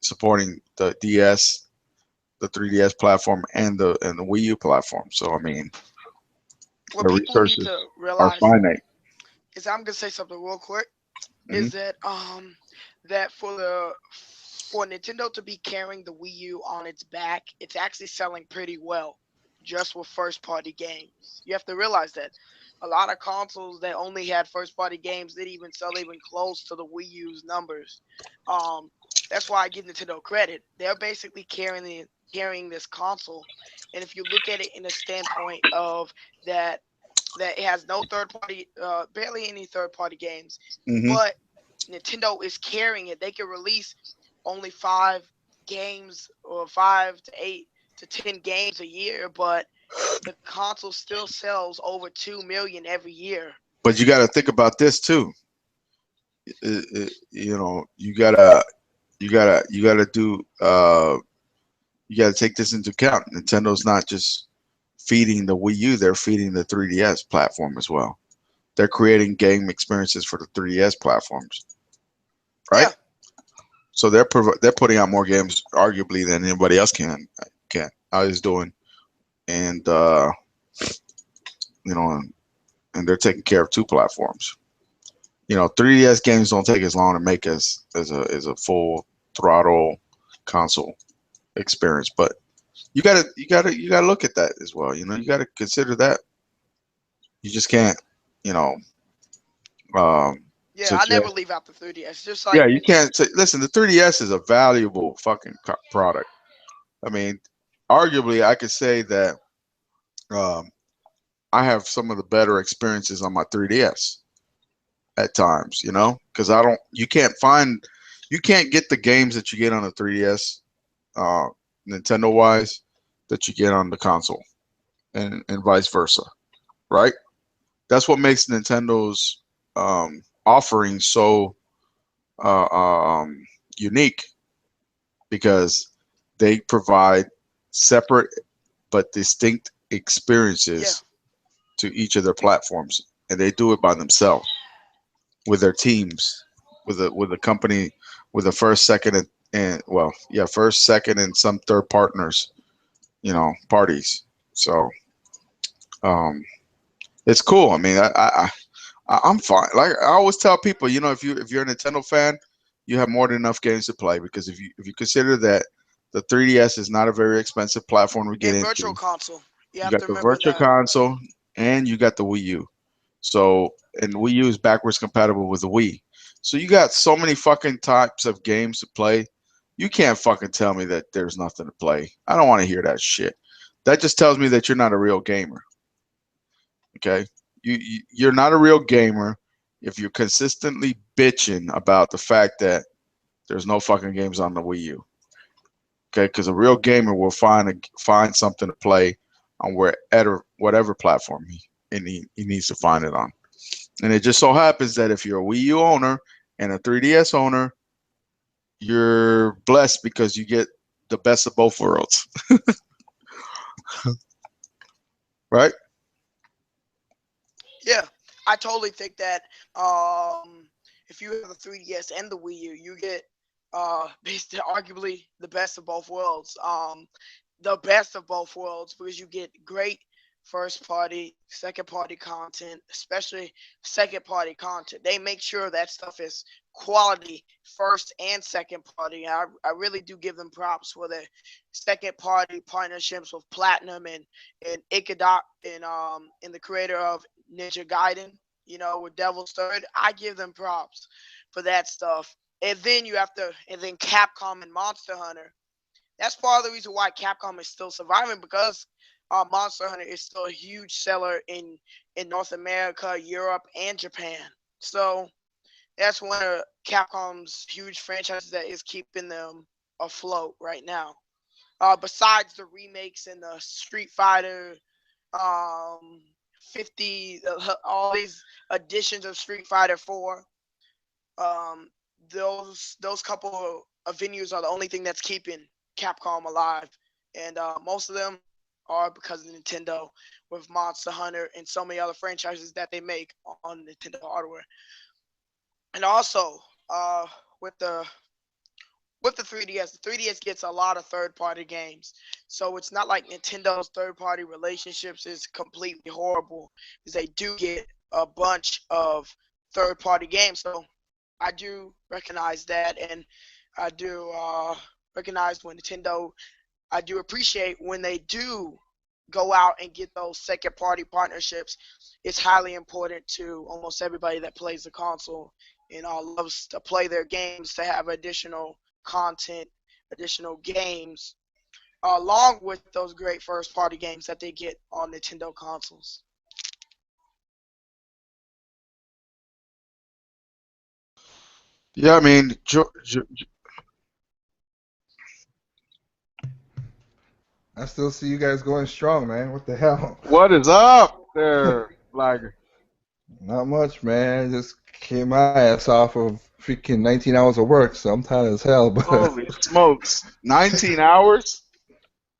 supporting the DS, the 3DS platform, and the Wii U platform. So I mean, What the people need resources to are realize finite. is I'm gonna say something real quick. Hmm. Is that for Nintendo to be carrying the Wii U on its back, it's actually selling pretty well, just with first party games. You have to realize that a lot of consoles that only had first party games didn't even sell even close to the Wii U's numbers. Um, that's why I give Nintendo credit. They're basically carrying this console, and if you look at it in a standpoint of that that it has no third party, barely any third party games, Hmm. but Nintendo is carrying it. They can release only 5 games or 5 to 8 to 10 games a year, but the console still sells over 2 million every year. But you got to think about this too. You gotta do. You gotta take this into account. Nintendo's not just feeding the Wii U; they're feeding the 3DS platform as well. They're creating game experiences for the 3DS platforms, right? Yeah, So they're putting out more games, arguably, than anybody else can is doing, and you know, and they're taking care of two platforms. 3DS games don't take as long to make as a full throttle console experience, but you gotta look at that as well. You gotta consider that. You just can't, you know, um, yeah. I never suggest. leave out the 3DS. Just Yeah, like you can't say. Listen, the 3DS is a valuable fucking product. I mean, arguably, I could say that um, I have some of the better experiences on my 3DS at times. Because you can't get the games that you get on the 3DS, uh, Nintendo wise, that you get on the console, and vice versa, right? That's what makes Nintendo's offering so unique, because they provide separate but distinct yeah, experiences to each of their platforms, and they do it by themselves with their teams, with a company, with the first, second, and well, yeah, first, second, and some third partners, parties. So um, it's cool. I mean, I'm fine. Like I always tell people, if you're a Nintendo fan, you have more than enough games to play, because if you consider that the 3DS is not a very expensive platform to get and Virtual into. Console. You You have got to the remember Virtual that. Console and you got the Wii U. So, and Wii U is backwards compatible with the Wii. So you got so many fucking types of games to play. You can't fucking tell me that there's nothing to play. I don't want to hear that shit. That just tells me that you're not a real gamer. Okay, you're not a real gamer if you're consistently bitching about the fact that there's no fucking games on the Wii U. Okay, because a real gamer will find something to play on whatever platform he needs to find it on. And it just so happens that if you're a Wii U owner and a 3DS owner, you're blessed because you get the best of both worlds, right? Yeah, I totally think that if you have the 3DS and the Wii U, you get basically arguably the best of both worlds. The best of both worlds because you get great first party, second party content, especially second party content. They make sure that stuff is quality first and second party. I really do give them props for their second party partnerships with Platinum and Ikeda and the creator of Ninja Gaiden, with Devil's Third. I give them props for that stuff. And then Capcom and Monster Hunter. That's part of the reason why Capcom is still surviving because Monster Hunter is still a huge seller in North America, Europe, and Japan. So that's one of Capcom's huge franchises that is keeping them afloat right now. besides the remakes and the Street Fighter 50, all these additions of Street Fighter 4, those couple of venues are the only thing that's keeping Capcom alive, and most of them are because of Nintendo, with Monster Hunter and so many other franchises that they make on Nintendo hardware. And also, with the 3DS, the 3DS gets a lot of third-party games. So it's not like Nintendo's third-party relationships is completely horrible, because they do get a bunch of third-party games. So I do recognize that, and I do recognize when Nintendo, I do appreciate when they do go out and get those second-party partnerships. It's highly important to almost everybody that plays the console and loves to play their games to have additional content, additional games, along with those great first-party games that they get on Nintendo consoles. Yeah, I mean, I still see you guys going strong, man. What the hell? what is up there, Flagger? Not much, man. Just came my ass off of freaking 19 hours of work, so I'm tired as hell. But Holy smokes, 19 hours?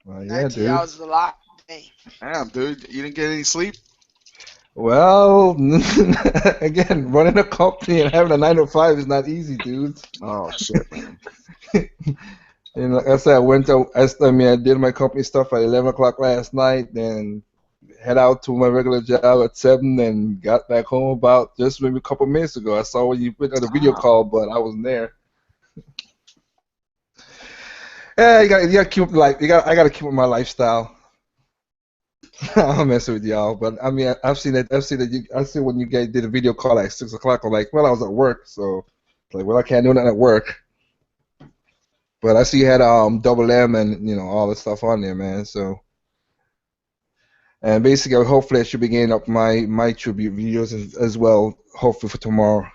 well, yeah, 19 dude. hours is a lot. Dang. Damn, dude, you didn't get any sleep? Well, again, running a company and having a 9 to 5 is not easy, dude. Oh shit, man. And like I said, I did my company stuff at 11 o'clock last night, then head out to my regular job at 7, and got back home about just maybe a couple minutes ago. I saw when you put on a video call, but I wasn't there. Yeah, you gotta keep up I gotta keep up my lifestyle. I'm messing with y'all, but I mean, I've seen when you guys did a video call at 6 o'clock. I'm like, well, I was at work, so like, well, I can't do nothing at work. But I see you had Double M and all the stuff on there, man. So, and basically, hopefully, I should be getting up my tribute videos as well. Hopefully for tomorrow.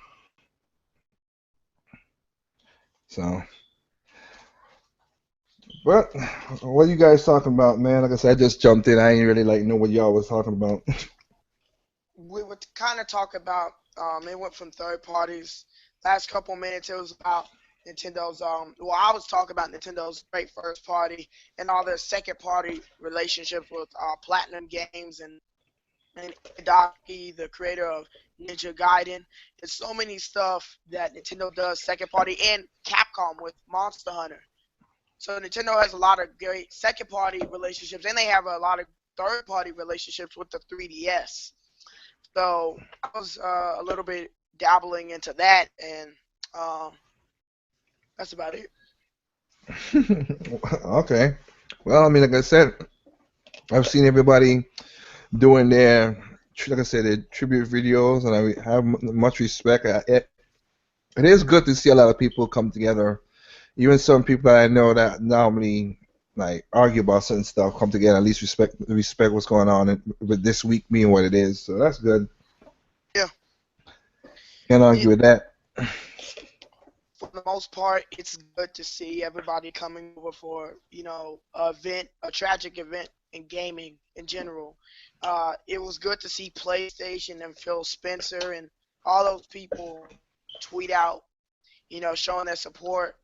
So, but what are you guys talking about, man? Like I said, I just jumped in. I ain't really know what y'all was talking about. We would kind of talk about, it went from third parties. Last couple minutes, it was about Nintendo's, I was talking about Nintendo's great first party and all their second party relationships with Platinum Games and Hideki, the creator of Ninja Gaiden. There's so many stuff that Nintendo does second party, and Capcom with Monster Hunter. So Nintendo has a lot of great second party relationships, and they have a lot of third party relationships with the 3DS. So I was a little bit dabbling into that, and that's about it. Okay. Well, I mean, like I said, I've seen everybody doing their tribute videos, and I have much respect. It is good to see a lot of people come together. Even some people I know that normally argue about certain stuff come together, at least respect what's going on with this week being what it is. So that's good. Yeah. Can't argue with that. For the most part, it's good to see everybody coming over for, a tragic event in gaming in general. It was good to see PlayStation and Phil Spencer and all those people tweet out, showing their support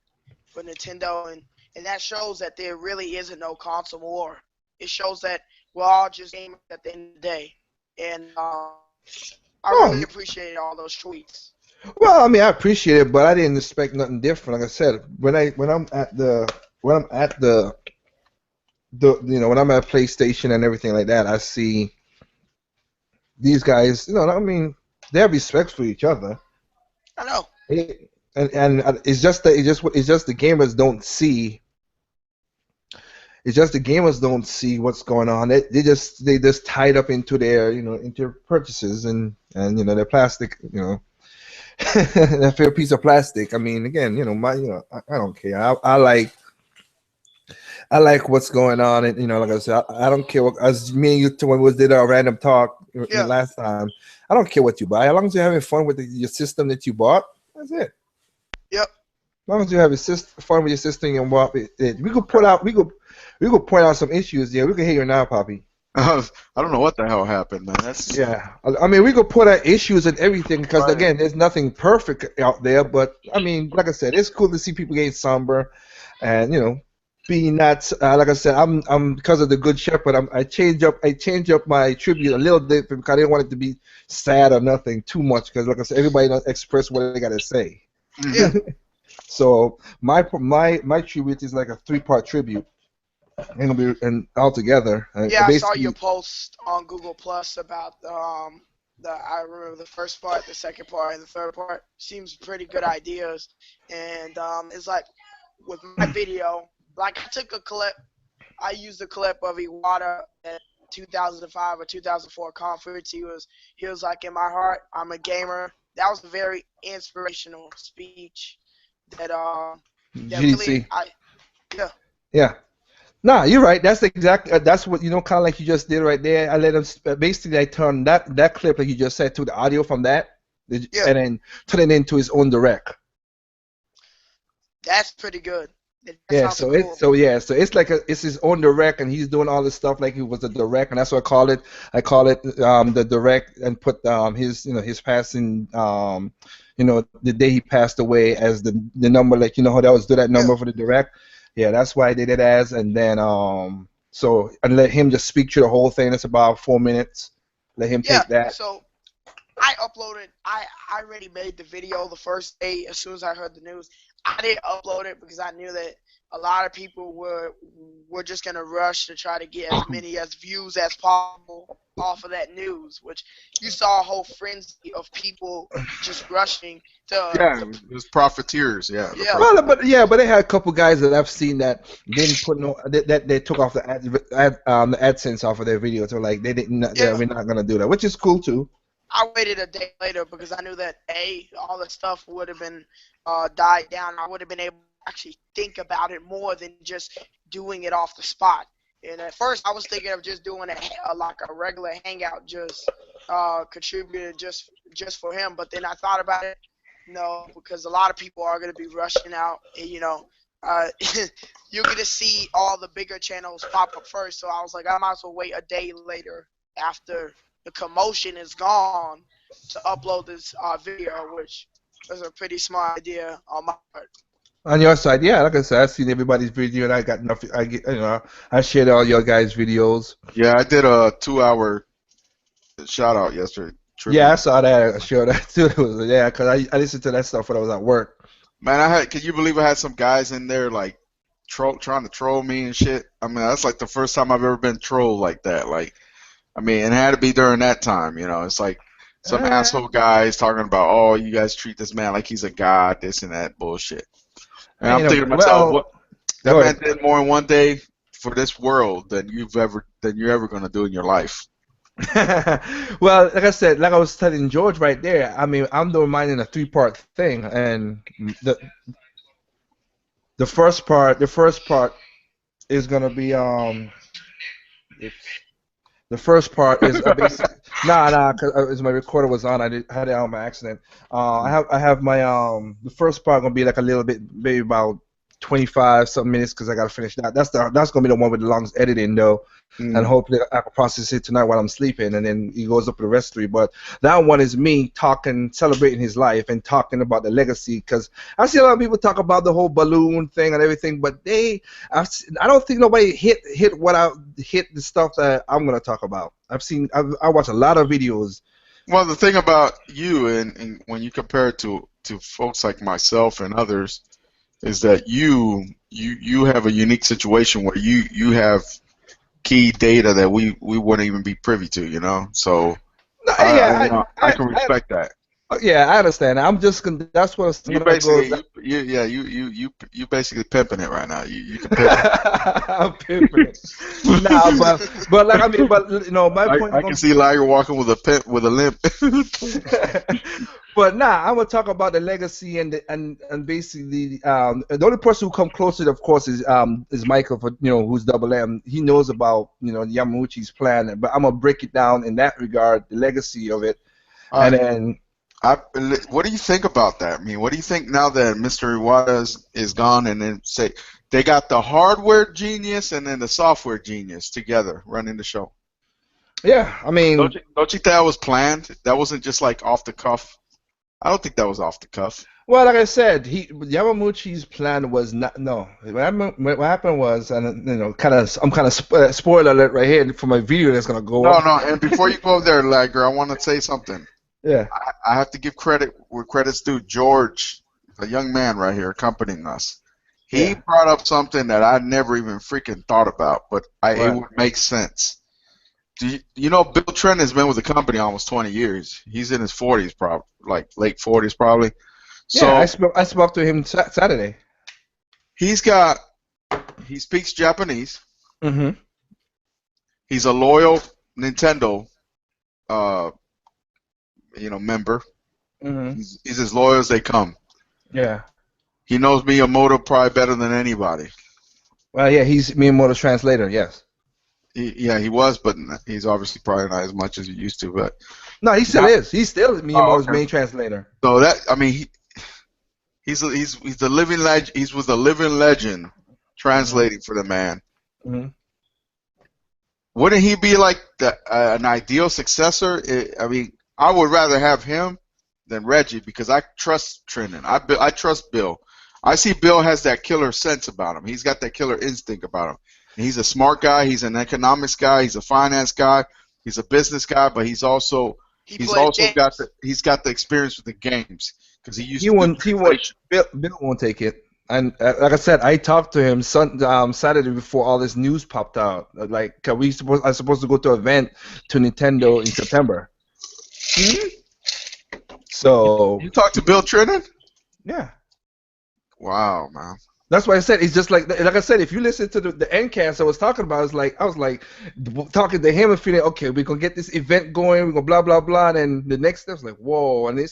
for Nintendo, and that shows that there really isn't no console war. It shows that we're all just gamers at the end of the day, and I really appreciate all those tweets. Well, I mean, I appreciate it, but I didn't expect nothing different. Like I said, when I'm at PlayStation and everything like that, I see these guys. I mean, they have respect for each other. I know. And it's just the gamers don't see. It's just the gamers don't see what's going on. They just tied up into their into purchases and their plastic that fair piece of plastic. I mean, again, I don't care. I like what's going on, and like I said, I don't care what, as me and you when we did our random talk last time. I don't care what you buy, as long as you're having fun with your system that you bought. That's it. Yep. long as you have fun with your sister and what we could put out, we could point out some issues. Yeah, we can hear you now, Poppy. I don't know what the hell happened, man. That's Yeah, I mean, we could put out issues and everything because right. again, there's nothing perfect out there. But I mean, like I said, it's cool to see people getting somber, and being not like I said, I'm because of the Good Shepherd. I change up my tribute a little bit because I didn't want it to be sad or nothing too much because like I said, everybody don't express what they gotta say. Yeah. So my tribute is like a 3-part tribute. And it'll be and all together. Yeah, I saw your post on Google Plus about I remember the first part, the second part, and the third part. Seems pretty good ideas, and it's like with my video, like I took a clip, I used a clip of Iwata at 2005 or 2004 conference. He was like, in my heart, I'm a gamer. That was a very inspirational speech. That GDC. Yeah. Yeah. Nah, you're right. That's exactly that's what kind of like you just did right there. I let him basically I turned that clip like you just said to the audio from that, and then turn it into his own direct. That's pretty good. Yeah, so cool. So it's like it's his own direct, and he's doing all this stuff like he was a direct, and that's what I call it. I call it the direct, and put his his passing the day he passed away as the number, like how they always do that number for the direct. Yeah, that's why I did it as, and then so and let him just speak through the whole thing. It's about 4 minutes. Let him take that. So I uploaded. I already made the video the first day as soon as I heard the news. I didn't upload it because I knew that a lot of people were just gonna rush to try to get as many views as possible off of that news. Which you saw a whole frenzy of people just rushing to. Yeah, it was profiteers. Yeah. Well, but they had a couple guys that I've seen that didn't put that they took off the AdSense off of their video. So like they didn't. Yeah, we're not gonna do that, which is cool too. I waited a day later because I knew that all the stuff would have been died down. I would have been able to actually think about it more than just doing it off the spot. And at first, I was thinking of just doing like a regular hangout, just contributed just for him. But then I thought about it, no, because a lot of people are going to be rushing out. And, you're going to see all the bigger channels pop up first. So I was like, I might as well wait a day later after the commotion is gone to upload this video, which was a pretty smart idea on my part. On your side, yeah, like I said, I've seen everybody's video, and I got nothing. I shared all your guys' videos. Yeah, I did a 2-hour shout out yesterday. Yeah, I saw that. I showed that too. Because I listened to that stuff when I was at work. Man, can you believe I had some guys in there like trying to troll me and shit? I mean, that's like the first time I've ever been trolled like that. Like, I mean, it had to be during that time, It's like some asshole guys talking about, oh, you guys treat this man like he's a god, this and that bullshit. And I'm thinking to myself, that man did more in one day for this world than you're ever gonna do in your life. Well, like I said, like I was telling George right there, I mean, I'm doing mine in a 3-part thing, and the first part is gonna be the first part is basically because my recorder was on. I had it on by accident. I have my the first part gonna be like a little bit, maybe about 25 something minutes because I gotta finish that. That's gonna be the one with the longest editing though, and hopefully I can process it tonight while I'm sleeping, and then it goes up to the rest 3. But that one is me talking, celebrating his life, and talking about the legacy. Because I see a lot of people talk about the whole balloon thing and everything, but I don't think nobody hit the stuff that I'm gonna talk about. I watch a lot of videos. Well, the thing about you and when you compare it to folks like myself and others, is that you have a unique situation where you have key data that we wouldn't even be privy to, So I can respect that. Yeah, I understand. I'm just gonna. That's what you basically. You basically pimping it right now. You can pimp it. I'm pimping it. Nah, but like I mean, my point. I can see Liger walking with a limp. But I'm gonna talk about the legacy and basically the only person who come closer, of course, is Michael, for who's Double M. He knows about Yamauchi's plan, but I'm gonna break it down in that regard, the legacy of it, and then What do you think about that? I mean, what do you think now that Mr. Iwata is gone, and then say they got the hardware genius and then the software genius together running the show? Yeah, I mean, Don't you think that was planned? That wasn't just like off the cuff. I don't think that was off the cuff. well, like I said, Yamamuchi's plan was not. No, what happened was, and I'm kind of spoiler alert right here for my video that's gonna go No, up. no. And before you go there, Lagger, I want to say something. Yeah. I have to give credit where credit's due. George, a young man right here accompanying us, he Yeah. brought up something that I never even freaking thought about, but it Right. would make sense. You know, Bill Trinen has been with the company almost 20 years. He's in his 40s, probably, like late 40s, probably. So Yeah, I spoke to him Saturday. he speaks Japanese. Mm-hmm. He's a loyal Nintendo, member. Mm-hmm. He's as loyal as they come. Yeah. He knows Miyamoto probably better than anybody. Well, yeah, he's Miyamoto's translator. Yes. He was, but he's obviously probably not as much as he used to. But No, he still is. He's still Miyamoto's okay. main translator. So that, I mean, he's the living legend. He was the living legend translating for the man. Mm-hmm. Wouldn't he be like an ideal successor? I mean, I would rather have him than Reggie because I trust Trinen. I trust Bill. I see Bill has that killer sense about him. He's got that killer instinct about him. And he's a smart guy. He's an economics guy. He's a finance guy. He's a business guy. But he's got the experience with the games because he used to. Bill won't take it. And like I said, I talked to him Saturday before all this news popped out. Like, I was supposed to go to an event to Nintendo in September. So You talked to Bill Trinen? yeah, Wow, man. that's why I said it's just like I said. If you listen to the endcast I was talking about, I was like talking to him and feeling okay. We're gonna get this event going. We're gonna blah blah blah. And the next step's like whoa, and it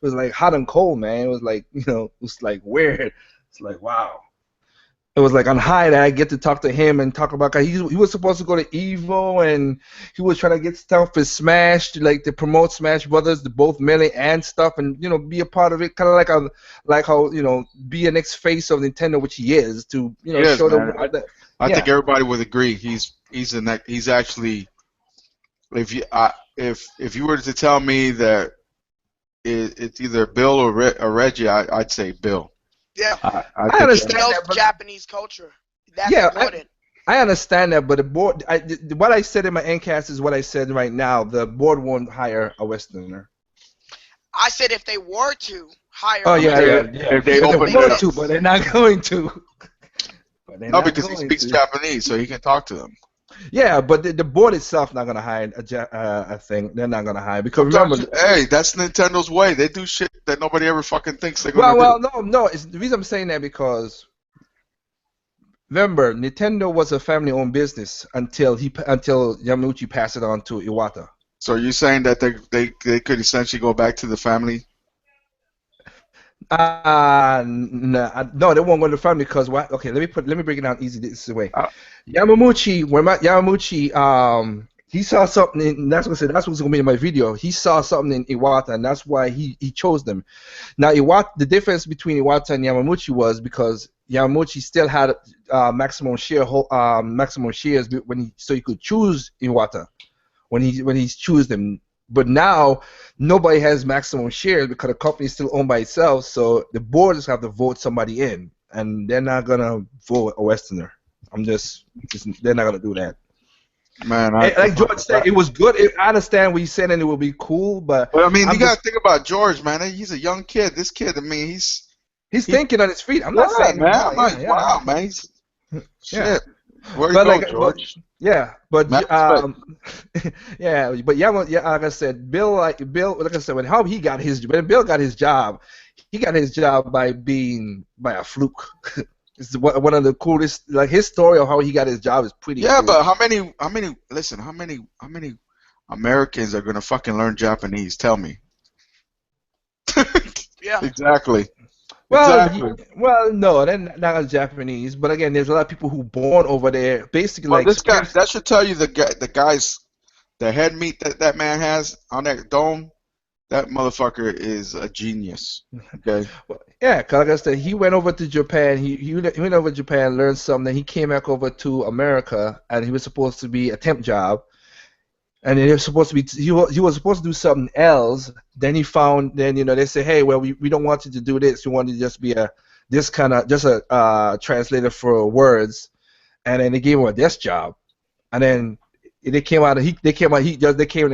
was like hot and cold, man. It was like it was like weird. It's like wow. It was like on high that I get to talk to him and talk about. He was supposed to go to Evo and he was trying to get stuff for Smash to promote Smash Brothers, both Melee and stuff, and be a part of it, kind of like how be a next face of Nintendo, which he is, to show them. I think everybody would agree. He's actually if you were to tell me that it's either Bill or Reggie, I'd say Bill. Yeah, I understand that, but Japanese culture. That's important. I understand that, but the board, what I said in my endcast is what I said right now. The board won't hire a Westerner. I said if they were to hire. Oh yeah. If they want to, but they're not going to. No, because he speaks Japanese, so he can talk to them. Yeah, but the board itself not gonna hire a thing. They're not gonna hire because remember. Hey, that's Nintendo's way. They do shit that nobody ever fucking thinks they're gonna do. Well, no. It's the reason I'm saying that because remember, Nintendo was a family-owned business until Yamauchi passed it on to Iwata. So you're saying that they could essentially go back to the family? No, they won't go to the family because what? Okay, let me break it down easy this way. Yamamuchi, he saw something in, that's what I said. That's what's gonna be in my video. He saw something in Iwata, and that's why he chose them. Now, the difference between Iwata and Yamamuchi was because Yamamuchi still had maximum shares so he could choose Iwata when he chose them. But now nobody has maximum shares because the company is still owned by itself. So the board just have to vote somebody in, and they're not gonna vote a Westerner. They're not gonna do that. Man, like George said, it was good. I understand what he's saying, and it will be cool. But I mean, you gotta think about George, man. He's a young kid. This kid, I mean, he's thinking on his feet. I'm not saying, man. I'm like, wow, man. Shit. Where you go, George? But like I said, Bill, like I said, when Bill got his job, he got his job by a fluke. It's one of the coolest. Like his story of how he got his job is pretty. Yeah, cool. but how many Americans are gonna fucking learn Japanese? Tell me. Yeah. Exactly. Well, no, they're not Japanese. But again, there's a lot of people who born over there. Basically, well, this guy, that should tell you the head meat that man has on that dome. that motherfucker is a genius. Okay. Yeah, 'cause like I said, he went over to Japan. He went over to Japan, learned something. He came back over to America, and he was supposed to be a temp job. And he was supposed to be he was supposed to do something else. Then he found they say, hey, well, we don't want you to do this. We want you to just be a translator for words. And then they gave him a desk job. And then they came to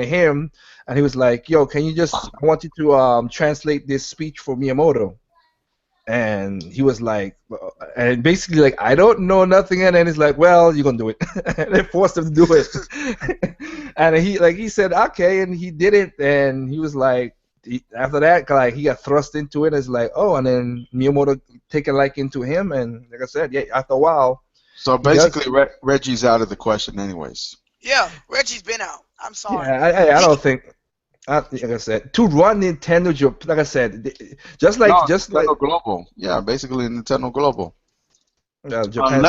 him, and he was like, yo, I want you to translate this speech for Miyamoto. And he was like, and basically like, I don't know nothing, and then he's like, well, you're gonna do it. And they forced him to do it. And he said okay, and he did it, and he was like, after that, like he got thrust into it. It's like, oh, and then Miyamoto taken like into him, and like I said, yeah, after a while. So basically, Reggie's out of the question, anyways. Yeah, Reggie's been out. I'm sorry. Yeah, I don't think. Like I said, to run Nintendo, like I said, just like Nintendo Global. Yeah, basically Nintendo Global. Japan,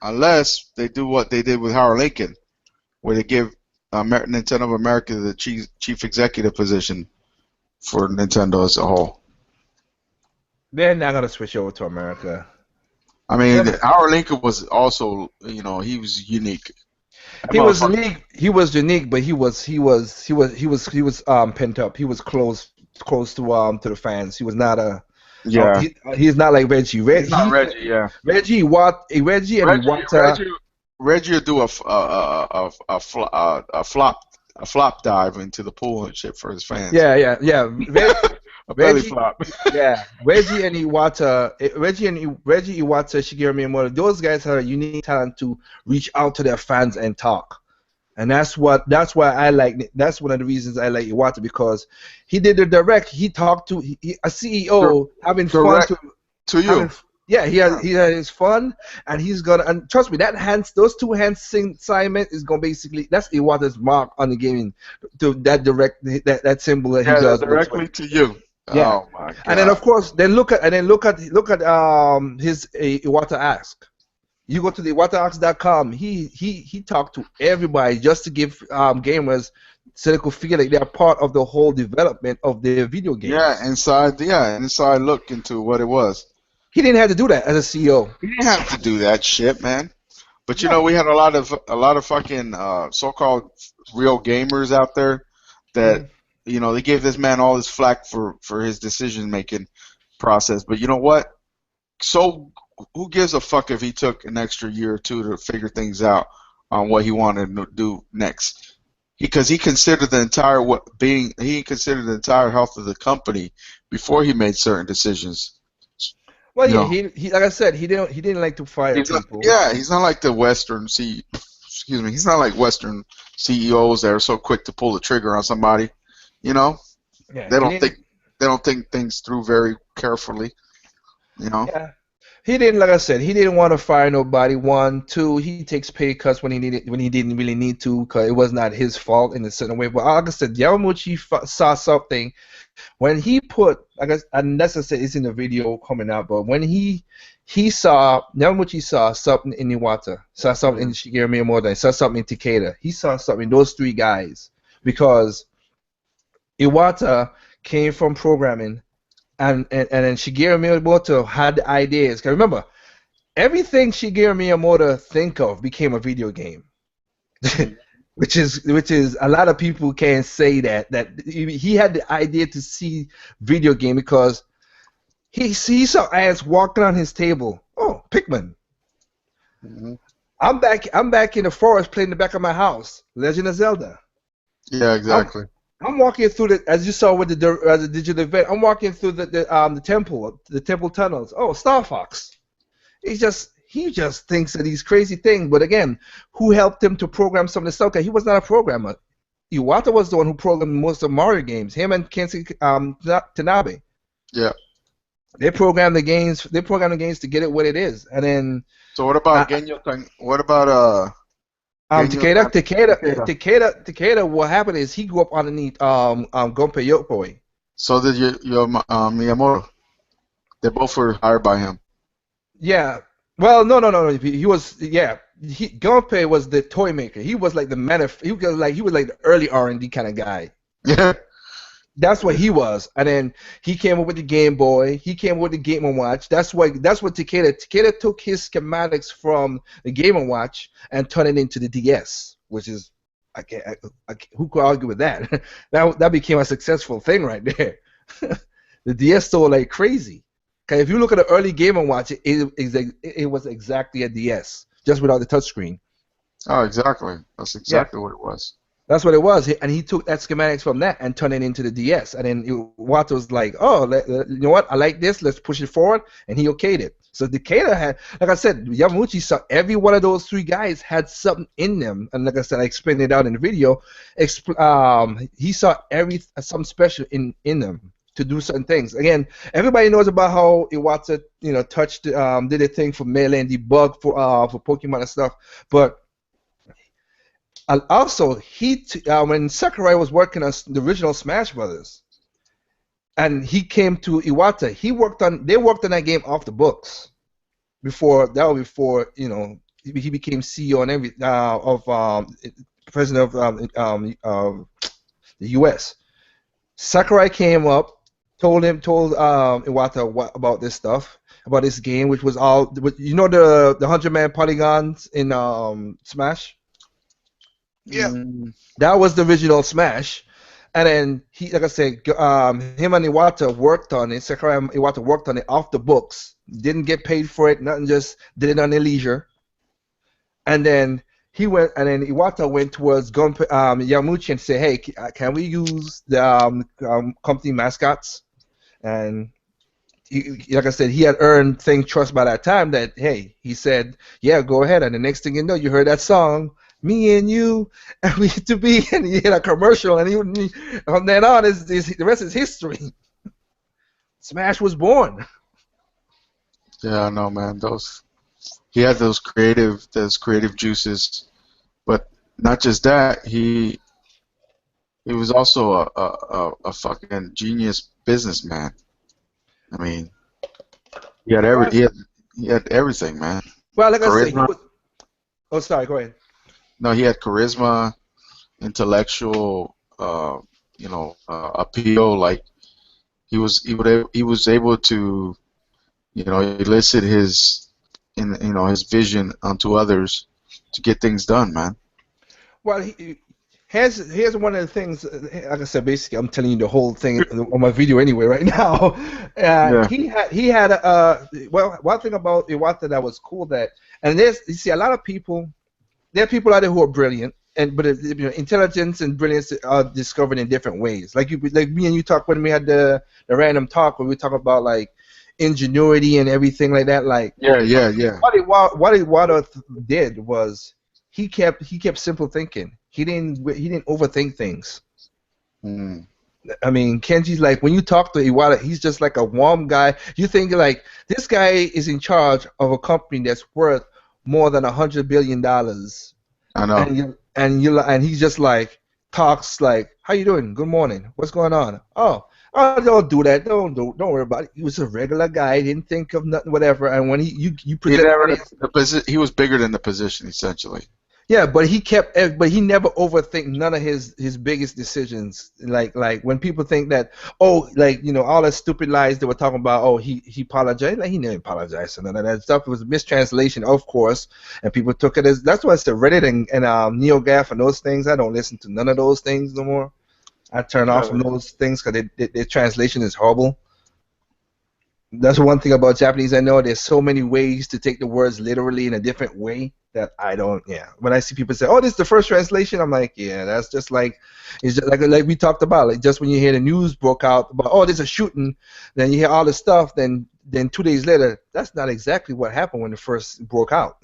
unless they do what they did with Howard Lincoln, where they give Nintendo of America the chief executive position for Nintendo as a whole. They're not gonna switch over to America. I mean, Howard Lincoln was also, he was unique. He was unique, but he was pent up. He was close to the fans. He was not a he's not like Reggie. He's not Reggie, yeah. Reggie and Iwata. Reggie would do a flop dive into the pool and shit for his fans. Yeah. A belly flop. Yeah, Reggie and Iwata, Shigeru Miyamoto, those guys have a unique talent to reach out to their fans and talk, and that's why I like. That's one of the reasons I like Iwata, because he did the direct. He talked to a CEO having fun to you. He had his fun, and he's gonna. And trust me, those two hands assignment is gonna basically, that's Iwata's mark on the gaming. To that direct that symbol that he does directly to you. Yeah. Oh my God. And then of course, look at his Iwata Ask. You go to the IwataAsk.com. He talked to everybody just to give gamers so they could feel like they're part of the whole development of their video games. Inside look into what it was. He didn't have to do that as a CEO. He didn't have to do that shit, man. But we had a lot of fucking so-called real gamers out there that they gave this man all this flack for his decision-making process. But you know what? So who gives a fuck if he took an extra year or two to figure things out on what he wanted to do next? Because he considered the entire health of the company before he made certain decisions. Well, he like I said, he didn't like to fire people. He's not like the Western he's not like Western CEOs that are so quick to pull the trigger on somebody. They don't think things through very carefully. Yeah. He didn't, like I said, he didn't want to fire nobody. 1, 2, he takes pay cuts when he didn't really need to, because it was not his fault in a certain way. But like I said, Yamaguchi saw something when he put, and that's what I said, it's in the video coming out. But when Yamaguchi saw something in Iwata, saw something in Shigeru Miyamoto, saw something in Takeda. He saw something in those three guys, because Iwata came from programming, and then Shigeru Miyamoto had the ideas. Because remember, everything Shigeru Miyamoto think of became a video game, which is a lot of people can't say that he had the idea to see video game, because he saw ads walking on his table. Oh, Pikmin. Mm-hmm. I'm back in the forest playing the back of my house. Legend of Zelda. Yeah, exactly. I'm walking through as you saw with the digital event. I'm walking through the temple tunnels. Oh, Star Fox. He just thinks that he's crazy thing. But again, who helped him to program some of the stuff? Because he was not a programmer. Iwata was the one who programmed most of Mario games. Him and Kenshi Tanabe. Yeah. They programmed the games. They programmed the games to get it what it is. And then. So what about Genyo? What about Takeda, what happened is he grew up underneath Gunpei Yokoi. So did your Miyamoto. They both were hired by him. Yeah. Well, no. He was, Gunpei was the toy maker. He was like he was like the early R&D kind of guy. Yeah. That's what he was. And then he came up with the Game Boy. He came up with the Game and Watch. That's what Takeda took his schematics from the Game and Watch and turned it into the DS, which is who could argue with that? That became a successful thing right there. The DS sold like crazy. Okay, if you look at the early Game and Watch, it was exactly a DS, just without the touchscreen. Oh, exactly. That's exactly what it was. That's what it was, and he took that schematics from that and turned it into the DS. And then Iwata was like, "Oh, you know what? I like this. Let's push it forward." And he okayed it. So Takeda had, like I said, Yamauchi saw every one of those three guys had something in them. And like I said, I explained it out in the video. He saw something special in them to do certain things. Again, everybody knows about how Iwata, touched, did a thing for Melee and debug for Pokemon and stuff, but. Also, when Sakurai was working on the original Smash Brothers, and he came to Iwata, they worked on that game off the books. Before he became CEO and president of the U.S. Sakurai came up, told Iwata about this stuff, about this game, which was all the 100-man polygons in Smash. Yeah. That was the original Smash, and then like I said, him and Iwata worked on it. Sakurai and Iwata worked on it off the books. Didn't get paid for it. Nothing. Just did it on their leisure. And then Iwata went towards Yamauchi and said, "Hey, can we use the company mascots?" And like I said, he had earned trust by that time. That hey, he said, "Yeah, go ahead." And the next thing you know, you heard that song. Me and you, and we used to be, and he had a commercial, and from then on, the rest is history. Smash was born. Yeah, I know, man. He had those creative juices, but not just that. He was also a fucking genius businessman. I mean, he had everything, man. Well, like I said, Charisma. Oh, sorry. Go ahead. No, he had charisma, intellectual, appeal. Like he was able to, elicit his vision onto others to get things done, man. Well, here's one of the things. Like I said, basically, I'm telling you the whole thing on my video anyway right now. Yeah. He had one thing about Iwata that was cool and you see a lot of people. There are people out there who are brilliant, but intelligence and brilliance are discovered in different ways. Like me and you talk when we had the random talk where we talk about like ingenuity and everything like that. Like Yeah. What Iwata did was he kept simple thinking. He didn't overthink things. Mm. I mean, Kenji's like when you talk to Iwata, he's just like a warm guy. You think like this guy is in charge of a company that's worth more than $100 billion. I know. And he's just like talks like, "How you doing? Good morning. What's going on? Oh, don't do that. Don't worry about it." He was a regular guy. He didn't think of nothing, whatever. And when you present, he was bigger than the position essentially. yeah, but he never overthink none of his biggest decisions. Like when people think that all the stupid lies they were talking about. Oh, he apologized. Like he never apologized for none of that stuff. It was a mistranslation, of course, and people took it as that's why I said Reddit and NeoGAF and those things. I don't listen to none of those things no more. I turn off from those things because their translation is horrible. That's one thing about Japanese. I know there's so many ways to take the words literally in a different way that I don't. Yeah, when I see people say, "Oh, this is the first translation," I'm like, "Yeah, that's just like it's just like we talked about. Like just when you hear the news broke out about, oh, there's a shooting, then you hear all this stuff. Then 2 days later, that's not exactly what happened when it first broke out.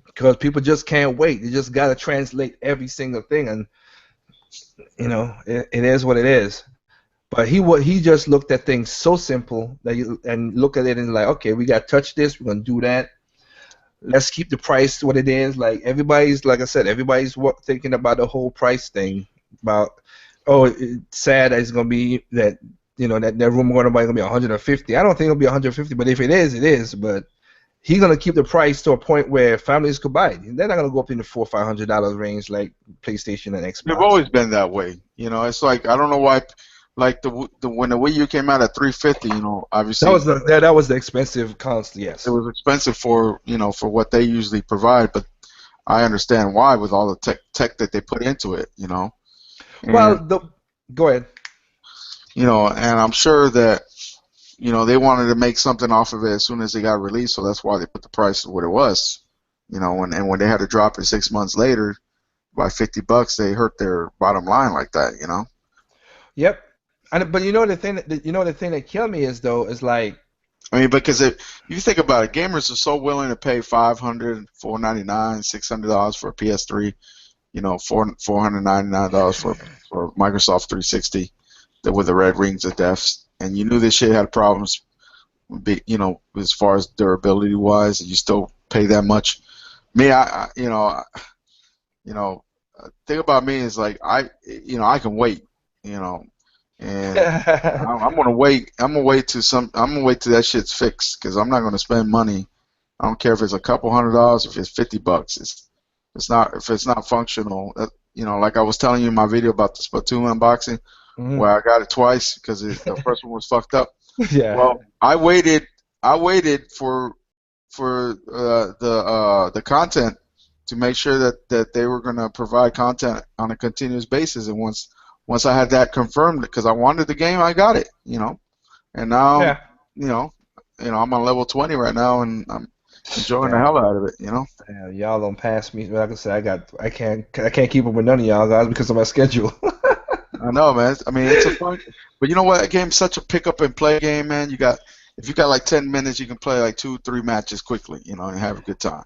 Because people just can't wait. You just gotta translate every single thing, and it is what it is. But he just looked at things so simple and look at it and like, okay, we got to touch this, we're gonna do that. Let's keep the price what it is. Like everybody's, like I said, everybody's thinking about the whole price thing. About it's sad that it's gonna be that that room going to buy gonna be 150. I don't think it'll be 150, but if it is, it is. But he's gonna keep the price to a point where families could buy it. They're not gonna go up in the $400-500 range like PlayStation and They've Xbox. always been that way. You know, it's like I don't know why. Like when the Wii U came out at 350, you know, obviously That was the expensive console. Yes. it was expensive for for what they usually provide, but I understand why with all the tech that they put into it. You know, Well, and go ahead. and I'm sure that they wanted to make something off of it as soon as it got released, so that's why they put the price what it was. When they had to drop it 6 months later by $50, they hurt their bottom line like that. Yep. But the thing that killed me is like, I mean, because you think about it, gamers are so willing to pay $500, $499, $600 for a PS3, $499 for Microsoft 360 with the red rings of deaths, and you knew this shit had problems, as far as durability wise, and you still pay that much. Me, thing about me is like I can wait, and I'm gonna wait. I'm gonna wait till that shit's fixed because I'm not gonna spend money. I don't care if it's a couple $100, if it's $50. If it's not functional. Like I was telling you in my video about the Splatoon unboxing, where I got it twice because the first one was fucked up. Yeah. Well, I waited for the content to make sure that they were going to provide content on a continuous basis, and once I had that confirmed, because I wanted the game, I got it, and now I'm on level 20 right now, and I'm enjoying the hell out of it, Yeah, y'all don't pass me. Like I said, I can't keep up with none of y'all guys because of my schedule. I know, man. I mean, it's a fun, but you know what? A game's such a pick up and play game, man. If you got like 10 minutes, you can play like 2-3 matches quickly, and have a good time.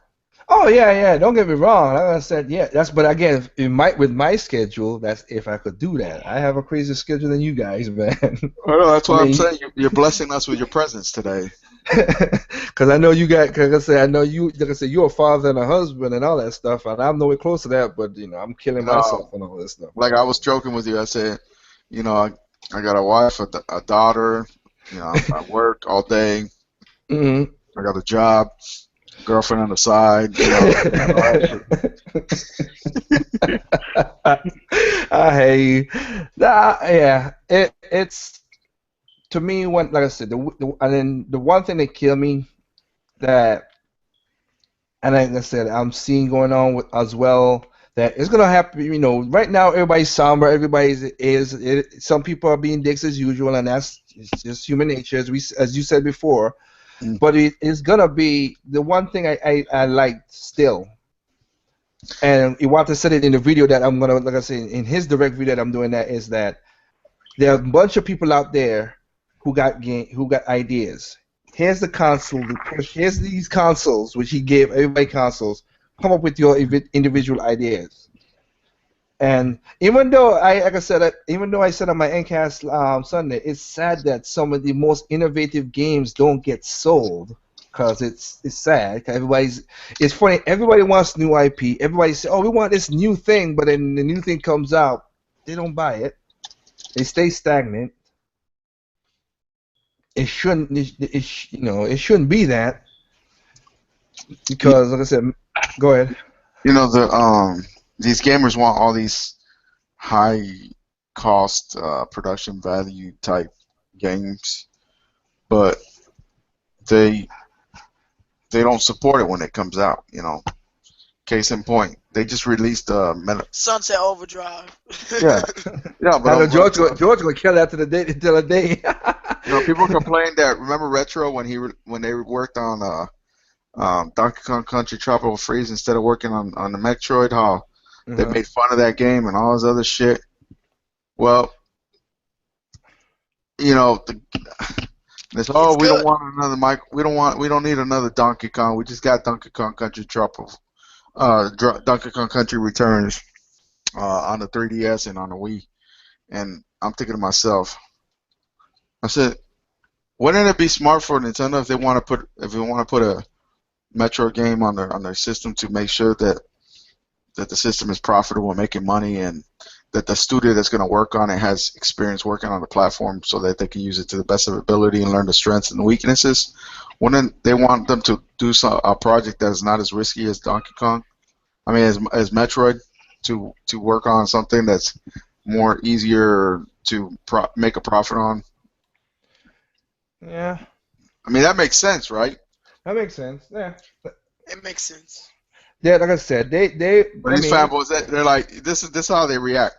Oh yeah. Don't get me wrong. Like I said, yeah. But again, with my schedule, that's if I could do that. I have a crazier schedule than you guys, man. Well, that's what I'm saying. You're blessing us with your presence today. Because I know you got. Cause like I said, I know you. Like I said, you're a father and a husband and all that stuff, and I'm nowhere close to that. But I'm killing myself and all this stuff. Like I was joking with you. I said, I got a wife, a daughter. I work all day. Mm-hmm. I got a job, girlfriend on the side. I hate you. Yeah. It's to me like I said, and then the one thing that killed me and like I said, I'm seeing going on as well. That it's gonna happen. Right now everybody's somber. Some people are being dicks as usual, and that's just human nature, as you said before. But it's gonna be the one thing I like still. And Iwata said it in the video that I'm gonna, like I said, in his direct video that I'm doing, that is that there are a bunch of people out there who got ideas. Here's the console. Here's these consoles, which he gave everybody consoles. Come up with your individual ideas. And even though I said on my Ncast Sunday, it's sad that some of the most innovative games don't get sold because it's sad. It's funny. Everybody wants new IP. Everybody say, "Oh, we want this new thing," but then the new thing comes out, they don't buy it. They stay stagnant. It shouldn't. It shouldn't be that. Because, like I said, go ahead. These gamers want all these high cost production value type games, but they don't support it when it comes out. Case in point, they just released Sunset Overdrive. Yeah, but George gonna kill that until the day. People complain that, remember Retro when they worked on Donkey Kong Country Tropical Freeze instead of working on the Metroid, how they made fun of that game and all this other shit. Well, we don't want another we don't need another Donkey Kong. We just got Donkey Kong Country Tropical, Donkey Kong Country Returns on the 3DS and on the Wii. And I'm thinking to myself, I said, wouldn't it be smart for Nintendo if they want to put a Metro game on their system to make sure that the system is profitable and making money, and that the studio that's going to work on it has experience working on the platform, so that they can use it to the best of ability and learn the strengths and the weaknesses. Wouldn't they want them to do a project that is not as risky as Donkey Kong? I mean, as Metroid, to work on something that's more easier to make a profit on. Yeah, I mean, that makes sense, right? that makes sense. Yeah. It makes sense. Yeah, like I said, But I these mean, fanboys, they're like, this is how they react.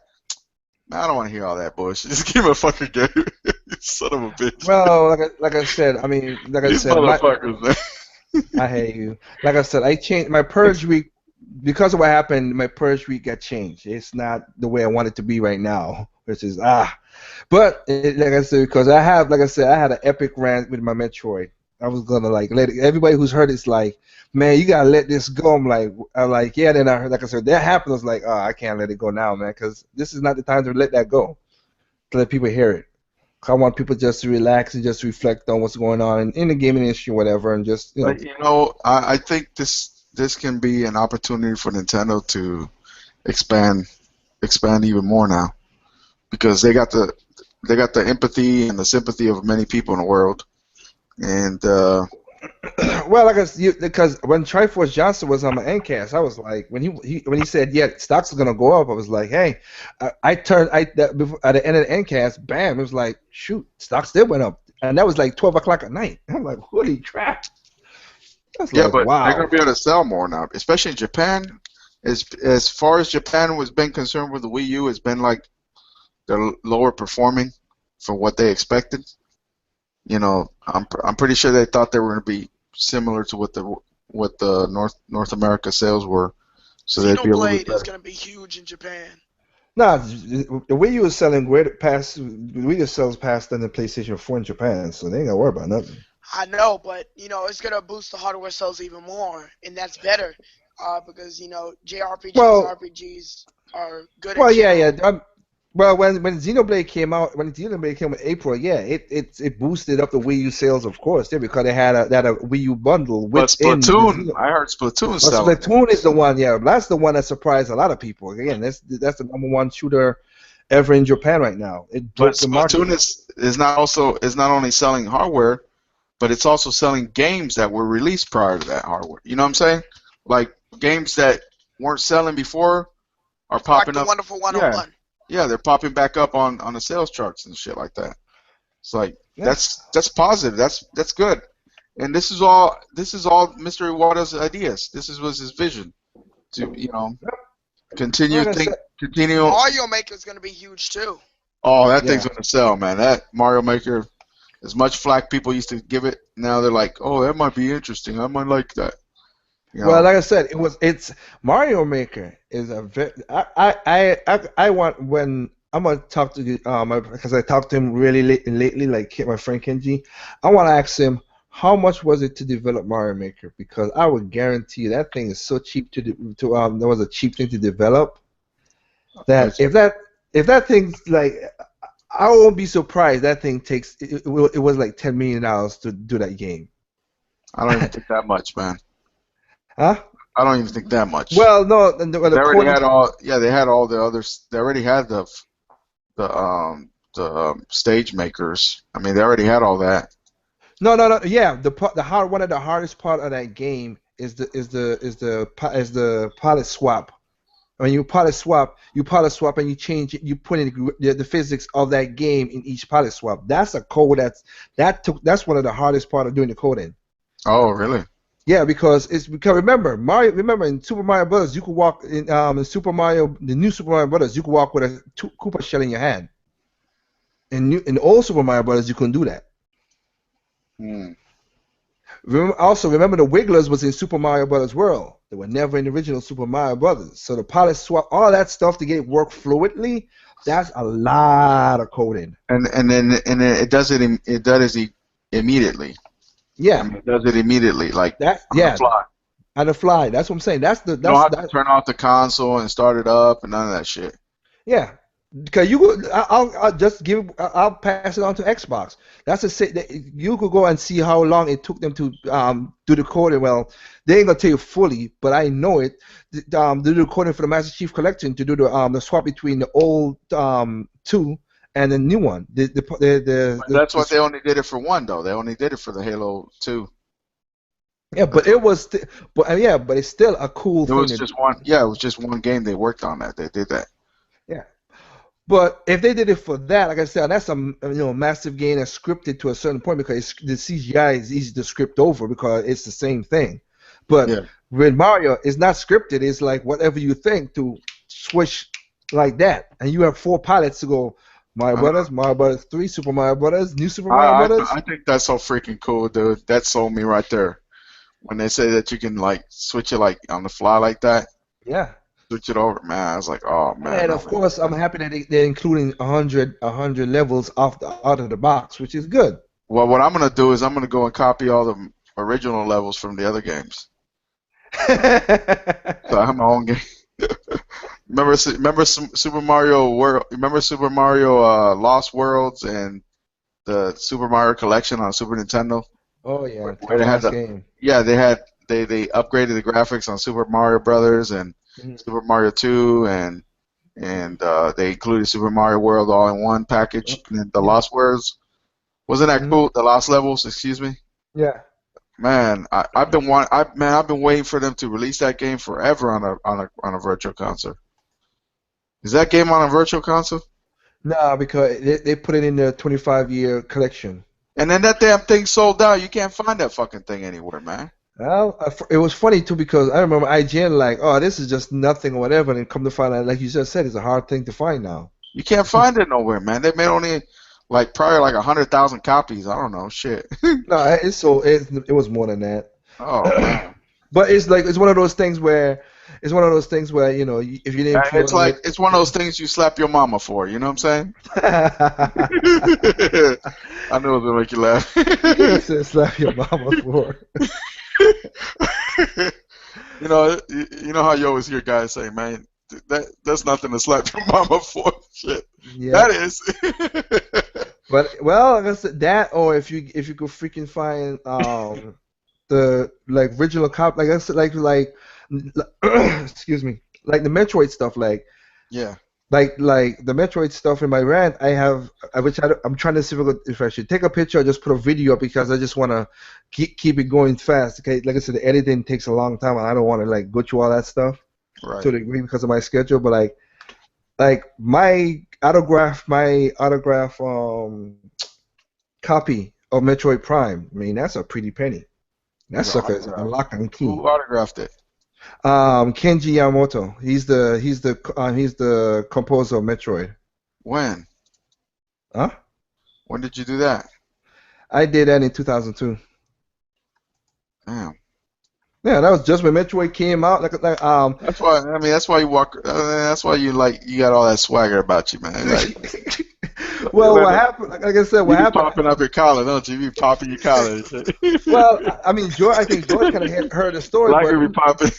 Man, I don't want to hear all that bullshit. Just give me a fucking game. You son of a bitch. well, like I said, I mean, like I These said, motherfuckers, man. I hate you. Like I said, I changed my purge week because of what happened. My purge week got changed. It's not the way I want it to be right now, which is But like I said, because like I said, I had an epic rant with my Metroid. I was gonna like let everybody who's heard it's like, man, you gotta let this go. I'm like, yeah. Then I heard, like I said, that happened. I was like, oh, I can't let it go now, man, because this is not the time to let that go. To let people hear it. I want people just to relax and just reflect on what's going on in the gaming industry, whatever, and just But I think this can be an opportunity for Nintendo to expand even more now, because they got the empathy and the sympathy of many people in the world, and well, like because when Triforce Johnson was on my Endcast, I was like, when he said, yeah, stocks are gonna go up, I was like, hey, before, at the end of the Endcast, bam, it was like, shoot, stocks still went up, and that was like 12 o'clock at night. I'm like, holy crap! That's yeah, like, but they're wow. gonna be able to sell more now, especially in Japan. As far as Japan was been concerned with the Wii U, it's been like they're lower performing for what they expected. I'm pretty sure they thought they were going to be similar to what the North America sales were, so they'd be a little bit Xenoblade is better. going to be huge in Japan. Nah, the Wii U is selling great past. The Wii U sells past than the PlayStation 4 in Japan, so they ain't gotta worry about nothing. I know, but it's going to boost the hardware sales even more, and that's better because JRPGs, Well, RPGs are good in well, yeah, general. yeah. Well, when Xenoblade came out, when Xenoblade came in April, yeah, it boosted up the Wii U sales, of course, yeah, because they had a Wii U bundle But within the Splatoon, Xenoblade. I heard Splatoon But selling. Splatoon is the one, yeah, that's the one that surprised a lot of people. Again, that's the #1 shooter ever in Japan right now. It But broke the market. Splatoon is not only selling hardware, but it's also selling games that were released prior to that hardware. You know what I'm saying? Like games that weren't selling before are Like popping the up. Wonderful Yeah, 101. yeah, they're popping back up on the sales charts and shit like that. It's like Yeah. that's positive. That's good. And this is all Mr. Iwata's ideas. Was his vision to continue Like I said, continue. Mario Maker is going to be huge too. Oh, that thing's yeah. gonna sell, man. That Mario Maker, as much flack people used to give it, now they're like, oh, that might be interesting. I might like that. Well, like I said, it's Mario Maker is a very I want when I'm gonna talk to because I talked to him really lately, like my friend Kenji. I want to ask him how much was it to develop Mario Maker, because I would guarantee you that thing is so cheap that was a cheap thing to develop that if that thing's like, I won't be surprised that thing takes it was like $10 million to do that game. I don't even think that much, man. Huh? I don't even think that much. Well, no, They the already coding. had all. Yeah, they had all the others. They already had the stage makers. I mean, they already had all that. No, no, no. Yeah, one of the hardest part of that game is the pilot swap. When you pilot swap, and you change it, you put in the physics of that game in each pilot swap. That's a code that's one of the hardest part of doing the coding. Oh, really? Yeah, because remember in Super Mario Brothers, you could walk in the new Super Mario Brothers, you could walk with a Koopa shell in your hand. In old Super Mario Brothers, you couldn't do that. Hmm. Remember the Wigglers was in Super Mario Brothers World. They were never in the original Super Mario Brothers. So the pilot swap, all that stuff to get it work fluidly, that's a lot of coding. And then it does it immediately. Yeah. I mean, it does it immediately, like on the fly. On the fly. That's what I'm saying. You don't have to turn off the console and start it up and none of that shit. Yeah. Because I'll just I'll pass it on to Xbox. That's a say that you could go and see how long it took them to do the coding. Well, they ain't gonna tell you fully, but I know it. Do the coding for the Master Chief Collection to do the swap between the old two and the new one. But that's what they only did it for one though. They only did it for the Halo 2. Yeah, but it was, but it's still a cool It thing was to just do. one. Yeah, it was just one game they worked on that. They did that. Yeah. But if they did it for that, like I said, that's a massive game that's scripted to a certain point because the CGI is easy to script over because it's the same thing. But Yeah. with Mario, it's not scripted. It's like whatever you think to switch like that, and you have 4 pilots to go. Mario Brothers 3, Super Mario Brothers, New Super Mario Brothers. I think that's so freaking cool, dude. That sold me right there. When they say that you can like switch it like on the fly like that, Yeah. switch it over, man. I was like, oh man. And of course, I'm happy that they're including 100 levels out of the box, which is good. Well, what I'm gonna do is I'm gonna go and copy all the original levels from the other games. So I have my own game. remember Super Mario World? Remember Super Mario Lost Worlds and the Super Mario Collection on Super Nintendo? Oh yeah, Where they had game. Yeah, they upgraded the graphics on Super Mario Brothers and Super Mario 2 and they included Super Mario World all in one package. And then the Lost Worlds, wasn't that cool? The Lost Levels, excuse me. Yeah. Man, I've been waiting for them to release that game forever on a virtual console. Is that game on a virtual console? No, because they put it in the 25-year collection. And then that damn thing sold out. You can't find that fucking thing anywhere, man. Well, it was funny too because I remember IGN like, oh, this is just nothing or whatever, and come to find out, like you just said, it's a hard thing to find now. You can't find it nowhere, man. They made only probably 100,000 copies. I don't know, shit. No, it was more than that. Oh man. But it's one of those things where if you didn't. It's one of those things you slap your mama for. You know what I'm saying? I knew it was gonna make you laugh. You said slap your mama for. you know how you always hear guys say, "Man, that's nothing to slap your mama for." Shit. Yeah. That is. But like I said, that or if you could freaking find the original cop, like I said, like excuse me, like the Metroid stuff, yeah. Like the Metroid stuff in my rant, I'm trying to see if I should take a picture or just put a video up because I just want to keep it going fast. Okay, like I said, the editing takes a long time, and I don't want to go through all that stuff to the degree because of my schedule. But like my autograph copy of Metroid Prime. I mean, that's a pretty penny. That sucker is a lock and key. Who autographed it? Kenji Yamamoto. He's the composer of Metroid. When? Huh? When did you do that? I did that in 2002. Damn. Yeah, that was just when Metroid came out. That's why. I mean, that's why you walk. That's why you got all that swagger about you, man. Well, what happened? Like I said, what happened? You popping up your collar, don't you? You be popping your collar. Well, I mean, I think George kind of heard the story. Like be popping.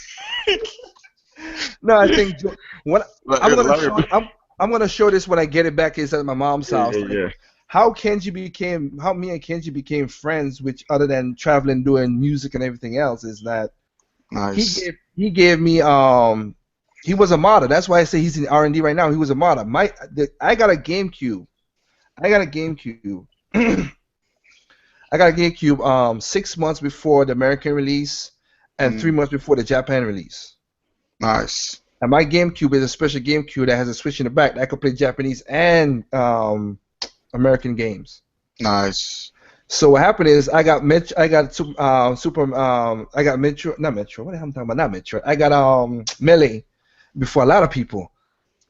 No, I think I'm gonna show this when I get it back. It's at my mom's house. Yeah. How me and Kenji became friends, which other than traveling, doing music and everything else, is that nice. He gave me he was a modder. That's why I say he's in R&D right now. He was a modder. I got a GameCube. I got a GameCube 6 months before the American release and 3 months before the Japan release. Nice. And my GameCube is a special GameCube that has a switch in the back that I could play Japanese and American games. Nice. So what happened is I got Metro. I got Melee before a lot of people.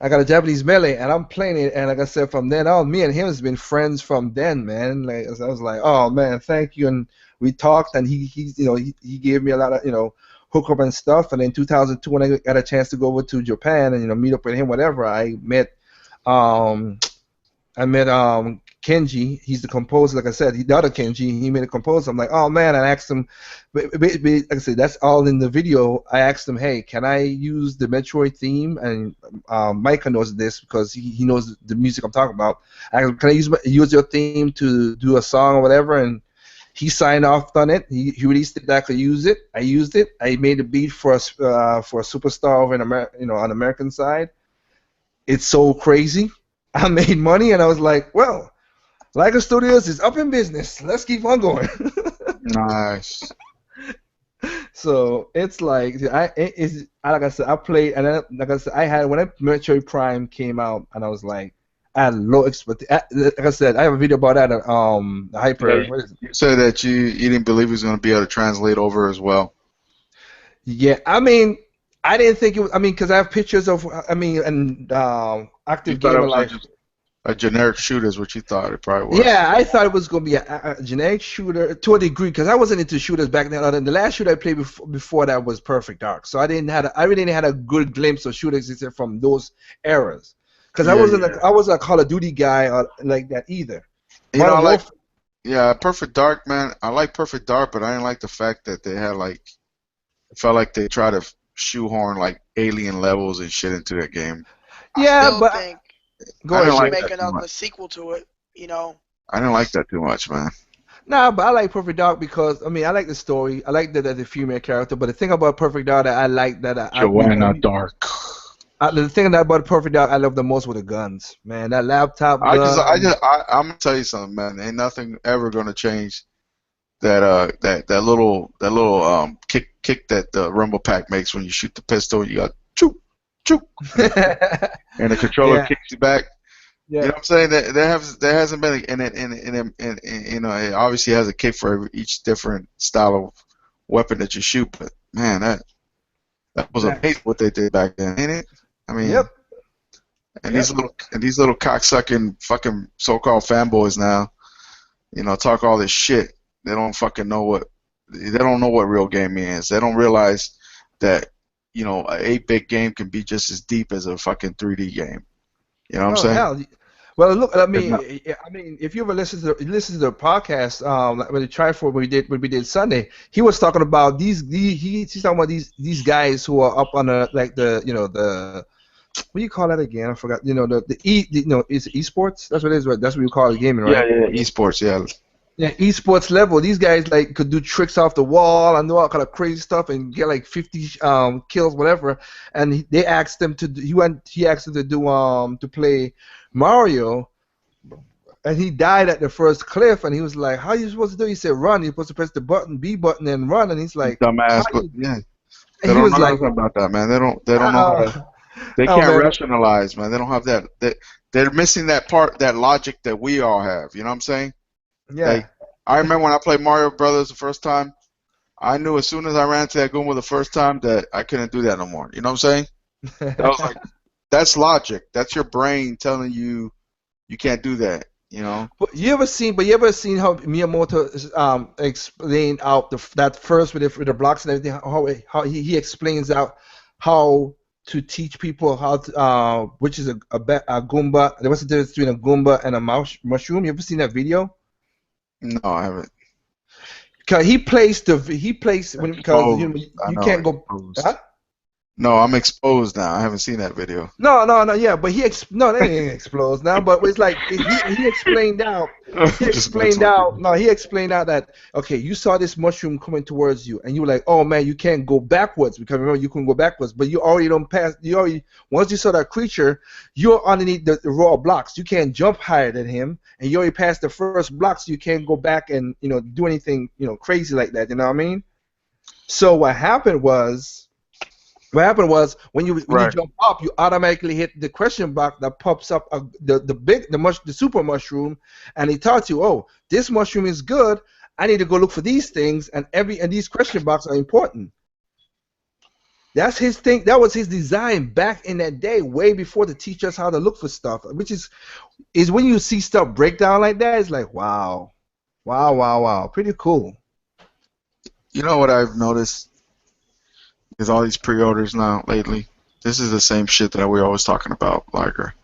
I got a Japanese Melee, and I'm playing it. And like I said, from then on, me and him has been friends from then, man. Like I was like, oh man, thank you. And we talked, and he gave me a lot of hookup and stuff. And in 2002, when I got a chance to go over to Japan and meet up with him, whatever, I met Kenji, he's the composer. Like I said, the other Kenji, he made a composer. I'm like, oh man, I asked him, like I said, that's all in the video. I asked him, hey, can I use the Metroid theme? And Micah knows this because he knows the music I'm talking about. I asked him, can I use your theme to do a song or whatever? And he signed off on it. He released it that I could use it. I used it. I made a beat for a superstar over in America, on the American side. It's so crazy. I made money, and I was like, well, Liger Studios is up in business. Let's keep on going. Nice. So it's like like I said, I played, and then, like I said, I had when Metroid Prime came out, and I was like, I had low expectation. Like I said, I have a video about that. Hyper. Yeah, What is it? you said that you didn't believe he was going to be able to translate over as well. Yeah, I mean, I didn't think it was. I mean, because I have pictures of. I mean, and You Active thought it Gamer was like. just a generic shooter is what you thought it probably was. Yeah, I thought it was going to be a generic shooter to a degree because I wasn't into shooters back then. Other than the last shooter I played before that was Perfect Dark, so I really didn't have a good glimpse of shooters except from those eras. Because I wasn't a Call of Duty guy like that either. You know, Perfect Dark, man. I like Perfect Dark, but I didn't like the fact that they had it felt like they tried to shoehorn like alien levels and shit into that game. I still think go ahead, should make another sequel to it. I didn't like that too much, man. Nah, but I like Perfect Dark because I mean I like the story. I like the female character. But the thing about Perfect Dark that I like Joanna Dark. The thing about Perfect Dark I love the most were the guns, man. That laptop gun. I'm gonna tell you something, man. Ain't nothing ever gonna change that little kick that the rumble pack makes when you shoot the pistol. You got choop choop, and the controller kicks you back. Yeah. You know what I'm saying? There hasn't been, and it obviously has a kick for each different style of weapon that you shoot. But man, that was amazing what they did back then, ain't it? I mean, and these little cocksucking fucking so-called fanboys now, talk all this shit. They don't fucking know what real gaming is. They don't realize that an 8-bit game can be just as deep as a fucking 3D game. You know what I'm saying? Hell. Well, look. I mean, if you ever listen to the podcast, like when the Triforce we did Sunday, he was talking about he's talking about these guys who are up on the the what do you call that again? I forgot. Is it esports? That's what it is. Right? That's what you call it, gaming, right? Yeah, esports. Yeah. Yeah, esports level. These guys could do tricks off the wall and do all kind of crazy stuff and get like 50 kills, whatever. And they asked them to. He asked them to do to play Mario, and he died at the first cliff. And he was like, "How are you supposed to do?" He said, "Run. You're supposed to press the B button, and run." And he's like, "Dumbass." But yeah, they don't know nothing about that, man. They don't know how to. They can't rationalize, man. They don't have that. They're missing that part, that logic that we all have. You know what I'm saying? Yeah. Like, I remember when I played Mario Brothers the first time, I knew as soon as I ran to that Goomba the first time that I couldn't do that no more. You know what I'm saying? I was like, that's logic. That's your brain telling you can't do that. But you ever seen how Miyamoto explained out that first with the blocks and everything? How he explains out how to teach people how to which is a Goomba. What's the difference between a Goomba and a mushroom? You ever seen that video? No, I haven't. Cause he plays because you can't go. Huh? No, I'm exposed now. I haven't seen that video. No, yeah, but that ain't exposed now. But it's like he explained out. He explained out that okay, you saw this mushroom coming towards you, and you were like, oh man, you can't go backwards because remember you couldn't go backwards, but you already don't pass. Once you saw that creature, you're underneath the raw blocks. You can't jump higher than him, and you already passed the first block, so you can't go back and do anything crazy like that. You know what I mean? So what happened was when you jump up, you automatically hit the question box that pops up the super mushroom, and he taught you, oh, this mushroom is good. I need to go look for these things, and these question boxes are important. That's his thing. That was his design back in that day, way before to teach us how to look for stuff. Which is when you see stuff break down like that, it's like wow, pretty cool. You know what I've noticed? Is all these pre-orders now lately. This is the same shit that we're always talking about, Liger.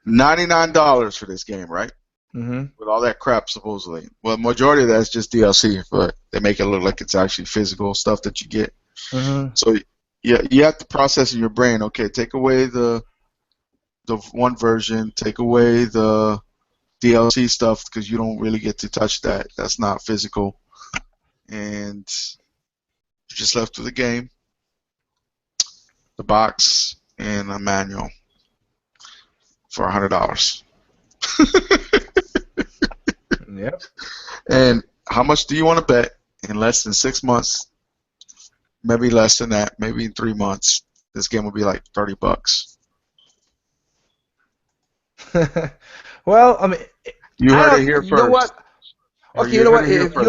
$99 for this game, right? with all that crap supposedly. Well, majority of that's just DLC, but they make it look like it's actually physical stuff that you get. So yeah, you have to process in your brain. Okay, take away the one version, take away the DLC stuff because you don't really get to touch that. That's not physical, and you're just left with the game, the box, and a manual for $100. Yep. And how much do you want to bet in less than 6 months? Maybe less than that. Maybe in 3 months, this game will be like $30. Well, I mean, You I heard it don't. here You know first. what? Or Okay, you know heard what? it here If first.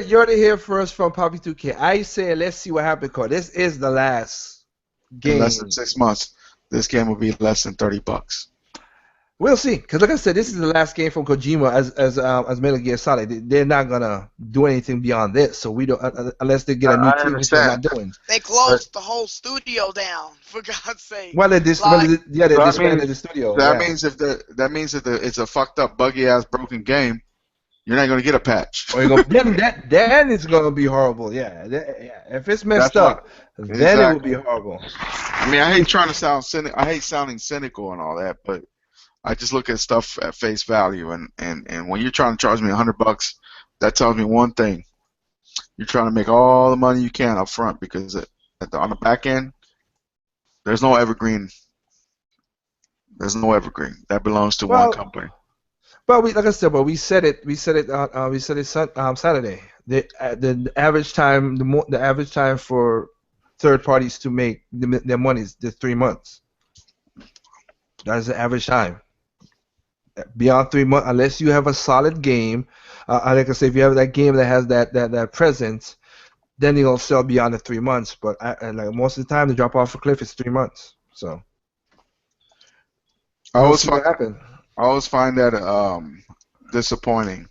you heard it here first from Poppy 2K. I say let's see what happens. Cause this is the last In less than game. 6 months, this game will be less than $30. We'll see. Cause like I said, this is the last game from Kojima as Metal Gear Solid. They're not gonna do anything beyond this. So we don't unless they get a new I team, which they're understand. not doing. They closed the whole studio down, for God's sake. Well, they Like, they That disbanded means the studio. that Yeah. means if it's a fucked up, buggy ass, broken game, you're not gonna get a patch. Or you go, then it's gonna be horrible. Yeah. Yeah. If it's messed That's what up, then it will be exactly. horrible. I mean, I hate trying to sound cynical. I hate sounding cynical and all that, but I just look at stuff at face value, and when you're trying to charge me $100, that tells me one thing: you're trying to make all the money you can up front because on the back end, there's no evergreen. There's no evergreen. That belongs to one Well, company. but like I said, but we said it Saturday. The average time, the average time for third parties to make their money is the 3 months. That's the average time. Beyond 3 months, unless you have a solid game, like I say, if you have that game that has that presence, then you'll sell beyond the 3 months. But and like most of the time, the drop off a cliff is 3 months. So I we'll always see what find happens. I always find that disappointing.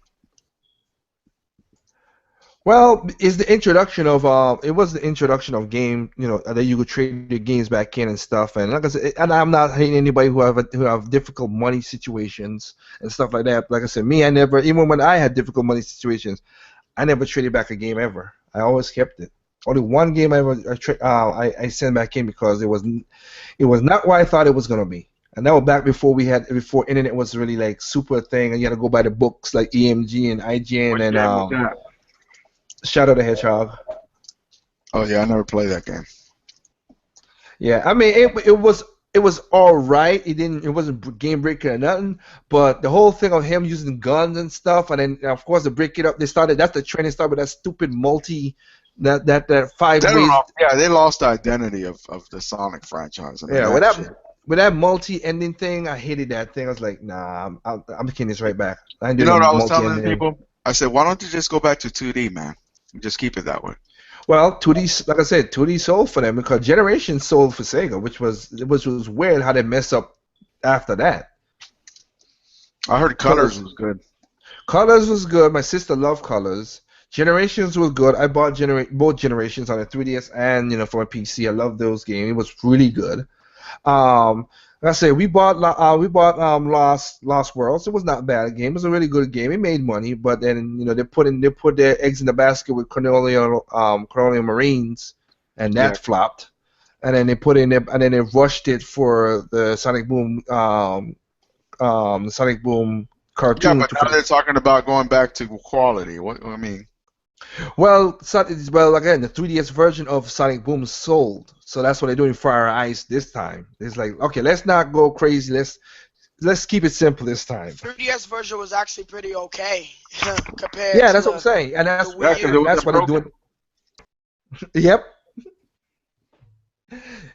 Well, it's the introduction of it was the introduction of game, that you could trade your games back in and stuff. And like I said, and I'm not hating anybody who have difficult money situations and stuff like that. Like I said, me, I never, even when I had difficult money situations, I never traded back a game ever. I always kept it. Only one game I sent back in because it was not what I thought it was gonna be. And that was back before internet was really like super thing, and you had to go by the books like EMG and IGN Which and game was that? Shadow the Hedgehog. Oh yeah, I never played that game. Yeah, I mean it was all right. It wasn't game breaker or nothing. But the whole thing of him using guns and stuff, and then of course to break it up, that's the training started with that stupid that five They don't ways. know. Yeah, they lost the identity of the Sonic franchise. I mean, Yeah, that shit. with that multi-ending thing, I hated that thing. I was like, nah, I'm taking this right back. I ain't You doing know no what I was telling the multi-ending. people? I said, why don't you just go back to 2D, man? Just keep it that way. Well, 2D, like I said, 2D sold for them because Generation sold for Sega, which was weird how they mess up after that. I heard Colors was good. Colors was good. My sister loved Colors. Generations was good. I bought both Generations on a 3DS and for a PC. I love those games. It was really good. Like I say, we bought Lost Worlds. It was not a bad game. It was a really good game. It made money, but then they put their eggs in the basket with Colonial Marines, and that flopped. And then they rushed it for the Sonic Boom cartoon. Yeah, but now they're talking about going back to quality. What I mean. Well, again, the 3DS version of Sonic Boom sold, so that's what they're doing Fire Ice this time. It's like, okay, let's not go crazy. Let's keep it simple this time. 3DS version was actually pretty okay compared. Yeah, that's what I'm saying, and that's what they're doing. Yep.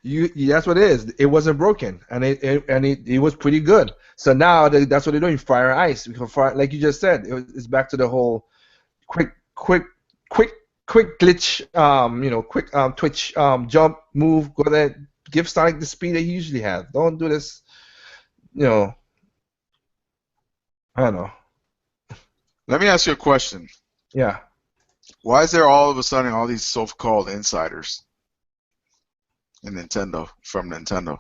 That's what it is. It wasn't broken, and it was pretty good. So now that's what they're doing Fire Ice. Like you just said, it's back to the whole quick glitch, quick twitch, jump, move, go there, give Sonic the speed that he usually has. Don't do this, I don't know. Let me ask you a question. Yeah. Why is there all of a sudden all these so-called insiders in Nintendo from Nintendo?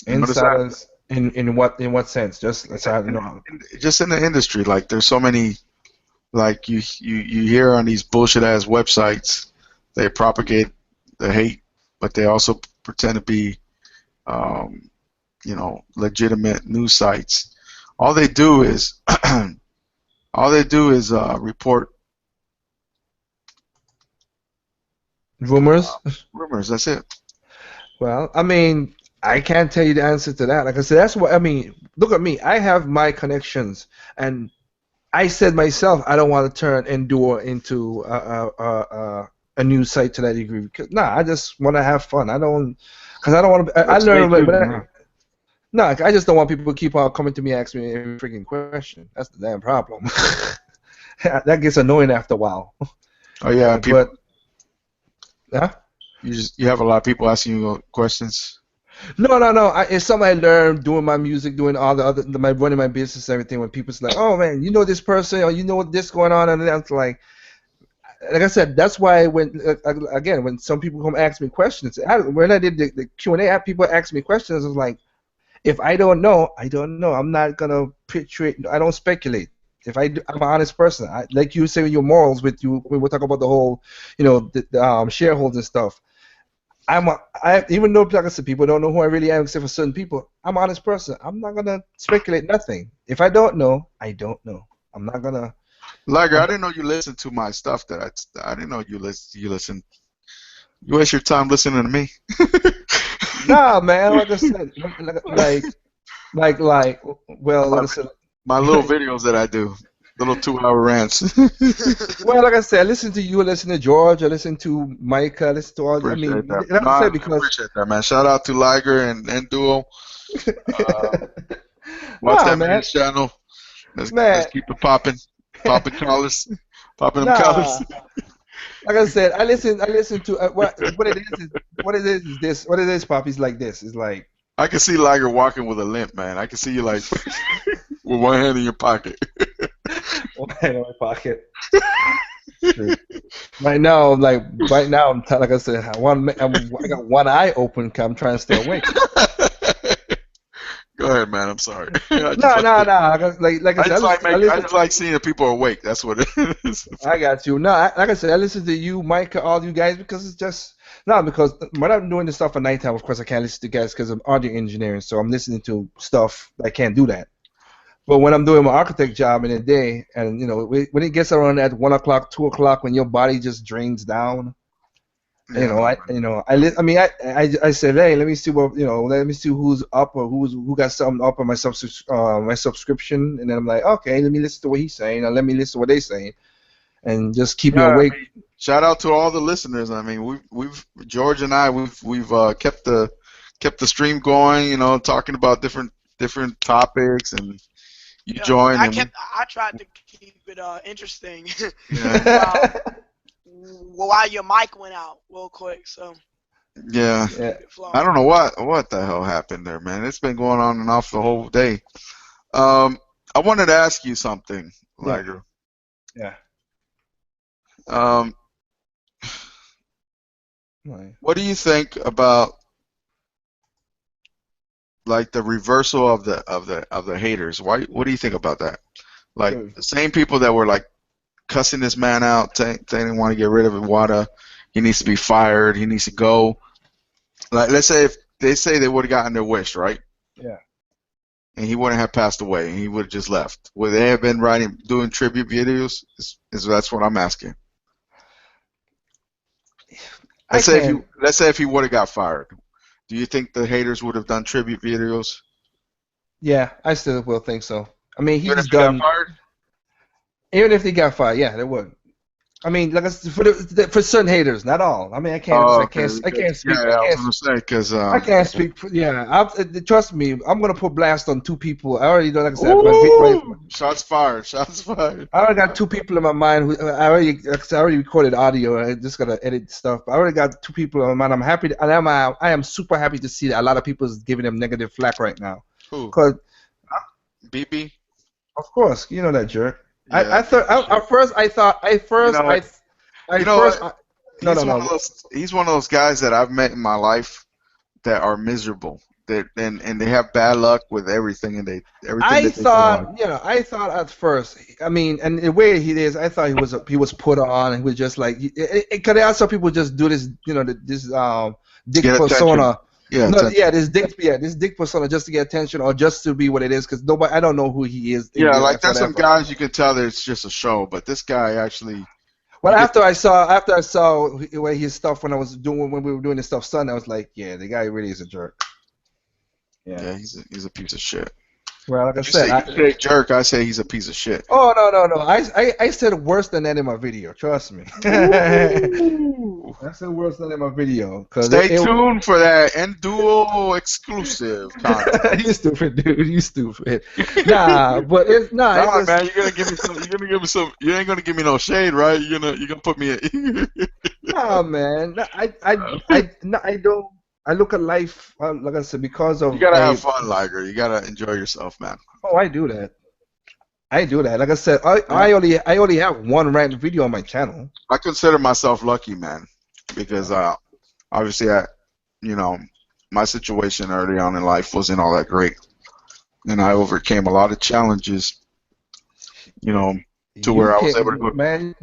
Insiders. In what sense? Just let's I don't know. Just in the industry, like there's so many, like you hear on these bullshit ass websites, they propagate the hate, but they also pretend to be, um, legitimate news sites. All they do is report Rumors. rumors. That's it. Well, I mean, I can't tell you the answer to that. Like I said, that's what I mean. Look at me. I have my connections, and I said myself, I don't want to turn Endure into a news site to that degree. Because, nah, I just want to have fun. I don't, because I don't want to. I That's me learned, too. no, I just don't want people to keep on coming to me asking me every freaking question. That's the damn problem. That gets annoying after a while. Oh yeah, people. But, huh? You have a lot of people asking you questions. No. It's something I learned doing my music, doing all the other, my running my business, everything. When people's like, "Oh man, you know this person, or you know what this going on," and that's like I said, that's why again, when some people come ask me questions, when I did the Q&A, people ask me questions. I was like, if I don't know, I don't know. I'm not gonna picture it. I don't speculate. If I'm an honest person. Like you say with your morals, with you when we talk about the whole, the shareholders and stuff. Even though, like I said, people don't know who I really am except for certain people. I'm an honest person. I'm not gonna speculate nothing. If I don't know, I don't know. I'm not gonna. Liger, I didn't know you listened to my stuff. I didn't know you listen. You listen. You waste your time listening to me. Nah, man. Like I said, like I said. My little videos that I do, little 2-hour rants. Well, like I said, I listen to you, I listen to George, I listen to Mike, I listen to all. I mean, Appreciate that. like No, I I said, because. appreciate that, man. Shout out to Liger and Duo. Watch Nah, that man. man's channel. Let's Man. keep it popping collars, popping them Nah. collars. Like I said, I listen to what it is this. What it is, Poppy's like this. It's like. I can see Liger walking with a limp, man. I can see you like with one hand in your pocket. One hand in my pocket. True. Right now, I'm like I said, I got one eye open. 'Cause I'm trying to stay awake. Go ahead, man. I'm sorry. No. Like I said, I just like seeing the people awake. That's what it is. I got you. No, like I said, I listen to you, Mike, all you guys because it's just because when I'm doing this stuff at nighttime, of course I can't listen to guys because I'm audio engineering, so I'm listening to stuff I can't do that. But when I'm doing my architect job in the day, and when it gets around at 1 o'clock, 2 o'clock, when your body just drains down, I said, hey, let me see let me see who's up or who got something up on my my subscription, and then I'm like, okay, let me listen to what he's saying, or let me listen to what they're saying, and just keep you awake. I mean, shout out to all the listeners. I mean, we've George and I we've kept the stream going. Talking about different topics, and you join. I tried to keep it interesting. Yeah. While your mic went out real quick, so. Yeah. I don't know what the hell happened there, man. It's been going on and off the whole day. I wanted to ask you something, Liger. Yeah. What do you think about like the reversal of the haters? What do you think about that? Like the same people that were like cussing this man out, saying they want to get rid of Iwata, he needs to be fired, he needs to go. Like, let's say if they say they would have gotten their wish, right? Yeah. And he wouldn't have passed away, and he would have just left. Would they have been doing tribute videos? That's what I'm asking. Let's say if he would have got fired, do you think the haters would have done tribute videos? Yeah, I still will think so. I mean, Even if he got fired? Even if they got fired, yeah, they would. I mean, like for certain haters, not all. I mean, I can't speak. Yeah, I was gonna say because I can't speak. Yeah, trust me, I'm gonna put blast on 2 people. I already know, like I said, shots fired. Shots fired. I already got 2 people in my mind. I already recorded audio. I just gotta edit stuff. I already got 2 people in my mind. I'm happy. I am super happy to see that a lot of people is giving them negative flack right now. Who? Cause BB. Of course, you know that jerk. Yeah, he's one of those guys that I've met in my life that are miserable. and they have bad luck with everything, and everything I that they do in life. thought, I thought at first, I mean, and the way he is, I thought he was put on, and he was just like, because I saw people just do this, this dick Get attention. persona. Yeah, No, attention. this dick persona just to get attention or just to be what it is, because I don't know who he is in Yeah, real like life, there's some whatever. guys you can tell that it's just a show, but this guy actually. Well, you get- after I saw where his stuff when we were doing this stuff Sunday, I was like, yeah, the guy really is a jerk. Yeah, he's a piece of shit. Well, like I You said, say jerk, I say he's a piece of shit. oh no. I said worse than that in my video. Trust me. Ooh. I said worse than in my video. Cause Stay tuned for that Enduo exclusive content. You stupid dude. You stupid. Nah, but it's nah. Nah, It was, man, you're gonna give me some. You're gonna give me some. You ain't gonna give me no shade, right? You're gonna put me. nah, man. Nah, I don't. I look at life like I said because of. You gotta have fun, Liger. You gotta enjoy yourself, man. Oh, I do that. Like I said, I only have one random video on my channel. I consider myself lucky, man, because obviously my situation early on in life wasn't all that great, and I overcame a lot of challenges, to where I was able to go. Man,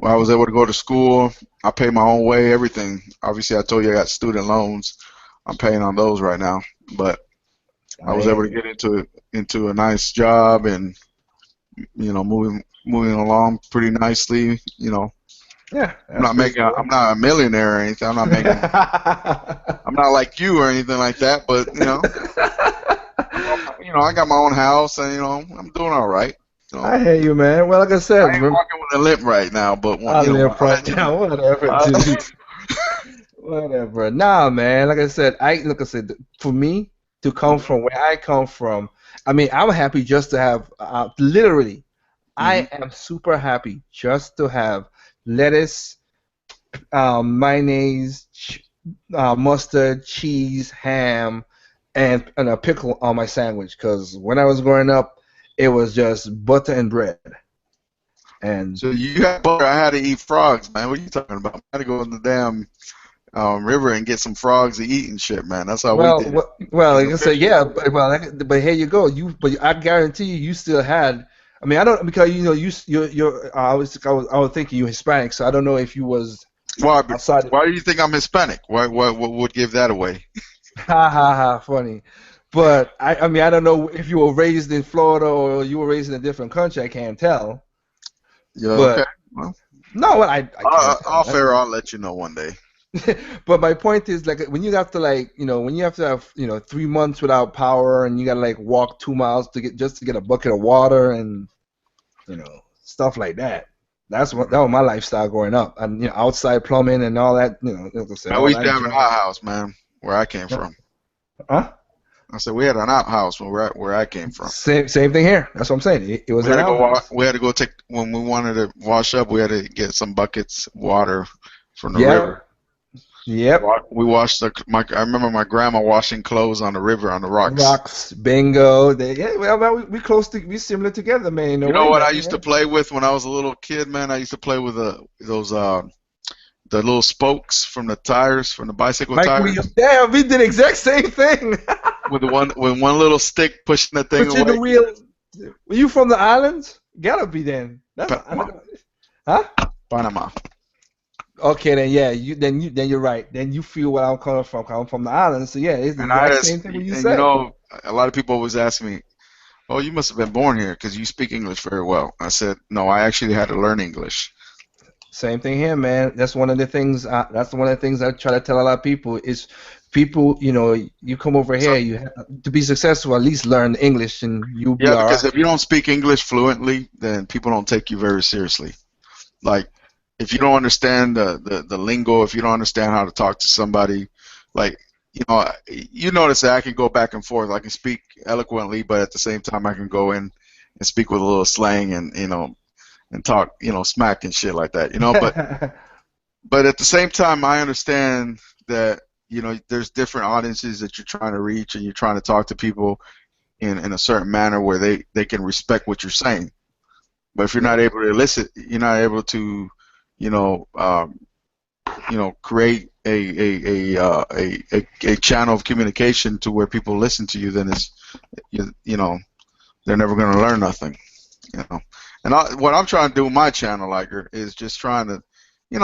I was able to go to school. I pay my own way, everything. Obviously, I told you I got student loans. I'm paying on those right now, but I was able to get into a nice job and moving along pretty nicely. Yeah, I'm not a millionaire or anything. I'm not making. I'm not like you or anything like that. But I got my own house and I'm doing all right. So, I hear you, man. Well, like I said, I ain't walking with a limp right now, but whatever, dude. Whatever. Nah, man. Like I said, for me to come from where I come from, I mean, I'm happy just to have literally. I am super happy just to have lettuce, mayonnaise, mustard, cheese, ham, and a pickle on my sandwich. Because when I was growing up, it was just butter and bread. And so you got butter. I had to eat frogs, man. What are you talking about? I had to go in the damn river and get some frogs to eat and shit, man. That's how we did. Well, like I said, yeah, but here you go. But I guarantee you still had. I mean, I don't because you're. I was thinking you're Hispanic, so I don't know if you was. Why outside. do you think I'm Hispanic? What would give that away? Ha ha ha! Funny, but I mean I don't know if you were raised in Florida or you were raised in a different country. I can't tell. Yeah. But, okay. Well, no, I can't tell. I'll let you know one day. But my point is, like, when you have to, when you have to have, 3 months without power, and you gotta walk 2 miles to get a bucket of water, and stuff like that. That was my lifestyle growing up, and outside plumbing and all that. We used to have an outhouse, man, where I came from. Huh? I said we had an outhouse where I came from. Same thing here. That's what I'm saying. It was. We had to go take when we wanted to wash up. We had to get some buckets of water from the river. Yep. We washed I remember my grandma washing clothes on the river on the rocks. Rocks, bingo. We we similar together, man. You know what I used to play with when I was a little kid, man? I used to play with those the little spokes from the tires, from the bicycle tires. Damn, we did the exact same thing. with one little stick pushing the thing away. The wheel. Were you from the islands? Gotta be then. Huh? Panama. Okay, then yeah, then you're right. Then you feel where I'm coming from. I'm from the islands, so yeah, it's the exact same thing when you say. A lot of people always ask me, "Oh, you must have been born here because you speak English very well." I said, "No, I actually had to learn English." Same thing here, man. That's one of the things. That's one of the things I try to tell a lot of people is, people, you come over here, you have to be successful. At least learn English, and you'll be all right. Because if you don't speak English fluently, then people don't take you very seriously. Like, if you don't understand the lingo, if you don't understand how to talk to somebody, you notice that I can go back and forth. I can speak eloquently, but at the same time, I can go in and speak with a little slang and talk, smack and shit like that, But at the same time, I understand that there's different audiences that you're trying to reach, and you're trying to talk to people in a certain manner where they can respect what you're saying. But if you're not able to elicit, you're not able to create a channel of communication to where people listen to you, then they're never going to learn nothing. And what I'm trying to do with my channel, Liger, is just trying to,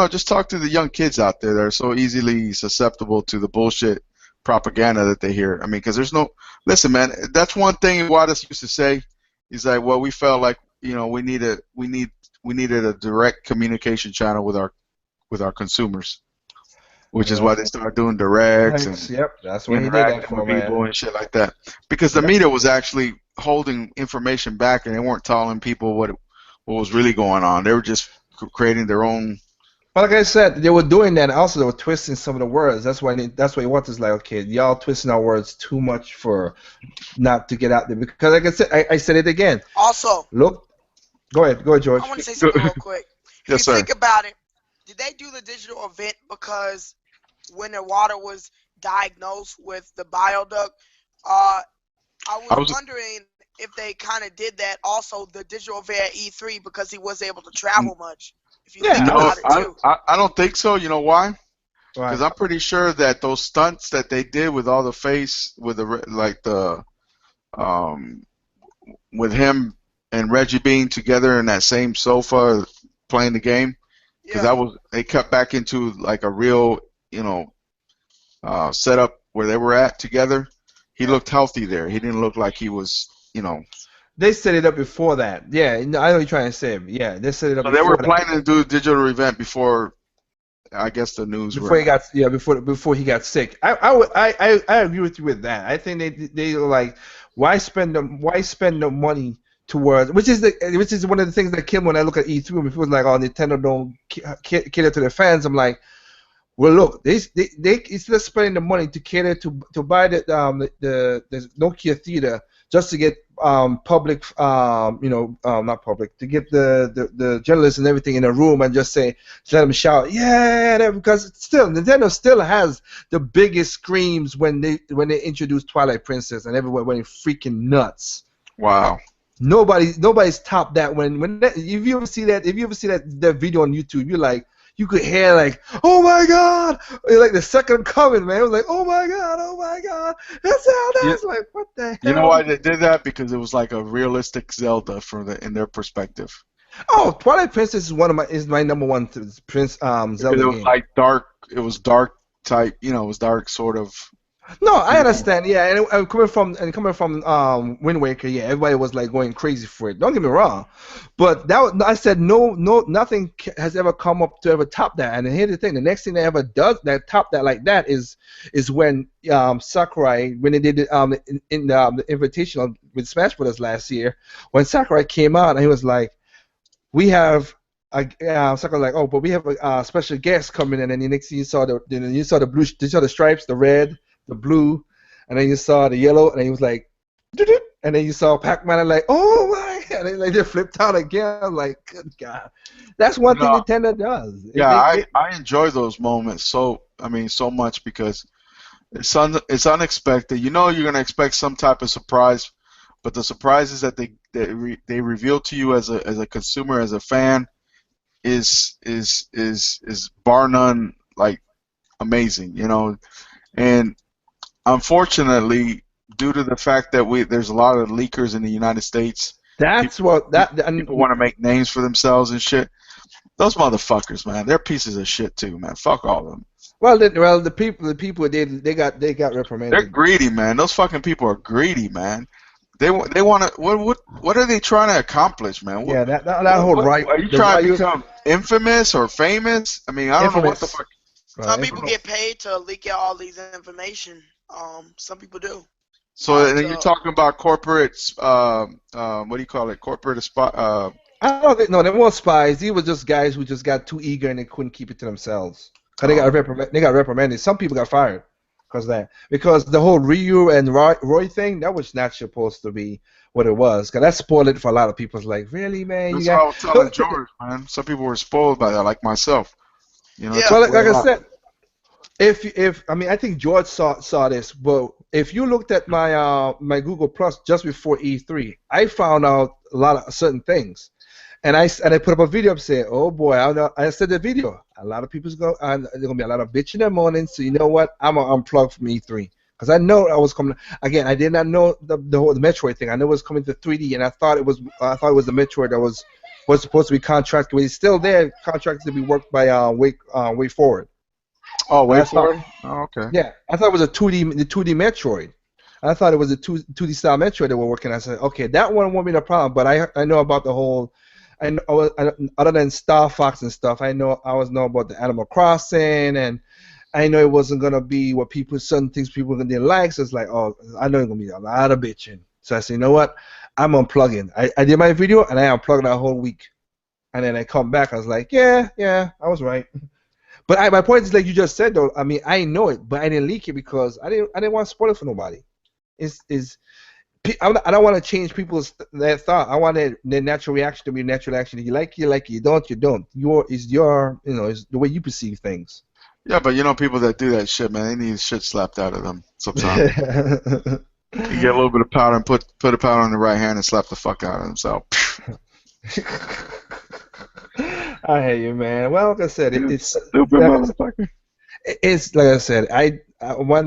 just talk to the young kids out there that are so easily susceptible to the bullshit propaganda that they hear. I mean, because listen, man, that's one thing Iwata used to say. He's like, well, we felt like, we needed a direct communication channel with our consumers, which is why they started doing directs and Yep, that's what he did that interacting for, with people man. and shit like that. Because the media was actually holding information back, and they weren't telling people what was really going on. They were just creating their own. But like I said, they were doing that. And also, they were twisting some of the words. That's why Iwata's like, okay, y'all twisting our words too much for not to get out there. Because like I said, I said it again. Also, Look, go ahead, George. I want to say something real quick. If Yes, you sir. think about it, did they do the digital event because when Iwata was diagnosed with the bile duct, I was wondering if they kind of did that also, the digital event at E3, because he wasn't able to travel much. If you think about it, too. I don't think so. You know why? Right. Because I'm pretty sure that those stunts that they did with all the face, with with him and Reggie being together in that same sofa playing the game, because they cut back into like a real, setup where they were at together. He looked healthy there. He didn't look like he was, They set it up before that. Yeah, I know what you're trying to say. Yeah, they set it up. So they were planning to do a digital event before, I guess, the news. Before he got sick. I agree with you with that. I think they were like, why spend the money towards, which is one of the things that killed me when I look at E3, when people was like, oh, Nintendo don't cater to their fans. I'm like, well, look, they instead of spending the money to cater to buy the Nokia Theater just to get public, not public, to get the journalists and everything in a room and just let them shout, yeah, because Nintendo still has the biggest screams when they introduced Twilight Princess and everyone went freaking nuts. Wow. Nobody's topped that if you ever see that video on YouTube, you're like, you could hear like, oh my God, like the second coming, man. It was like, oh my God, that's how that's like, what the hell? You know why they did that? Because it was like a realistic Zelda in their perspective. Oh, Twilight Princess is my number one Zelda it was game. like dark. It was dark type. It was dark sort of. No, I understand. Yeah, and coming from Wind Waker, yeah, everybody was like going crazy for it. Don't get me wrong, but I said nothing has ever come up to ever top that. And here's the thing: the next thing that ever does that top that like that is when Sakurai, when they did in the Invitational with Smash Brothers last year, when Sakurai came out and he was like, we have. Sakurai like, oh, but we have a special guest coming in, and the next thing you saw the blue, you saw the stripes, the red, the blue, and then you saw the yellow, and he was like, doo-doo, and then you saw Pac-Man, and like, oh my, and then like they flipped out again. I'm like, good God, that's one thing Nintendo does. Yeah, I enjoy those moments so much because it's unexpected. You're gonna expect some type of surprise, but the surprises that they reveal to you as a consumer, as a fan, is bar none like amazing, and unfortunately, due to the fact that there's a lot of leakers in the United States, people want to make names for themselves and shit. Those motherfuckers, man, they're pieces of shit too, man. Fuck all of them. Well, the people they got reprimanded. They're greedy, man. Those fucking people are greedy, man. They want to. What are they trying to accomplish, man? Yeah, that whole right. Are you trying to become infamous or famous? I mean, I don't know what the fuck. Some people get paid to leak out all these information. Some people do. So and you're talking about corporate, what do you call it? Corporate spy. I don't think they weren't spies. These were just guys who just got too eager and they couldn't keep it to themselves. Cause they got reprimanded. Some people got fired because the whole Ryu and Roy thing, that was not supposed to be what it was. Cause that spoiled it for a lot of people. It's like, really, man? That's what I was telling George, man. Some people were spoiled by that, like myself. Well, like I said, I think George saw this, but if you looked at my my Google Plus just before E3, I found out a lot of certain things, and I put up a video up saying, oh boy, I said the video. A lot of people's go. There's gonna be a lot of bitching and moaning. So you know what? I'm gonna unplug from E3 because I know I was coming. Again, I did not know the whole the Metroid thing. I know it was coming to 3D, and I thought it was the Metroid that was supposed to be contracted. But it's still there, contracted to be worked by Way Forward. Oh, And I wait thought, for it. Oh, okay. yeah, I thought it was the 2D Metroid. I thought it was a 2D style Metroid that we're working on. I said, okay, that one won't be the problem. But I know about the whole. Other than Star Fox and stuff, I was know about the Animal Crossing, and I know it wasn't gonna be what certain things people didn't like. So it's like, oh, I know it's gonna be a lot of bitching. So I said, you know what? I'm unplugging. I did my video and I unplugged that whole week, and then I come back. I was like, yeah, I was right. But my point is, like you just said, though. I mean, I know it, but I didn't leak it because I didn't want to spoil it for nobody. I don't want to change people's their thought. I want their natural reaction to be natural action. You like it, you don't, you don't. Is the way you perceive things. Yeah, but people that do that shit, man, they need shit slapped out of them sometimes. You get a little bit of powder and put a powder on the right hand and slap the fuck out of themselves. I hear you, man. Well, like I said, it's Stupid motherfucker. it's like I said. What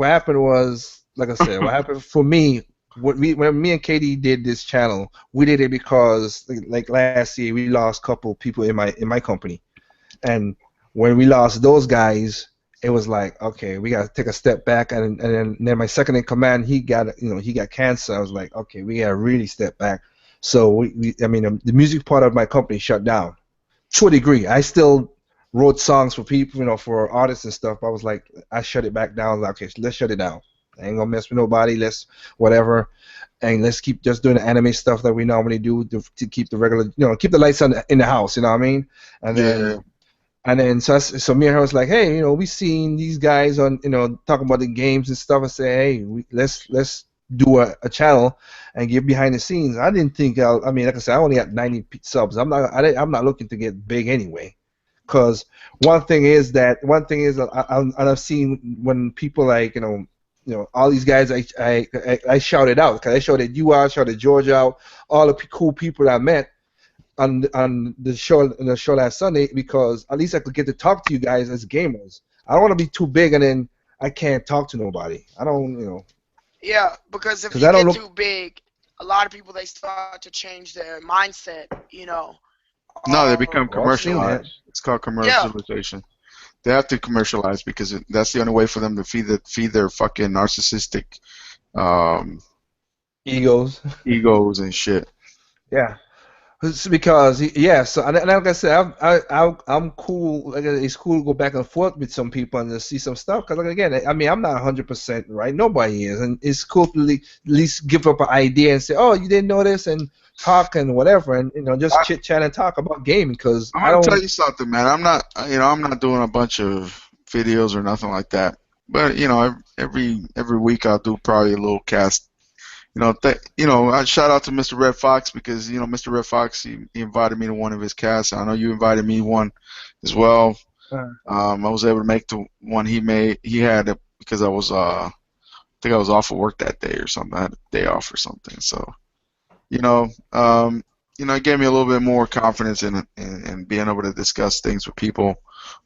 happened was, like I said, what happened for me. When me and Katie did this channel, we did it because like last year we lost a couple people in my company, and when we lost those guys, it was like, okay, we got to take a step back, and then my second in command, he got cancer. I was like, okay, we got to really step back. So the music part of my company shut down to a degree. I still wrote songs for people, for artists and stuff. But I was like, I shut it back down. I was like, okay, let's shut it down. I ain't gonna mess with nobody. Let's whatever, and let's keep just doing the anime stuff that we normally do to keep the regular, keep the lights on in the house. You know what I mean? And then so me and her was like, hey, we seen these guys on, talking about the games and stuff. I say, hey, let's do a channel and get behind the scenes. I didn't think like I said, I only got 90 subs. I'm not looking to get big anyway. Because one thing is I've seen when people like all these guys I shouted out because I shouted you out, shouted George out, all the cool people I met on the show last Sunday because at least I could get to talk to you guys as gamers. I don't want to be too big and then I can't talk to nobody. I don't. Yeah, because if you get too big, a lot of people they start to change their mindset. No, they become Well, I've seen that. commercialized. It's called commercialization. They have to commercialize because that's the only way for them to feed their fucking narcissistic egos and shit. Yeah. It's because so and like I said, I'm cool. Like it's cool to go back and forth with some people and to see some stuff. Because again, I'm not 100% right. Nobody is, and it's cool to at least give up an idea and say, oh, you didn't know this, and talk and whatever, and just chit chat and talk about gaming. Because I'm gonna tell you something, man. I'm not doing a bunch of videos or nothing like that. But every week I'll do probably a little cast. I shout out to Mr. Red Fox because Mr. Red Fox he invited me to one of his casts. I know you invited me one as well. I was able to make the one he made. He had it because I think I was off of work that day or something. I had a day off or something. So, it gave me a little bit more confidence in being able to discuss things with people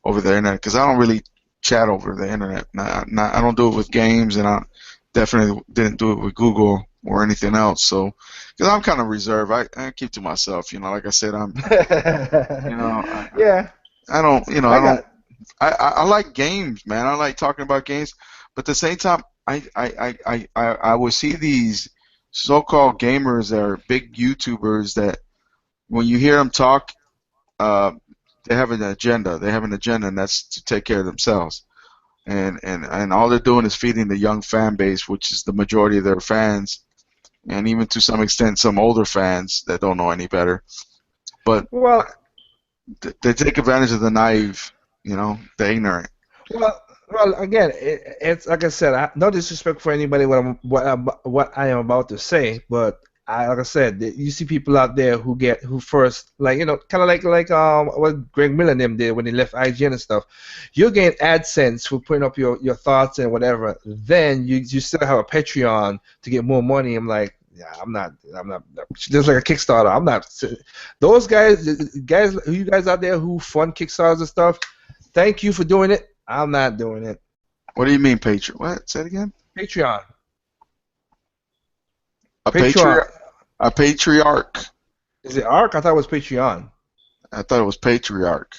over the internet because I don't really chat over the internet. I don't do it with games, and I definitely didn't do it with Google or anything else. So, because I'm kind of reserved, I keep to myself. Like I said, I'm. Yeah. I don't. I like games, man. I like talking about games, but at the same time, I would see these so-called gamers that are big YouTubers that when you hear them talk, they have an agenda. They have an agenda, and that's to take care of themselves. And all they're doing is feeding the young fan base, which is the majority of their fans, and even to some extent some older fans that don't know any better. But they take advantage of the naive, the ignorant. Well, again, it's like I said, no disrespect for anybody what I am about to say, but like I said, you see people out there who first kind of like what Greg Miller and them did when they left IGN and stuff. You gain AdSense for putting up your thoughts and whatever. Then you still have a Patreon to get more money. I'm like, Yeah, I'm not. Just like a Kickstarter. I'm not. Those guys, you guys out there who fund Kickstarters and stuff, thank you for doing it. I'm not doing it. What do you mean, Patreon? What? Say it again. Patreon. A Patreon. patriarch. A patriarch. Is it ARC? I thought it was Patreon. I thought it was patriarch.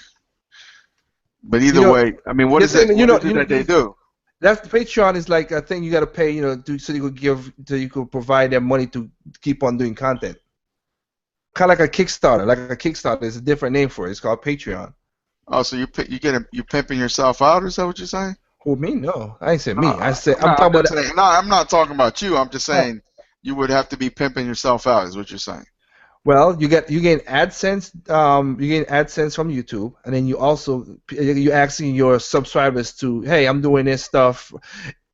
But either way, I mean, what is it? What is it that they do? That's Patreon is like a thing you got to pay, so you could provide them money to keep on doing content. Kind of like a Kickstarter. Like a Kickstarter is a different name for it. It's called Patreon. Oh, so you pimping yourself out? Is that what you're saying? Who, me? No, I ain't said me. I said I'm talking about. No, I'm not talking about you. I'm just saying you would have to be pimping yourself out. Is what you're saying? Well, you gain AdSense. You gain AdSense from YouTube, and then you're asking your subscribers to, hey, I'm doing this stuff.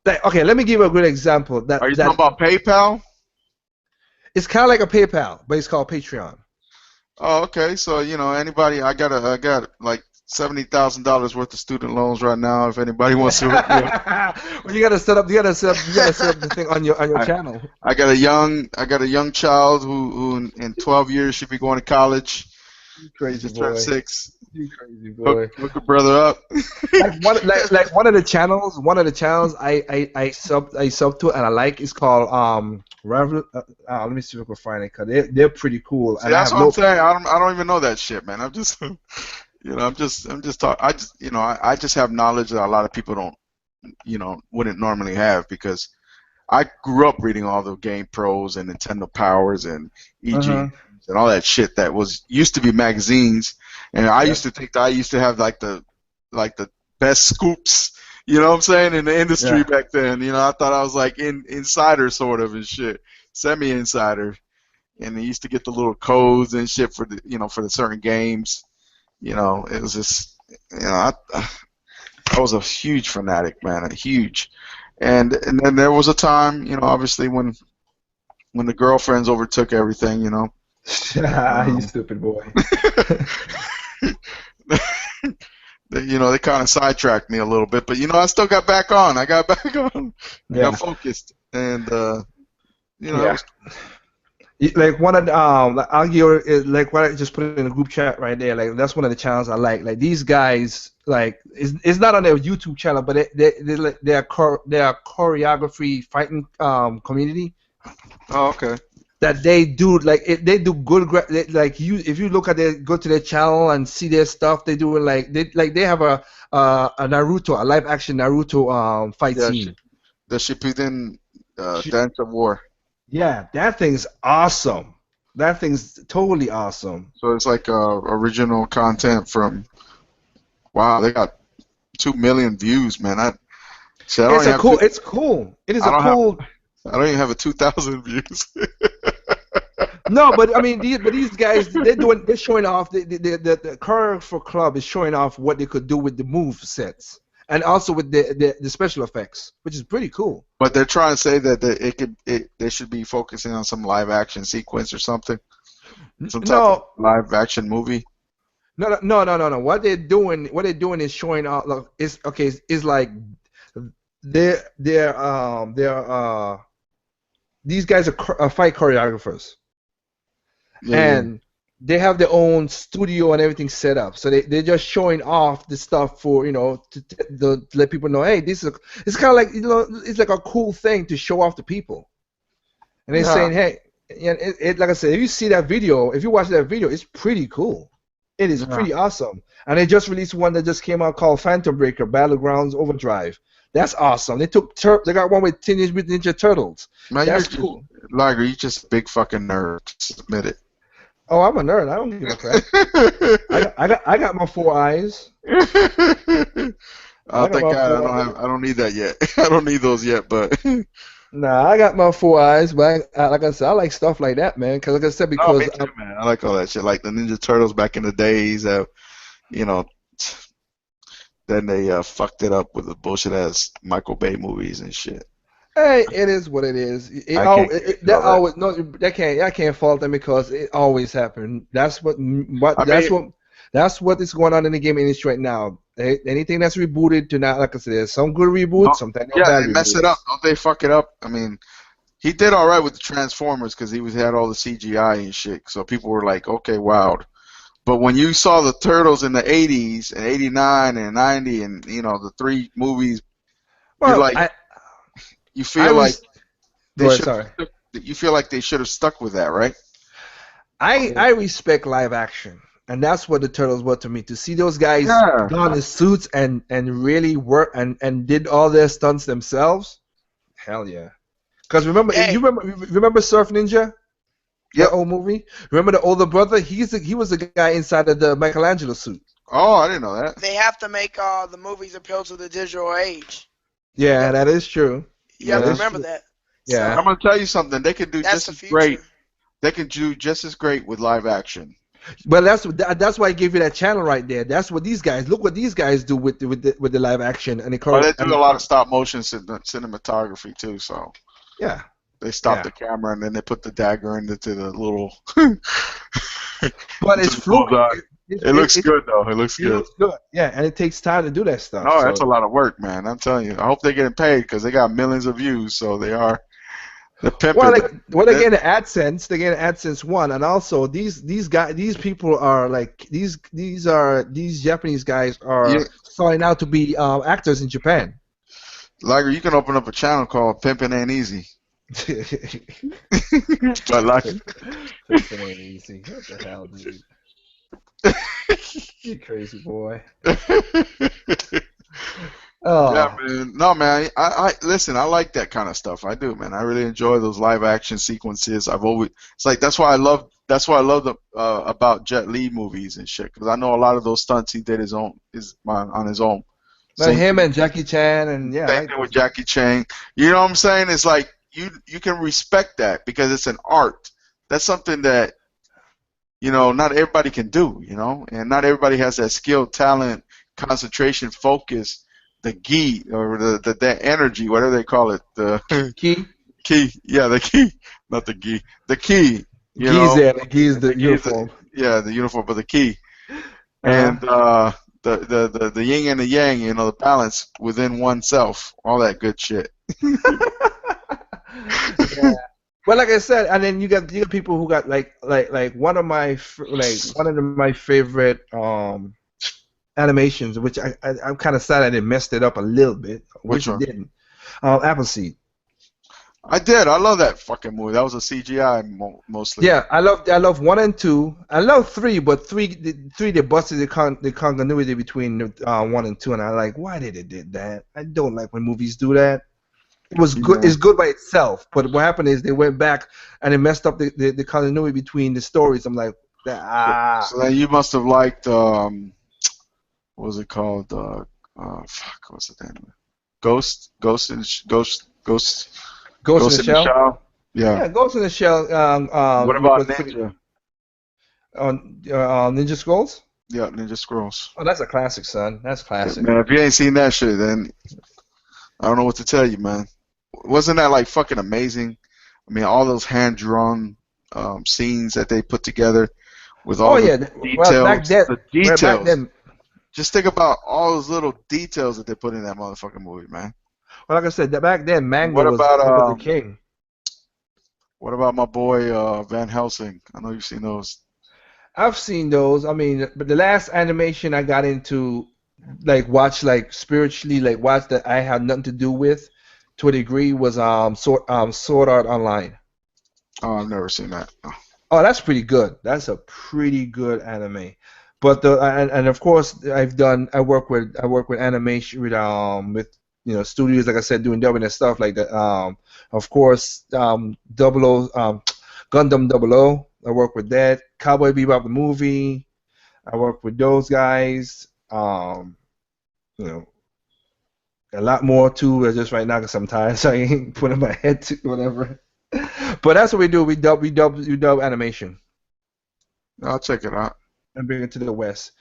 Okay, let me give you a good example. Are you talking about PayPal? It's kind of like a PayPal, but it's called Patreon. Oh, okay. So anybody, I got like $70,000 worth of student loans right now. If anybody wants to, well, you gotta set up the thing on your channel. I got a young child who in 12 years should be going to college. You crazy just boy. turned 6. You crazy boy. Hook a brother up. like one of the channels I sub to and I like is called let me see if I can find it because they're pretty cool. See, that's what I'm saying. I don't even know that shit, man. I'm just I just have knowledge that a lot of people don't, wouldn't normally have because I grew up reading all the Game Pros and Nintendo Powers and EG and all that shit that used to be magazines, and I used to think that I used to have like the best scoops, you know what I'm saying, in the industry back then. I thought I was like insider sort of and shit, semi-insider, and I used to get the little codes and shit for the certain games. It was just, I was a huge fanatic, man, huge. And then there was a time, obviously when the girlfriends overtook everything, You stupid boy. They kind of sidetracked me a little bit, but I still got back on. I got back on. I got focused, and like one of the I'll give like what I just put it in the group chat right there. Like that's one of the channels I like. Like these guys, like it's not on their YouTube channel, but they are choreography fighting community. Oh, okay. That they do they do good. If you look at go to their channel and see their stuff, they do they have a Naruto, a live action Naruto fight scene. The Shippuden Dance of War. Yeah, that thing's awesome. That thing's totally awesome. So it's like original content from. Wow, they got 2 million views, man. It's cool. It is a cool. I don't even have 2,000 views. No, but I mean, these guys, they're showing off. The choreographer club is showing off what they could do with the move sets, and also with the special effects, which is pretty cool. But they're trying to say that they should be focusing on some live action sequence or something, some type of live action movie. No. What they're doing is showing off. Look, is like they're these guys are fight choreographers. And they have their own studio and everything set up, so they're just showing off the stuff for to let people know, hey, it's kind of like it's like a cool thing to show off to people, and they're saying, hey, like I said, if you see that video, if you watch that video, it's pretty cool. It is pretty awesome, and they just released one that just came out called Phantom Breaker Battlegrounds Overdrive. That's awesome. They got one with Teenage Mutant Ninja Turtles. Man, that's cool. Liger, you just a big fucking nerd. Just admit it. Oh, I'm a nerd. I don't give a crap. I got my 4 eyes. Oh, thank God. I don't need that yet. I don't need those yet, but. Nah, I got my 4 eyes, but like I said, I like stuff like that, man. Because like I said, because me too, man. I like all that shit, like the Ninja Turtles back in the days. Then they fucked it up with the bullshit ass Michael Bay movies and shit. Hey, it is what it is. I can't fault them because it always happened. That's what is going on in the game industry right now. Anything that's rebooted to not, like I said, there's some good reboots, sometimes they mess it up. Don't they fuck it up? I mean, he did all right with the Transformers because had all the CGI and shit. So people were like, okay, wow. But when you saw the Turtles in the 80s and 89 and 90 and the three movies, you're Well, like, you I feel like was. they Go ahead. should Sorry. you feel like they should have stuck with that, right? I respect live action, and that's what the Turtles were to me. To see those guys Yeah. don the suits and really work and did all their stunts themselves. Hell yeah! Because remember, Hey, remember Surf Ninja, Yep. the old movie. Remember the older brother? He was the guy inside of the Michelangelo suit. Oh, I didn't know that. they have to make the movies appeal to the digital age. Yeah, that is true. You have That to is remember true. that. Yeah. I'm gonna tell you something. They could do That's just the as future. great. They can do just as great with live action. But that's why I gave you that channel right there. That's what these guys. Look what these guys do with the live action and But they do a lot of stop motion cinematography too. So yeah. they stop Yeah. the camera and then they put the dagger into the little. But it's fluid. It looks good though. It looks It good. looks good. Yeah, and it takes time to do that stuff. No, so. that's a lot of work, man. I'm telling you. I hope they're getting paid because they got millions of views. So they're pimping. Well, they're getting AdSense. They're getting AdSense 1, and also these people are like these Japanese guys are starting out to be actors in Japan. Liger, you can open up a channel called Pimpin' Ain't Easy. But like, Pimpin' ain't easy. What the hell, dude? You crazy boy. Oh. Yeah, man. No, man. I listen. I like that kind of stuff. I do, man. I really enjoy those live action sequences. It's like that's why I love the about Jet Li movies and shit because I know a lot of those stunts he did on his own. Like him and Jackie Chan and yeah. Same thing with Jackie Chan. You know what I'm saying? It's like you can respect that because it's an art. That's something that not everybody can do. And not everybody has that skill, talent, concentration, focus. The gi or the energy, whatever they call it, the key, yeah, the key, not the gi, the key. The gi is the uniform. The uniform, but the key, and the yin and the yang, the balance within oneself, all that good shit. Yeah. Well, like I said, and then you got people who got like one of my favorite animations, which I'm kind of sad I didn't messed it up a little bit. Which one? Didn't. Appleseed. I did. I love that fucking movie. That was a CGI mostly. Yeah, I love 1 and 2. I love 3, but 3 they busted the continuity between 1 and 2, and I like why they did that. I don't like when movies do that. It was good. It's good by itself, but what happened is they went back and they messed up the continuity between the stories. I'm like, So then you must have liked what was it called? What's the name? Ghost in the Shell. Yeah, Ghost in the Shell. What about Ninja? Ninja Scrolls? Yeah, Ninja Scrolls. Oh, that's a classic, son. That's classic. Man, if you ain't seen that shit, then I don't know what to tell you, man. Wasn't that like fucking amazing? I mean, all those hand-drawn scenes that they put together with all the details. Well, back then, just think about all those little details that they put in that motherfucking movie, man. Well, like I said, back then, manga was the king. What about my boy Van Helsing? I know you've seen those. I've seen those. I mean, but the last animation I got into, watch spiritually, watch that I had nothing to do with, to a degree, was Sword Art Online. Oh, I've never seen that. Oh, that's pretty good. That's a pretty good anime. But and of course I work with animation with studios, like I said, doing dubbing and stuff like that. Of course, Gundam 00. I work with that. Cowboy Bebop the movie. I work with those guys. A lot more too. Just right now because I'm tired, so I ain't putting my head to whatever. But that's what we do. We dub animation. I'll check it out. And bring it to the West.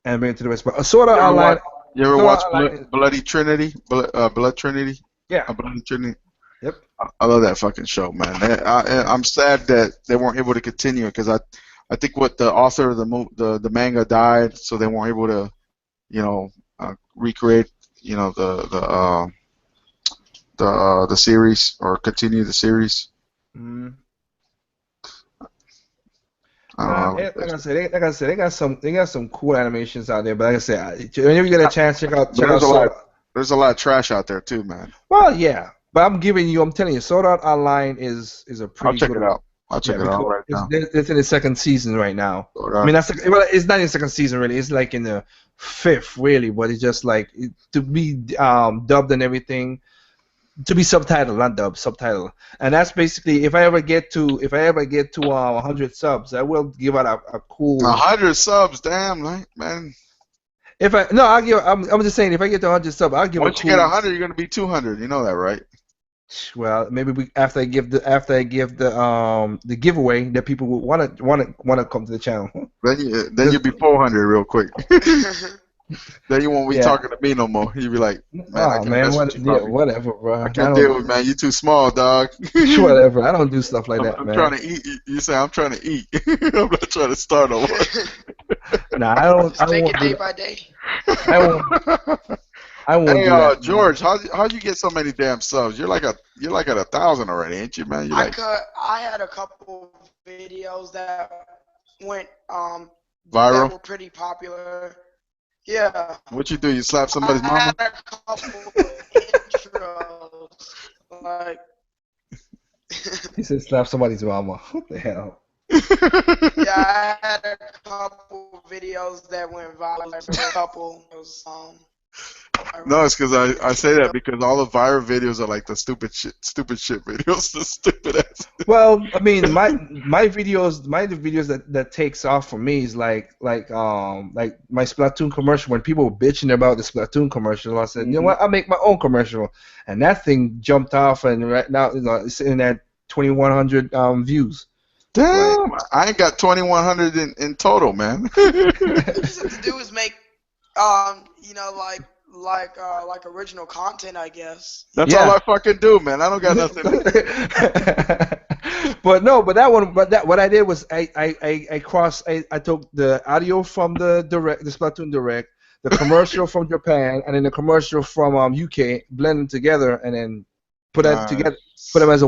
But Sword Art Online. You ever watch Bloody Trinity? Blood Trinity? Yeah. Bloody Trinity. Yep. I love that fucking show, man. I'm sad that they weren't able to continue it because I think what the author of the manga died, so they weren't able to, recreate, the the series or continue the series. Mm. I don't Nah, know. like I said, they got some cool animations out there. But like I said, whenever you get a chance, But check out Sword. there's a lot of trash out there too, man. Well, yeah, but I'm telling you, Sword Art Online is a I'll pretty check good it one. out. I'll check Yeah, it out because right now. it's in the second season right now. Sword I mean, Art. well, it's not in the second season really. It's like in the fifth really, but it's just like to be dubbed and everything. To be subtitled, not dubbed, subtitled. And that's basically if I ever get to 100 subs, I will give out a cool. 100 subs, damn, man. I'm just saying if I get to 100 subs, I'll give Once a you get cool. 100, you're gonna be 200. You know that, right? Well, maybe after I give the giveaway that people would wanna come to the channel. Then you'll be 400 real quick. Then you won't be Yeah. talking to me no more. You'll be like, man, I can't mess with you, Bobby. Whatever, bro. I can't deal with, man. You too small, dog. Whatever. I don't do stuff like that, I'm man. trying to eat. You say I'm trying to eat. I'm not trying to start over. Nah, I don't. Just I take won't it do day that. by day. I won't Hey, do that. George, how'd you get so many damn subs? You're like at 1,000 already, ain't you, man? You like I had a couple videos that went that viral? were pretty popular. Yeah. What you do? You slap somebody's I mama? had a couple intros, like. He said slap somebody's mama. What the hell? Yeah, I had a couple videos that went viral. A couple. No, it's because I say that because all the viral videos are like the stupid shit videos, the stupid ass. Well, I mean, my videos, that takes off for me is like my Splatoon commercial. When people were bitching about the Splatoon commercial, I said, you know what, I'll make my own commercial, and that thing jumped off, and right now, it's in at 2,100 views. Damn, I ain't got 2,100 in total, man. What you just have to do is make, like original content, I guess. That's all I fucking do, man. I don't got nothing. What I did was I took the audio from the Splatoon Direct, the commercial from Japan, and then the commercial from UK, blend them together, and then put that together, put them as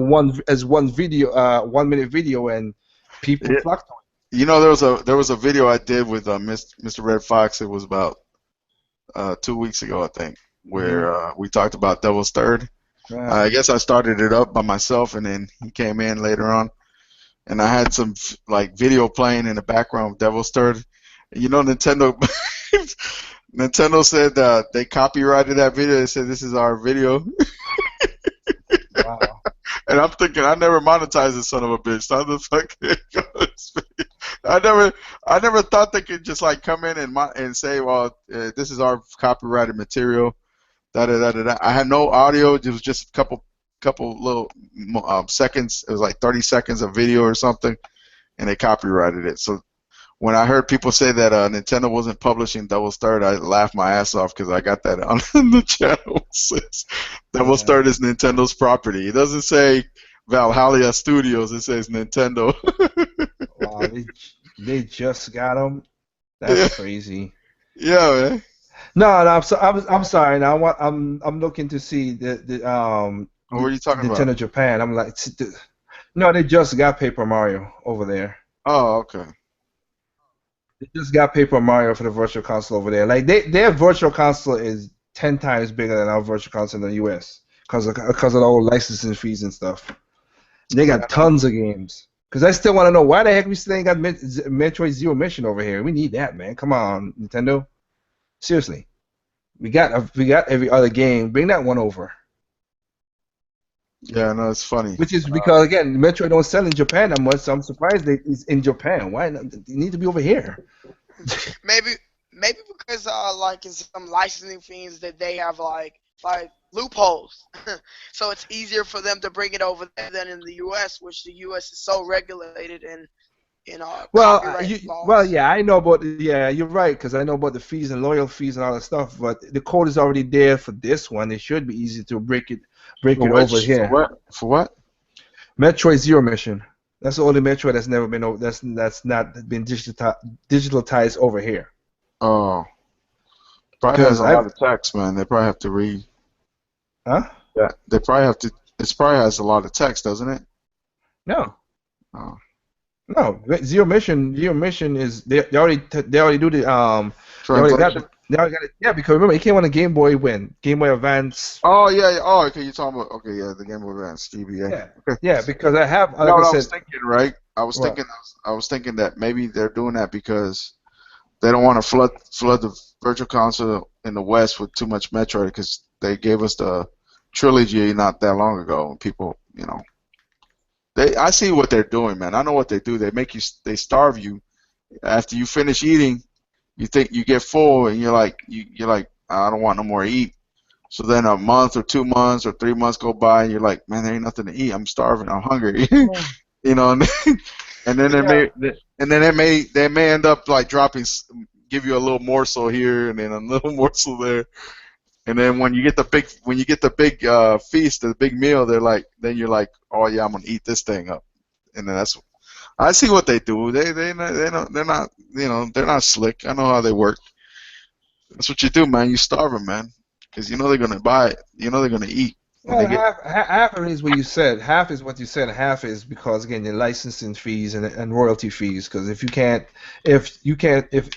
one video, 1 minute video, and people flocked to it. You know, there was a video I did with Mr. Red Fox. It was about 2 weeks ago, I think, where we talked about Devil's Third. I guess I started it up by myself, and then he came in later on, and I had some like video playing in the background of Devil's Third. You know, Nintendo said they copyrighted that video. They said this is our video. Wow. And I'm thinking, I never monetized this son of a bitch. How the fuck? I never thought they could just like come in and say, well, this is our copyrighted material. Da da da da da. I had no audio. It was just a couple little seconds. It was like 30 seconds of video or something, and they copyrighted it. So when I heard people say that Nintendo wasn't publishing Devil's Third, I laughed my ass off because I got that on the channel. It says Devil's Third is Nintendo's property. It doesn't say Valhalla Studios. It says Nintendo. Wow, they just got them. That's crazy. Yeah, man. No, I'm sorry. Now I'm looking to see the What were you talking Nintendo about? Japan. I'm like, no, they just got Paper Mario over there. Oh, okay. They just got Paper Mario for the Virtual Console over there. Like their Virtual Console is 10 times bigger than our Virtual Console in the U.S. because of the whole licensing fees and stuff. They got tons of games. Because I still want to know why the heck we still ain't got Metroid Zero Mission over here. We need that, man. Come on, Nintendo. Seriously, we got every other game. Bring that one over. Yeah, no, it's funny. Which is because again, Metroid don't sell in Japan that much, so I'm surprised it's in Japan. Why not? It need to be over here. Maybe because like in some licensing fees that they have like loopholes, so it's easier for them to bring it over there than in the U.S., which the U.S. is so regulated and copyright laws. Yeah, I know about you're right because I know about the fees and loyal fees and all that stuff. But the code is already there for this one. It should be easy to break it over here. For what? Metroid Zero Mission. That's the only Metroid that's never been over. That's not been digitalized over here. Oh, probably has a lot of text, man. They probably have to read. Huh? Yeah, they probably have to. It probably has a lot of text, doesn't it? No. Oh, No, Zero Mission is they already do the they already got translation. it. Yeah, because remember it came on the Game Boy when Game Boy Advance. Oh yeah, yeah. Oh, okay. You're talking about okay, yeah, the Game Boy Advance GBA. Yeah, Okay. yeah, because I have You know like I what I said, was thinking, right? well, I was thinking that maybe they're doing that because they don't want to flood the Virtual Console in the West with too much Metroid because they gave us the trilogy not that long ago, and people, I see what they're doing, man. I know what they do. They starve you. After you finish eating, you think you get full, and you're like, I don't want no more to eat. So then a month or 2 months or 3 months go by, and you're like, man, there ain't nothing to eat. I'm starving. I'm hungry. And then yeah, they may end up like give you a little morsel here and then a little morsel there. And then when you get the big feast, the big meal, then you're like, oh yeah, I'm gonna eat this thing up. And then I see what they do. They're not slick. I know how they work. That's what you do, man. You starve them, man, because you know they're gonna buy it. You know they're gonna eat when well, they get. half of it is what you said. Half is what you said. Half is because again the licensing fees and royalty fees. Because if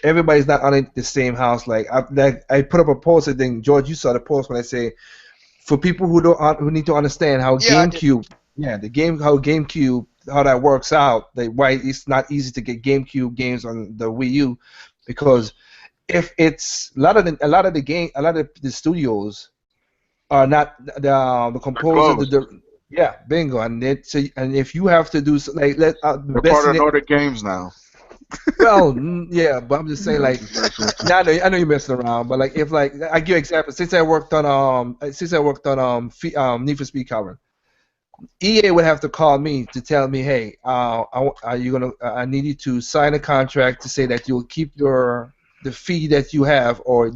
everybody's not on the same house, I put up a post. I think George, you saw the post when I say for people who need to understand how Yeah, I did. GameCube, yeah, how GameCube, how that works out, why it's not easy to get GameCube games on the Wii U, because if it's a lot of the studios are not the They're composer, closed. yeah, bingo, and if you have to do the They're best part in of it, Nordic Games now. well, yeah, but I'm just saying Yeah, like. Now I know you're messing around, but like if like I give you an example, since I worked on Need for Speed Carbon, EA would have to call me to tell me, hey, are you gonna? I need you to sign a contract to say that you'll keep the fee that you have, or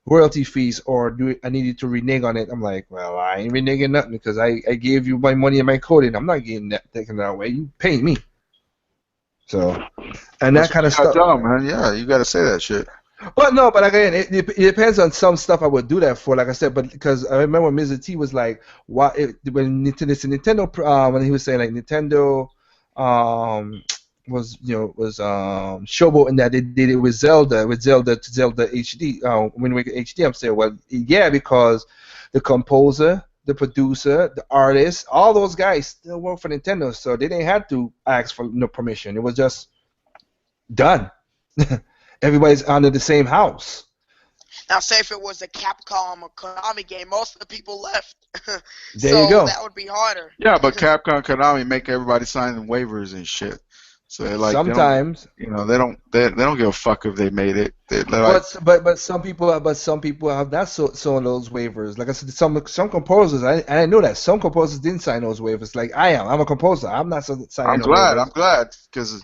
royalty fees, or I need you to renege on it. I'm like, well, I ain't reneging nothing because I gave you my money and my coding. I'm not getting that taken that away. You pay me. So and that's that what kind you of gotta stuff. tell them, man. Yeah, you gotta say that shit. Well, no, but again, it depends on some stuff I would do that for, like I said. But because I remember Mr. T was like, "Why?" When Nintendo, when he was saying like Nintendo, um, was showboating that they did it with Zelda HD, Wind Waker HD. I'm saying, well, yeah, because the composer, the producer, the artist, all those guys still work for Nintendo, so they didn't have to ask for no permission. It was just done. Everybody's under the same house. Now, say if it was a Capcom or Konami game, most of the people left. There you So go. that would be harder. Yeah, but Capcom, Konami make everybody sign waivers and shit. So Sometimes, they don't give a fuck if they made it. They're like, but some people have not so those waivers. Like I said, some composers, I know that some composers didn't sign those waivers. Like I'm a composer. I'm not signing no I'm waivers. glad, because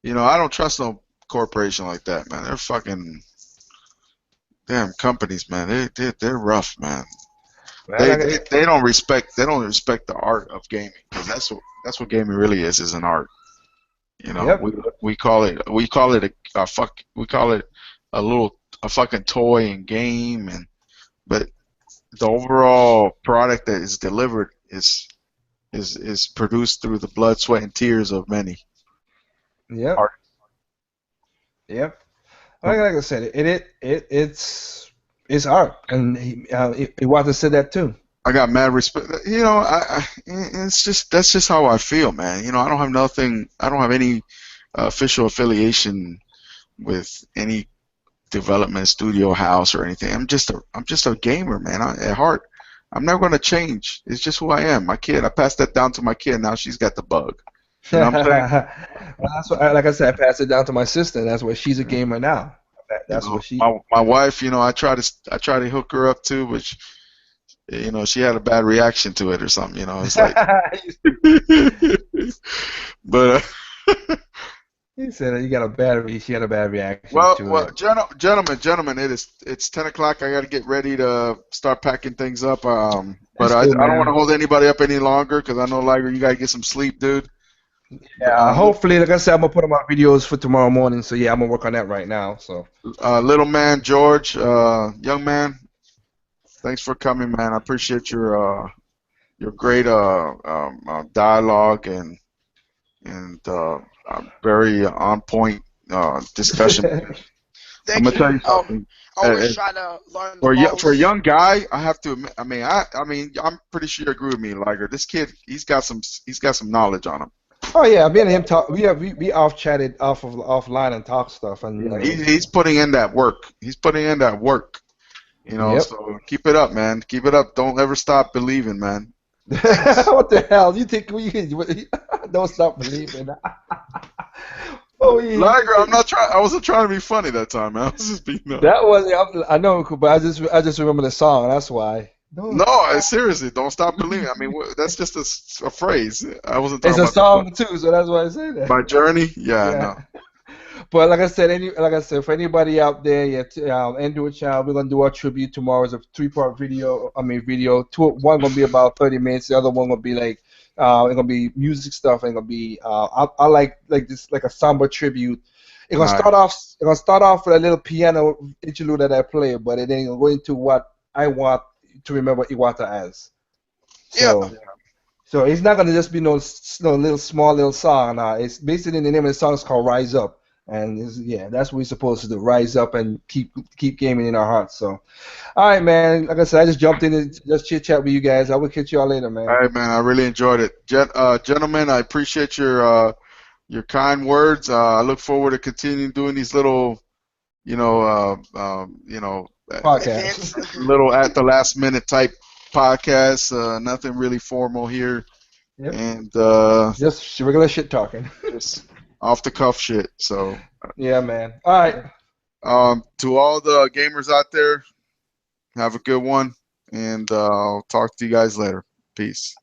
I don't trust no corporation like that, man. They're fucking damn companies, man. They're rough, man. Man, They don't respect the art of gaming, because that's what gaming really is an art. yep, We call it we call it a fucking toy and game, but the overall product that is delivered is produced through the blood, sweat, and tears of many yep, artists. yep. Like I said, it's art, and Iwata said that too. I got mad respect. It's just that's just how I feel, man. I don't have nothing. I don't have any official affiliation with any development studio house or anything. I'm just a gamer, man. At heart, I'm never gonna change. It's just who I am. My kid, I passed that down to my kid. Now she's got the bug. You know what I'm saying? Well, that's what, like I said, I passed it down to my sister. And that's why she's a gamer now. That's what she. My wife. I try to hook her up too, but she had a bad reaction to it or something. It's like, but. He said you got a bad. She had a bad reaction to Well, it. gentlemen, it's 10 o'clock. I got to get ready to start packing things up. But That's I cool, don't want to man. hold anybody up any longer because I know, Liger, you got to get some sleep, dude. Yeah, hopefully, like I said, I'm gonna put on my videos for tomorrow morning. So yeah, I'm gonna work on that right now. So Little man, George, young man, Thanks for coming, man. I appreciate your great dialogue and very on point discussion. I'm Thank gonna you. tell you Oh, something. always try to learn the For a most. young guy, I have to admit, I mean, I'm pretty sure you agree with me, Liger. This kid, he's got some knowledge on him. Oh yeah, me and him talk. We off chatted offline and talk stuff, and you Yeah, know. he's putting in that work. He's putting in that work. Yep. So keep it up, man. Keep it up. Don't ever stop believing, man. Thanks. What the hell? You think we don't stop believing? Oh, Liger, I'm not trying. I wasn't trying to be funny that time, man. I was just being that was I know, but I just remember the song. That's why. No, Don't seriously, don't stop believing. I mean, that's just a phrase. I wasn't It's talking a about song too, so that's why I say that. my journey. Yeah, Yeah. no. But like I said, for anybody out there, yeah, Andrew Child, we're gonna do our tribute tomorrow. It's a three-part video. I mean, video. One gonna be about 30 minutes. The other one gonna be like, it's gonna be music stuff. And gonna be, I like this, like a somber tribute. It's gonna Nice. start off. It's gonna start off with a little piano interlude that I play, but it then gonna go into what I want to remember Iwata as. Yeah. So. So it's not gonna just be no little small little song. It's basically the name of the song is called "Rise Up," and yeah, that's what we're supposed to do: rise up and keep gaming in our hearts. So, all right, man. Like I said, I just jumped in and just chit chat with you guys. I will catch you all later, All man. right, man. I really enjoyed it, gentlemen. I appreciate your kind words. I look forward to continuing doing these little, you know, Events. Podcast. little at the last minute type podcasts. Nothing really formal here, Yep. and Just regular shit talking. just off the cuff shit. So, Yeah, man. All right. to all the gamers out there, have a good one, and I'll talk to you guys later. Peace.